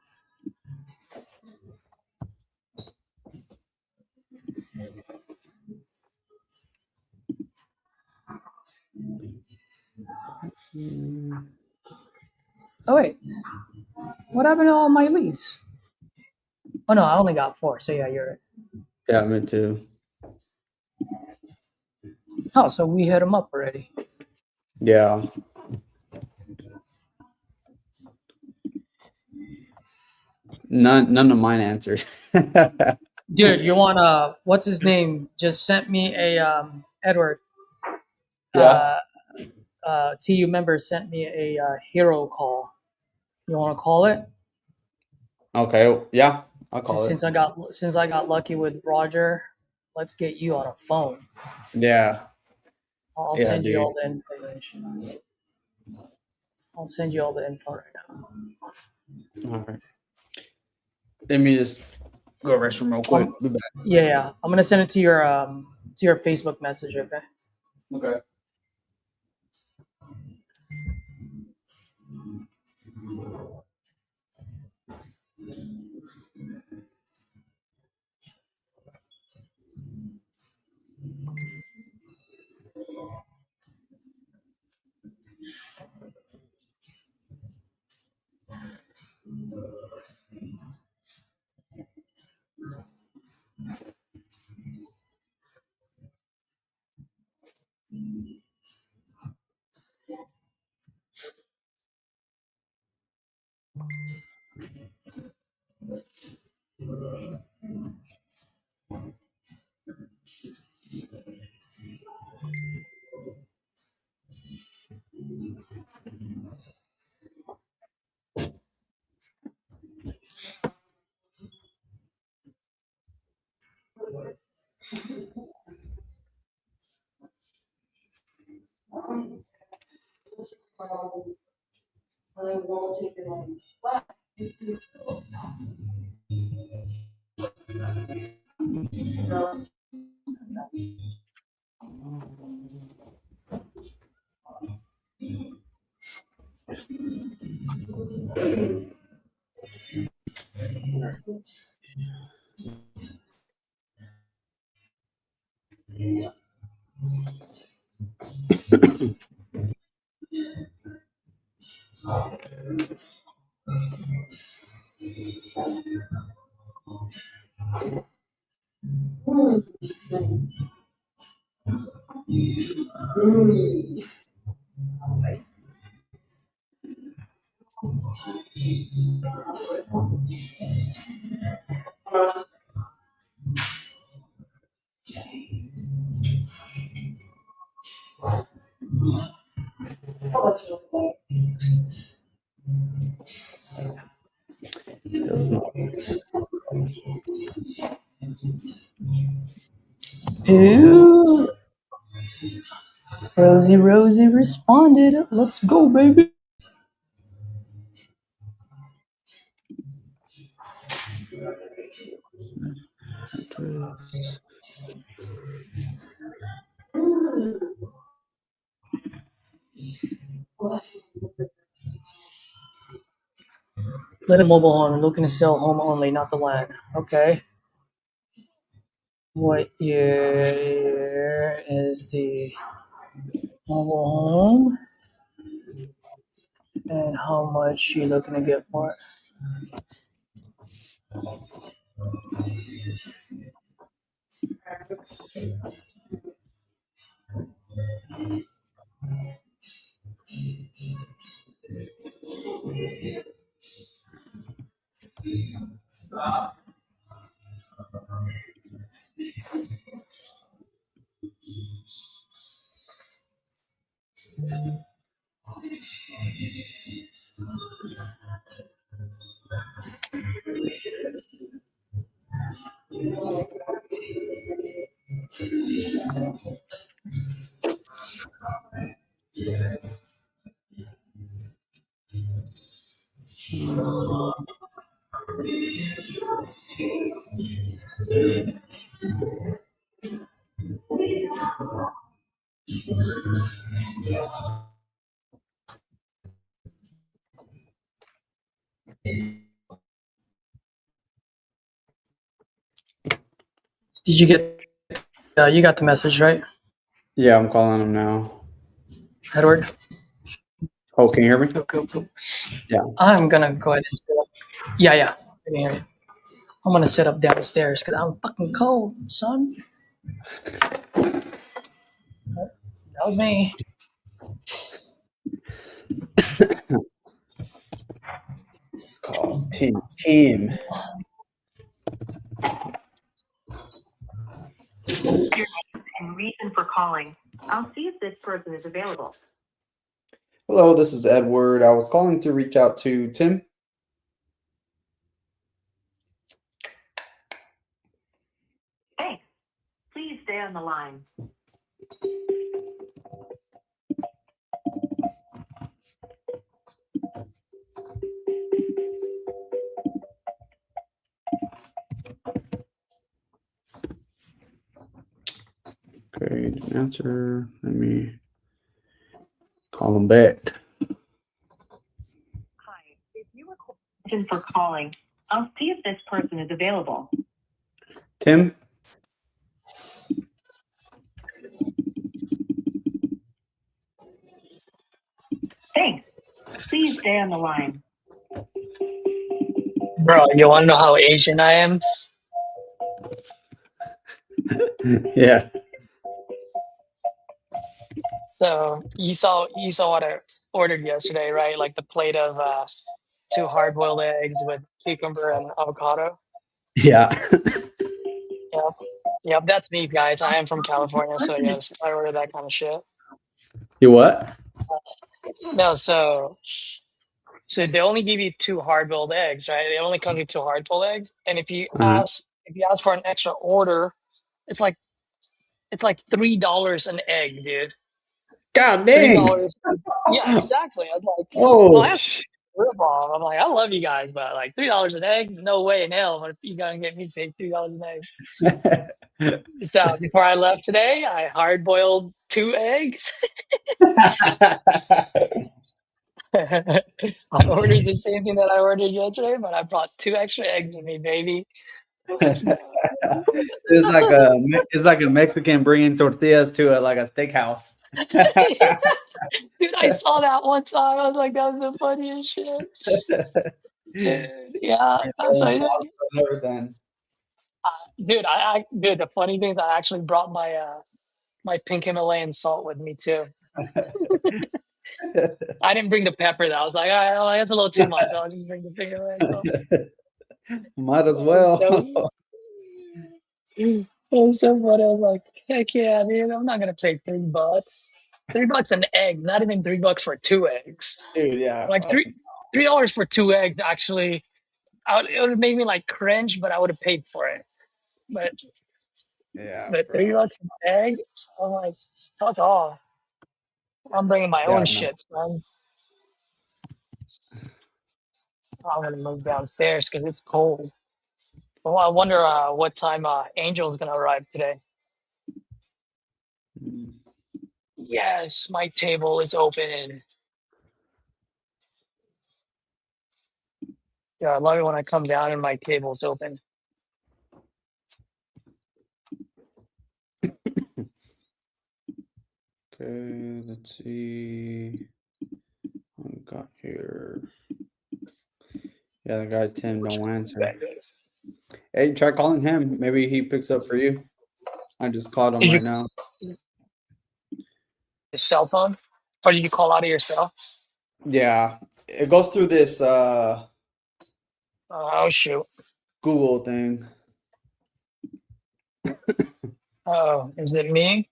Oh wait, what happened to all my leads? Oh no, I only got 4. So yeah, you're right. Yeah, me too. Oh, so we hit them up already. Yeah. None of mine answered. Dude, you want what's his name? Just sent me a Edward. Yeah. TU member sent me a hero call. You want to call it? Okay. Yeah, I'll call Since it. I got lucky with Roger, let's get you on a phone. Yeah. I'll Yeah, send you dude. all the information. I'll send you all the info right now. All right. Let me just go restroom real quick. Be back. Yeah. I'm gonna send it to your Facebook message. Okay. Okay. Ooh, Rosie responded. Let's go, baby. Live in mobile home. Looking to sell home only, not the land. Okay. What year is the mobile home? And how much you looking to get for it? Did you get? You got the message, right, Yeah, I'm calling him now. Edward? Oh, can you hear me? Cool. Yeah. I'm gonna go ahead and set up. Yeah, I can hear you. I'm gonna set up downstairs because I'm fucking cold, son. That was me. Call team. And reason for calling. I'll see if this person is available. Hello, this is Edward. I was calling to reach out to Tim. Thanks. Please stay on the line. Okay, didn't answer. Let me call him back. Hi. If you record reason for calling, I'll see if this person is available. Tim? Thanks. Please stay on the line. Bro, you wanna know how Asian I am? Yeah. So you saw what I ordered yesterday, right? Like the plate of 2 hard-boiled eggs with cucumber and avocado. Yeah. Yep, that's me, guys. I am from California, so yes, I order that kind of shit. You what? No, so they only give you 2 hard-boiled eggs, right? They only come with 2 hard-boiled eggs, and if you ask for an extra order, it's like $3 an egg, dude. God dang. $3. Yeah, exactly. I was like, Oh, that's rip off. I'm like, I love you guys, but like $3 an egg, no way in hell. But you gotta get me paid $3 an egg. So before I left today, I hard boiled 2 eggs. I ordered the same thing that I ordered yesterday, but I brought 2 extra eggs with me, baby. it's like a Mexican bringing tortillas to a steakhouse. Dude, I saw that one time. I was like, that was the funniest shit. Dude, yeah. Everything. Dude, the funny thing is I actually brought my pink Himalayan salt with me too. I didn't bring the pepper though. I was like, that's a little too much. I'll just bring the pink Himalayan salt. Might as well. It was so funny. I was like, heck yeah, dude, I'm not gonna pay $3. $3 an egg, not even $3 for 2 eggs. Dude, yeah. Like $3 for 2 eggs actually it would have made me like cringe, but I would have paid for it. But Yeah. $3 an egg, I'm like, fuck off. I'm bringing my own shit, son. I'm gonna move downstairs because it's cold. Well, I wonder what time Angel's gonna arrive today. Yes, my table is open. Yeah, I love it when I come down and my table's open. Okay, let's see what we got here. Yeah, the guy Tim don't answer. Hey, try calling him. Maybe he picks up for you. I just called him right now. His cell phone? Or did you call out of your cell? Yeah, it goes through this oh shoot, Google thing. Oh, is it me?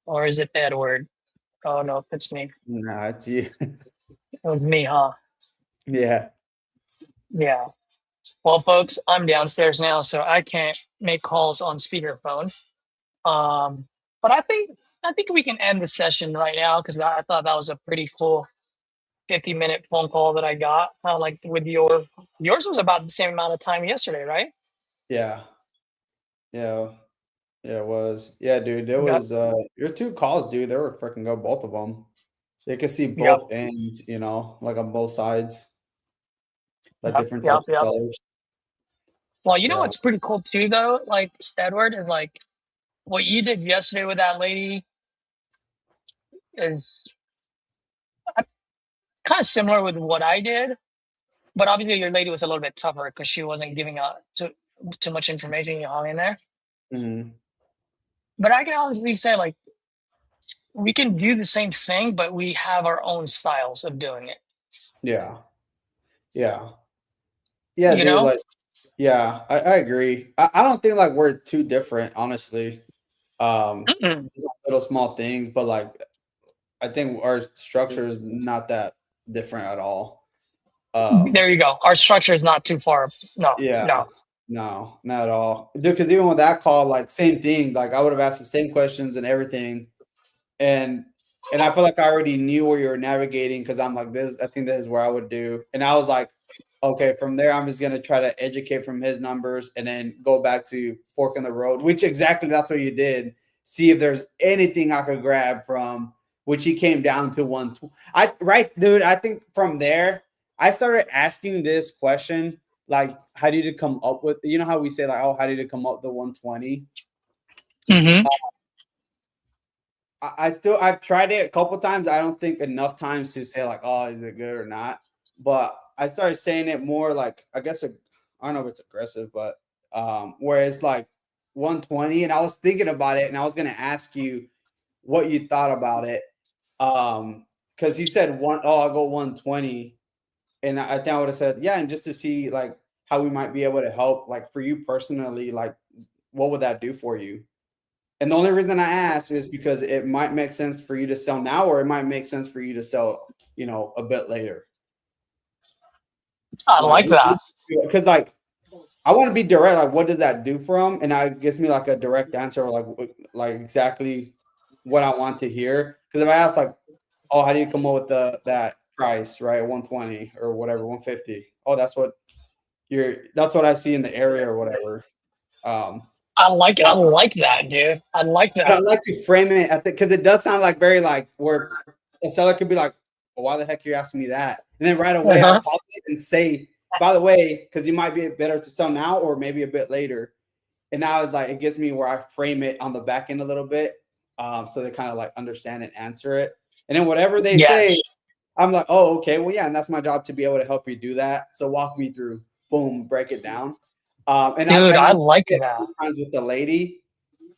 Or is it Edward? Oh no, it's me. Nah, it's you. It was me, huh? Yeah. Yeah. Well, folks, I'm downstairs now, so I can't make calls on speakerphone. But I think we can end the session right now because I thought that was a pretty cool 50-minute phone call that I got. Like with yours was about the same amount of time yesterday, right? Yeah. Yeah. Yeah, it was. Yeah, dude, there was your 2 calls, dude. They were freaking good, both of them. They could see both ends, like on both sides, like different types of sellers. Well, you know what's pretty cool too, though, like Edward, is like what you did yesterday with that lady is kind of similar with what I did, but obviously your lady was a little bit tougher because she wasn't giving out too much information. You hung in there. Mm-hmm. But I can honestly say, like, we can do the same thing, but we have our own styles of doing it. Yeah, yeah, You dude. know? Like, yeah, I agree. I don't think like we're too different, honestly. Mm-mm. Just little small things, but like I think our structure is not that different at all. There you go. Our structure is not too far. No, Yeah, no. no, not at all, dude. Because even with that call, like same thing. Like I would have asked the same questions and everything, and I feel like I already knew where you were navigating because I'm like this. I think this is where I would do, and I was like, okay, from there I'm just gonna try to educate from his numbers and then go back to fork in the road, which exactly that's what you did. See if there's anything I could grab from, which he came down to one. Right, dude. I think from there I started asking this question like, how did you come up with? You know how we say like, oh, how did you come up with the 120? Mm-hmm. I've tried it a couple times. I don't think enough times to say like, oh, is it good or not? But I started saying it more like, I guess I don't know if it's aggressive, but where it's like 120. And I was thinking about it, and I was gonna ask you what you thought about it. Because he said I'll go 120, and I think I would have said yeah, and just to see like how we might be able to help, like for you personally, like what would that do for you? And the only reason I ask is because it might make sense for you to sell now, or it might make sense for you to sell, a bit later. I Like, like that. because like I want to be direct. Like, what did that do for him? And it gives me like a direct answer, like exactly what I want to hear. Because if I ask like, oh, how do you come up with that price, right? 120 or whatever, 150. Oh, that's what I see in the area or whatever. I like that, dude. I like But I that. like to frame it because it does sound like very like where a seller could be like, well, why the heck are you asking me that? And then right away I'll Uh-huh. pause it and say, by the way, because you might be better to sell now or maybe a bit later. And now it's like it gets me where I frame it on the back end a little bit. So they kind of like understand and answer it. And then whatever they say, Yes. I'm like, oh, okay, well, yeah, and that's my job to be able to help you do that. So walk me through, boom, break it down. And Dude, I I like did it that. times with the lady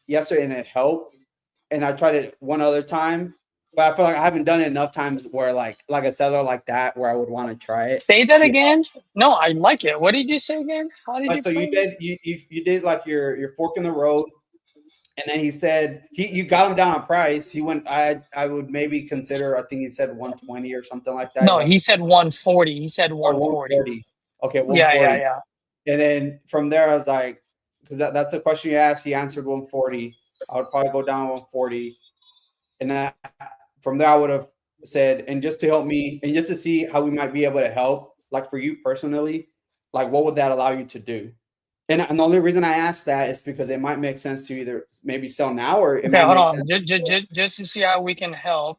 yesterday, and it helped. And I tried it one other time, but I feel like I haven't done it enough times where like a seller like that where I would want to try it. Say that See again. No, I like it. What did you say again? How did like you so you frame it? did you did like your fork in the road, and then he said you got him down on price. He went I would maybe consider, I think he said 120 or something like that. No, Like he said 140. He said or 140. 140. Okay, Yeah, yeah, 140. yeah. And then from there I was like, because that's a question you asked, he answered 140. I would probably go down 140. And that from there I would have said, and just to help me and just to see how we might be able to help, like for you personally, like what would that allow you to do? And the only reason I asked that is because it might make sense to either maybe sell now, or it Okay, might hold make on. sense. Just to see how we can help.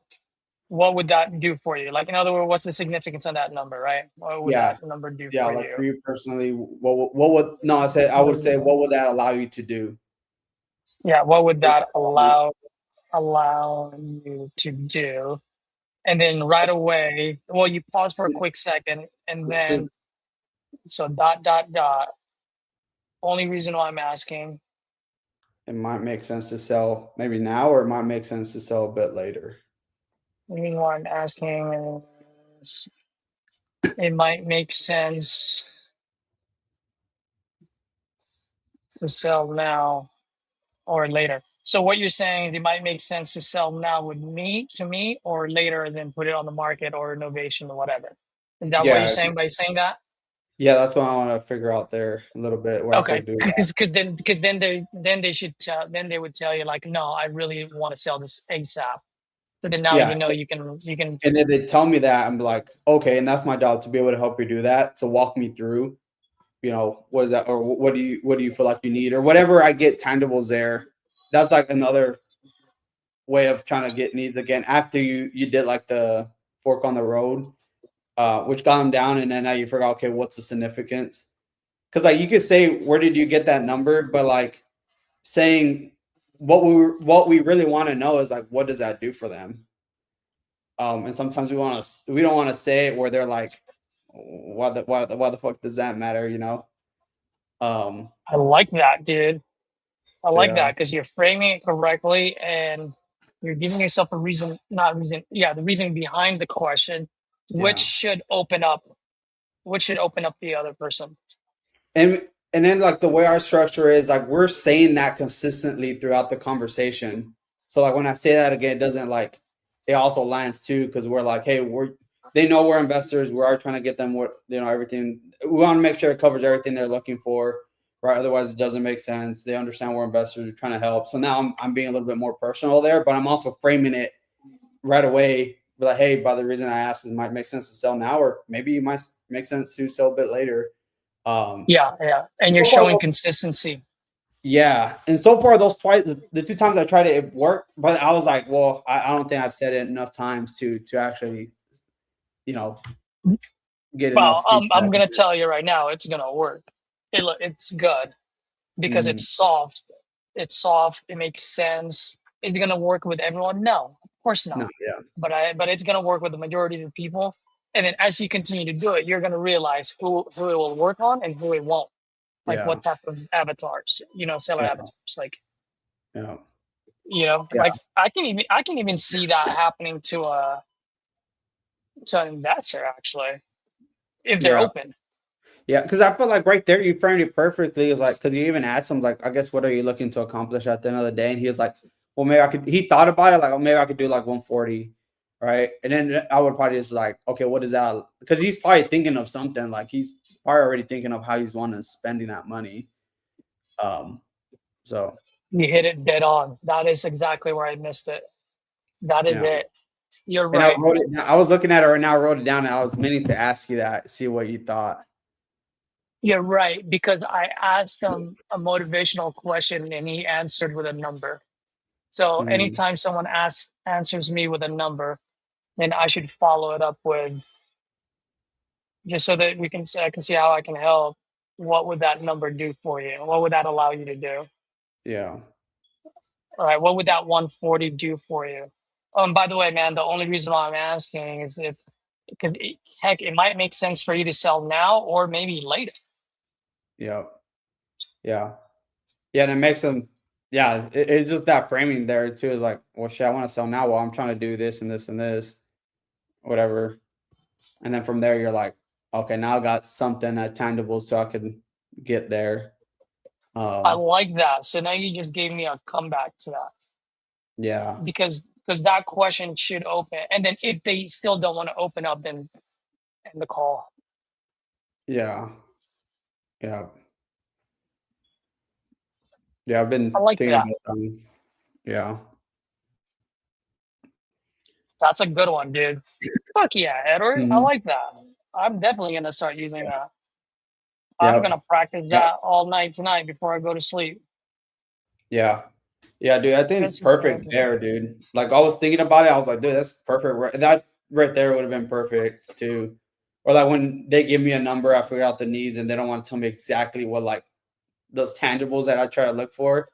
What would that do for you? Like, in other words, what's the significance of that number, right? What would Yeah, that number do yeah, for like you? for you personally, what would no? I would say, what would that allow you to do? Yeah, what would that allow you to do? And then right away, well, you pause for a quick second, and It's for then so dot dot dot. Only reason why I'm asking, it might make sense to sell maybe now, or it might make sense to sell a bit later. the reason why I'm asking is it might make sense to sell now or later. So what you're saying is it might make sense to sell now with me to me or later then put it on the market or innovation or whatever. Is that what you're Yeah, saying by saying that? yeah, that's what I want to figure out there a little bit where I Okay, could do that. because then they should then they would tell you like, no, I really want to sell this ASAP. So then now Yeah, you can. and if they tell me that, I'm like, okay, and that's my job to be able to help you do that. So walk me through, what is that, or what do you feel like you need, or whatever. I get tangibles there. That's like another way of trying to get needs again after you did like the fork on the road, which got them down, and then now you figure out, okay, what's the significance? Because like you could say, where did you get that number? But like saying what we really want to know is like, what does that do for them? And sometimes we don't want to say it where they're like, why the fuck does that matter? You know? I like that, dude. I So like yeah, that because you're framing it correctly and you're giving yourself a reason, not reason, yeah, the reason behind the question, which yeah. should open up, which should open up the other person. And then like the way our structure is, like we're saying that consistently throughout the conversation. So like when I say that again, it doesn't like it also lands too, because we're like, hey, they know we're investors. We are trying to get them what everything. We want to make sure it covers everything they're looking for, right? Otherwise, it doesn't make sense. They understand we're investors. We're trying to help. So now I'm being a little bit more personal there, but I'm also framing it right away. Be like, hey, by the reason I asked, it might make sense to sell now, or maybe it might make sense to sell a bit later. Yeah, yeah. And you're So far, showing consistency. yeah, and so far those twice, the two times I tried it, it worked. But I was like, well, I don't think I've said it enough times to actually, you know, get Well, enough feedback. I'm gonna tell you right now, it's gonna work. It's good because Mm, it's soft. It's soft. It makes sense. Is it gonna work with everyone? No, of course no, not. yeah, But it's gonna work with the majority of the people. And then as you continue to do it, you're gonna realize who it will work on and who it won't. Like yeah, what type of avatars, seller yeah, avatars. Like, yeah, yeah, like I can even see that happening to an investor actually if they're yeah. open. Yeah, because I feel like right there you framed it perfectly. It's like because you even asked him like, I guess what are you looking to accomplish at the end of the day? And he was like, well, maybe I could. He thought about it like, oh, maybe I could do like 140, right? And then I would probably just like, okay, what is that? Because he's probably thinking of something like he's probably already thinking of how he's wanting to spending that money. Um, so You hit it dead on. That is exactly where I missed it. That is yeah, it. You're and I right. wrote it down. I was looking at it right now. I wrote it down, and I was meaning to ask you that, see what you thought. You're right because I asked him a motivational question and he answered with a number. So Mm, anytime someone answers me with a number, then I should follow it up with just so that I can see how I can help. What would that number do for you? What would that allow you to do? yeah, All right, what would that 140 do for you? By the way, man, the only reason why I'm asking is because heck, it might make sense for you to sell now or maybe later. yeah, yeah. Yeah, and it makes them yeah, it's just that framing there too is like, well, shit, I want to sell now. Well, I'm trying to do this and this and this, whatever. And then from there, you're like, okay, now I got something tangible so I can get there. I Um, like that. So now you just gave me a comeback to that yeah, because that question should open, and then if they still don't want to open up, then end the call. yeah, yeah, yeah. I've I been like thinking that. about yeah, That's a good one, dude. Fuck yeah, Edward. I mhm, like that. I'm definitely gonna start using that. I'm yeah, gonna practice yeah, that all night tonight before I go to sleep. yeah, yeah, dude. I think it's perfect Consistency. there, dude. Like I was thinking about it, I was like, dude, that's perfect. That right there would have been perfect too. Or like when they give me a number, I figure out the needs, and they don't want to tell me exactly what like those tangibles that I try to look for.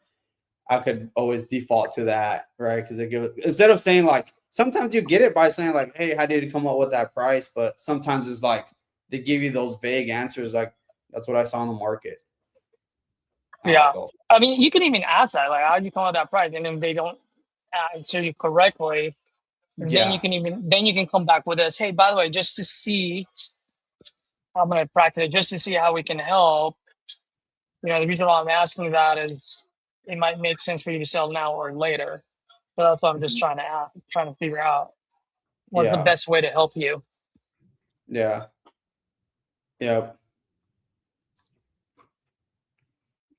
I could always default to that, right? Because they give it instead of saying like sometimes you get it by saying like, "Hey, how did you come up with that price?" But sometimes it's like they give you those vague answers, like that's what I saw in the market. I'm like, Yeah. oh, I mean, you can even ask that, like, how do you come up with that price? And if they don't answer you correctly, yeah, then you can come back with us. Hey, by the way, just to see, I'm gonna practice it just to see how we can help. The reason why I'm asking that is it might make sense for you to sell now or later. So that's what I'm just trying to figure out what's the yeah, best way to help you. yeah, yeah,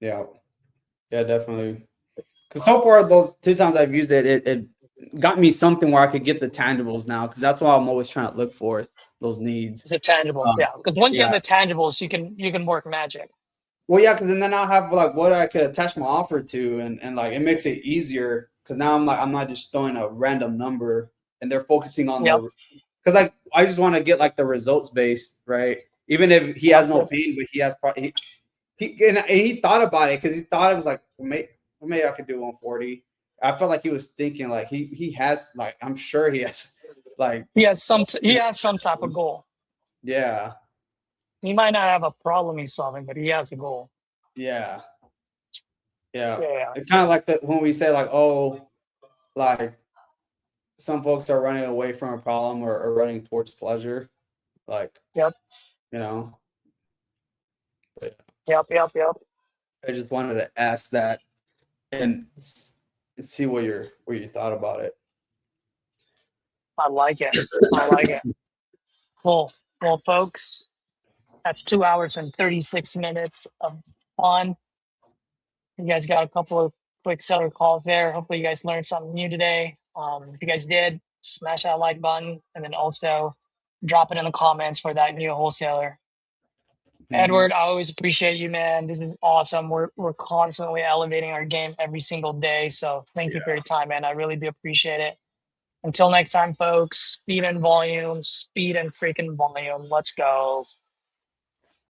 yeah, yeah, definitely. Because so far, those two times I've used it, it got me something where I could get the tangibles now. Because that's why I'm always trying to look for those needs. Is it tangible? Um, Yeah, because once you have yeah, the tangibles, you can work magic. well, yeah, because then I'll have like what I could attach my offer to, and like it makes it easier because now I'm not just throwing a random number, and they're focusing on Yep. the because like I just want to get like the results based, right? Even if he has no Yep. pain, but he has and he thought about it because he thought it was like maybe I could do 140. I felt like he was thinking like he has like I'm sure he has Like, he has some type of goal. yeah, He might not have a problem he's solving, but he has a goal. yeah, yeah. Yeah. It's kind of like that when we say like, oh, like some folks are running away from a problem or running towards pleasure. Like, Yep. you know, Yep. I just wanted to ask that and see what you thought about it. I like it. I like it. Cool. Well, folks, that's 2 hours and 36 minutes of fun. You guys got a couple of quick seller calls there. Hopefully, you guys learned something new today. If you guys did, smash that like button and then also drop it in the comments for that new wholesaler. Edward, I always appreciate you, man. This is awesome. We're constantly elevating our game every single day. So thank you for your time, man. I really do appreciate it. Until next time, folks, speed and volume, speed and freaking volume. Let's go.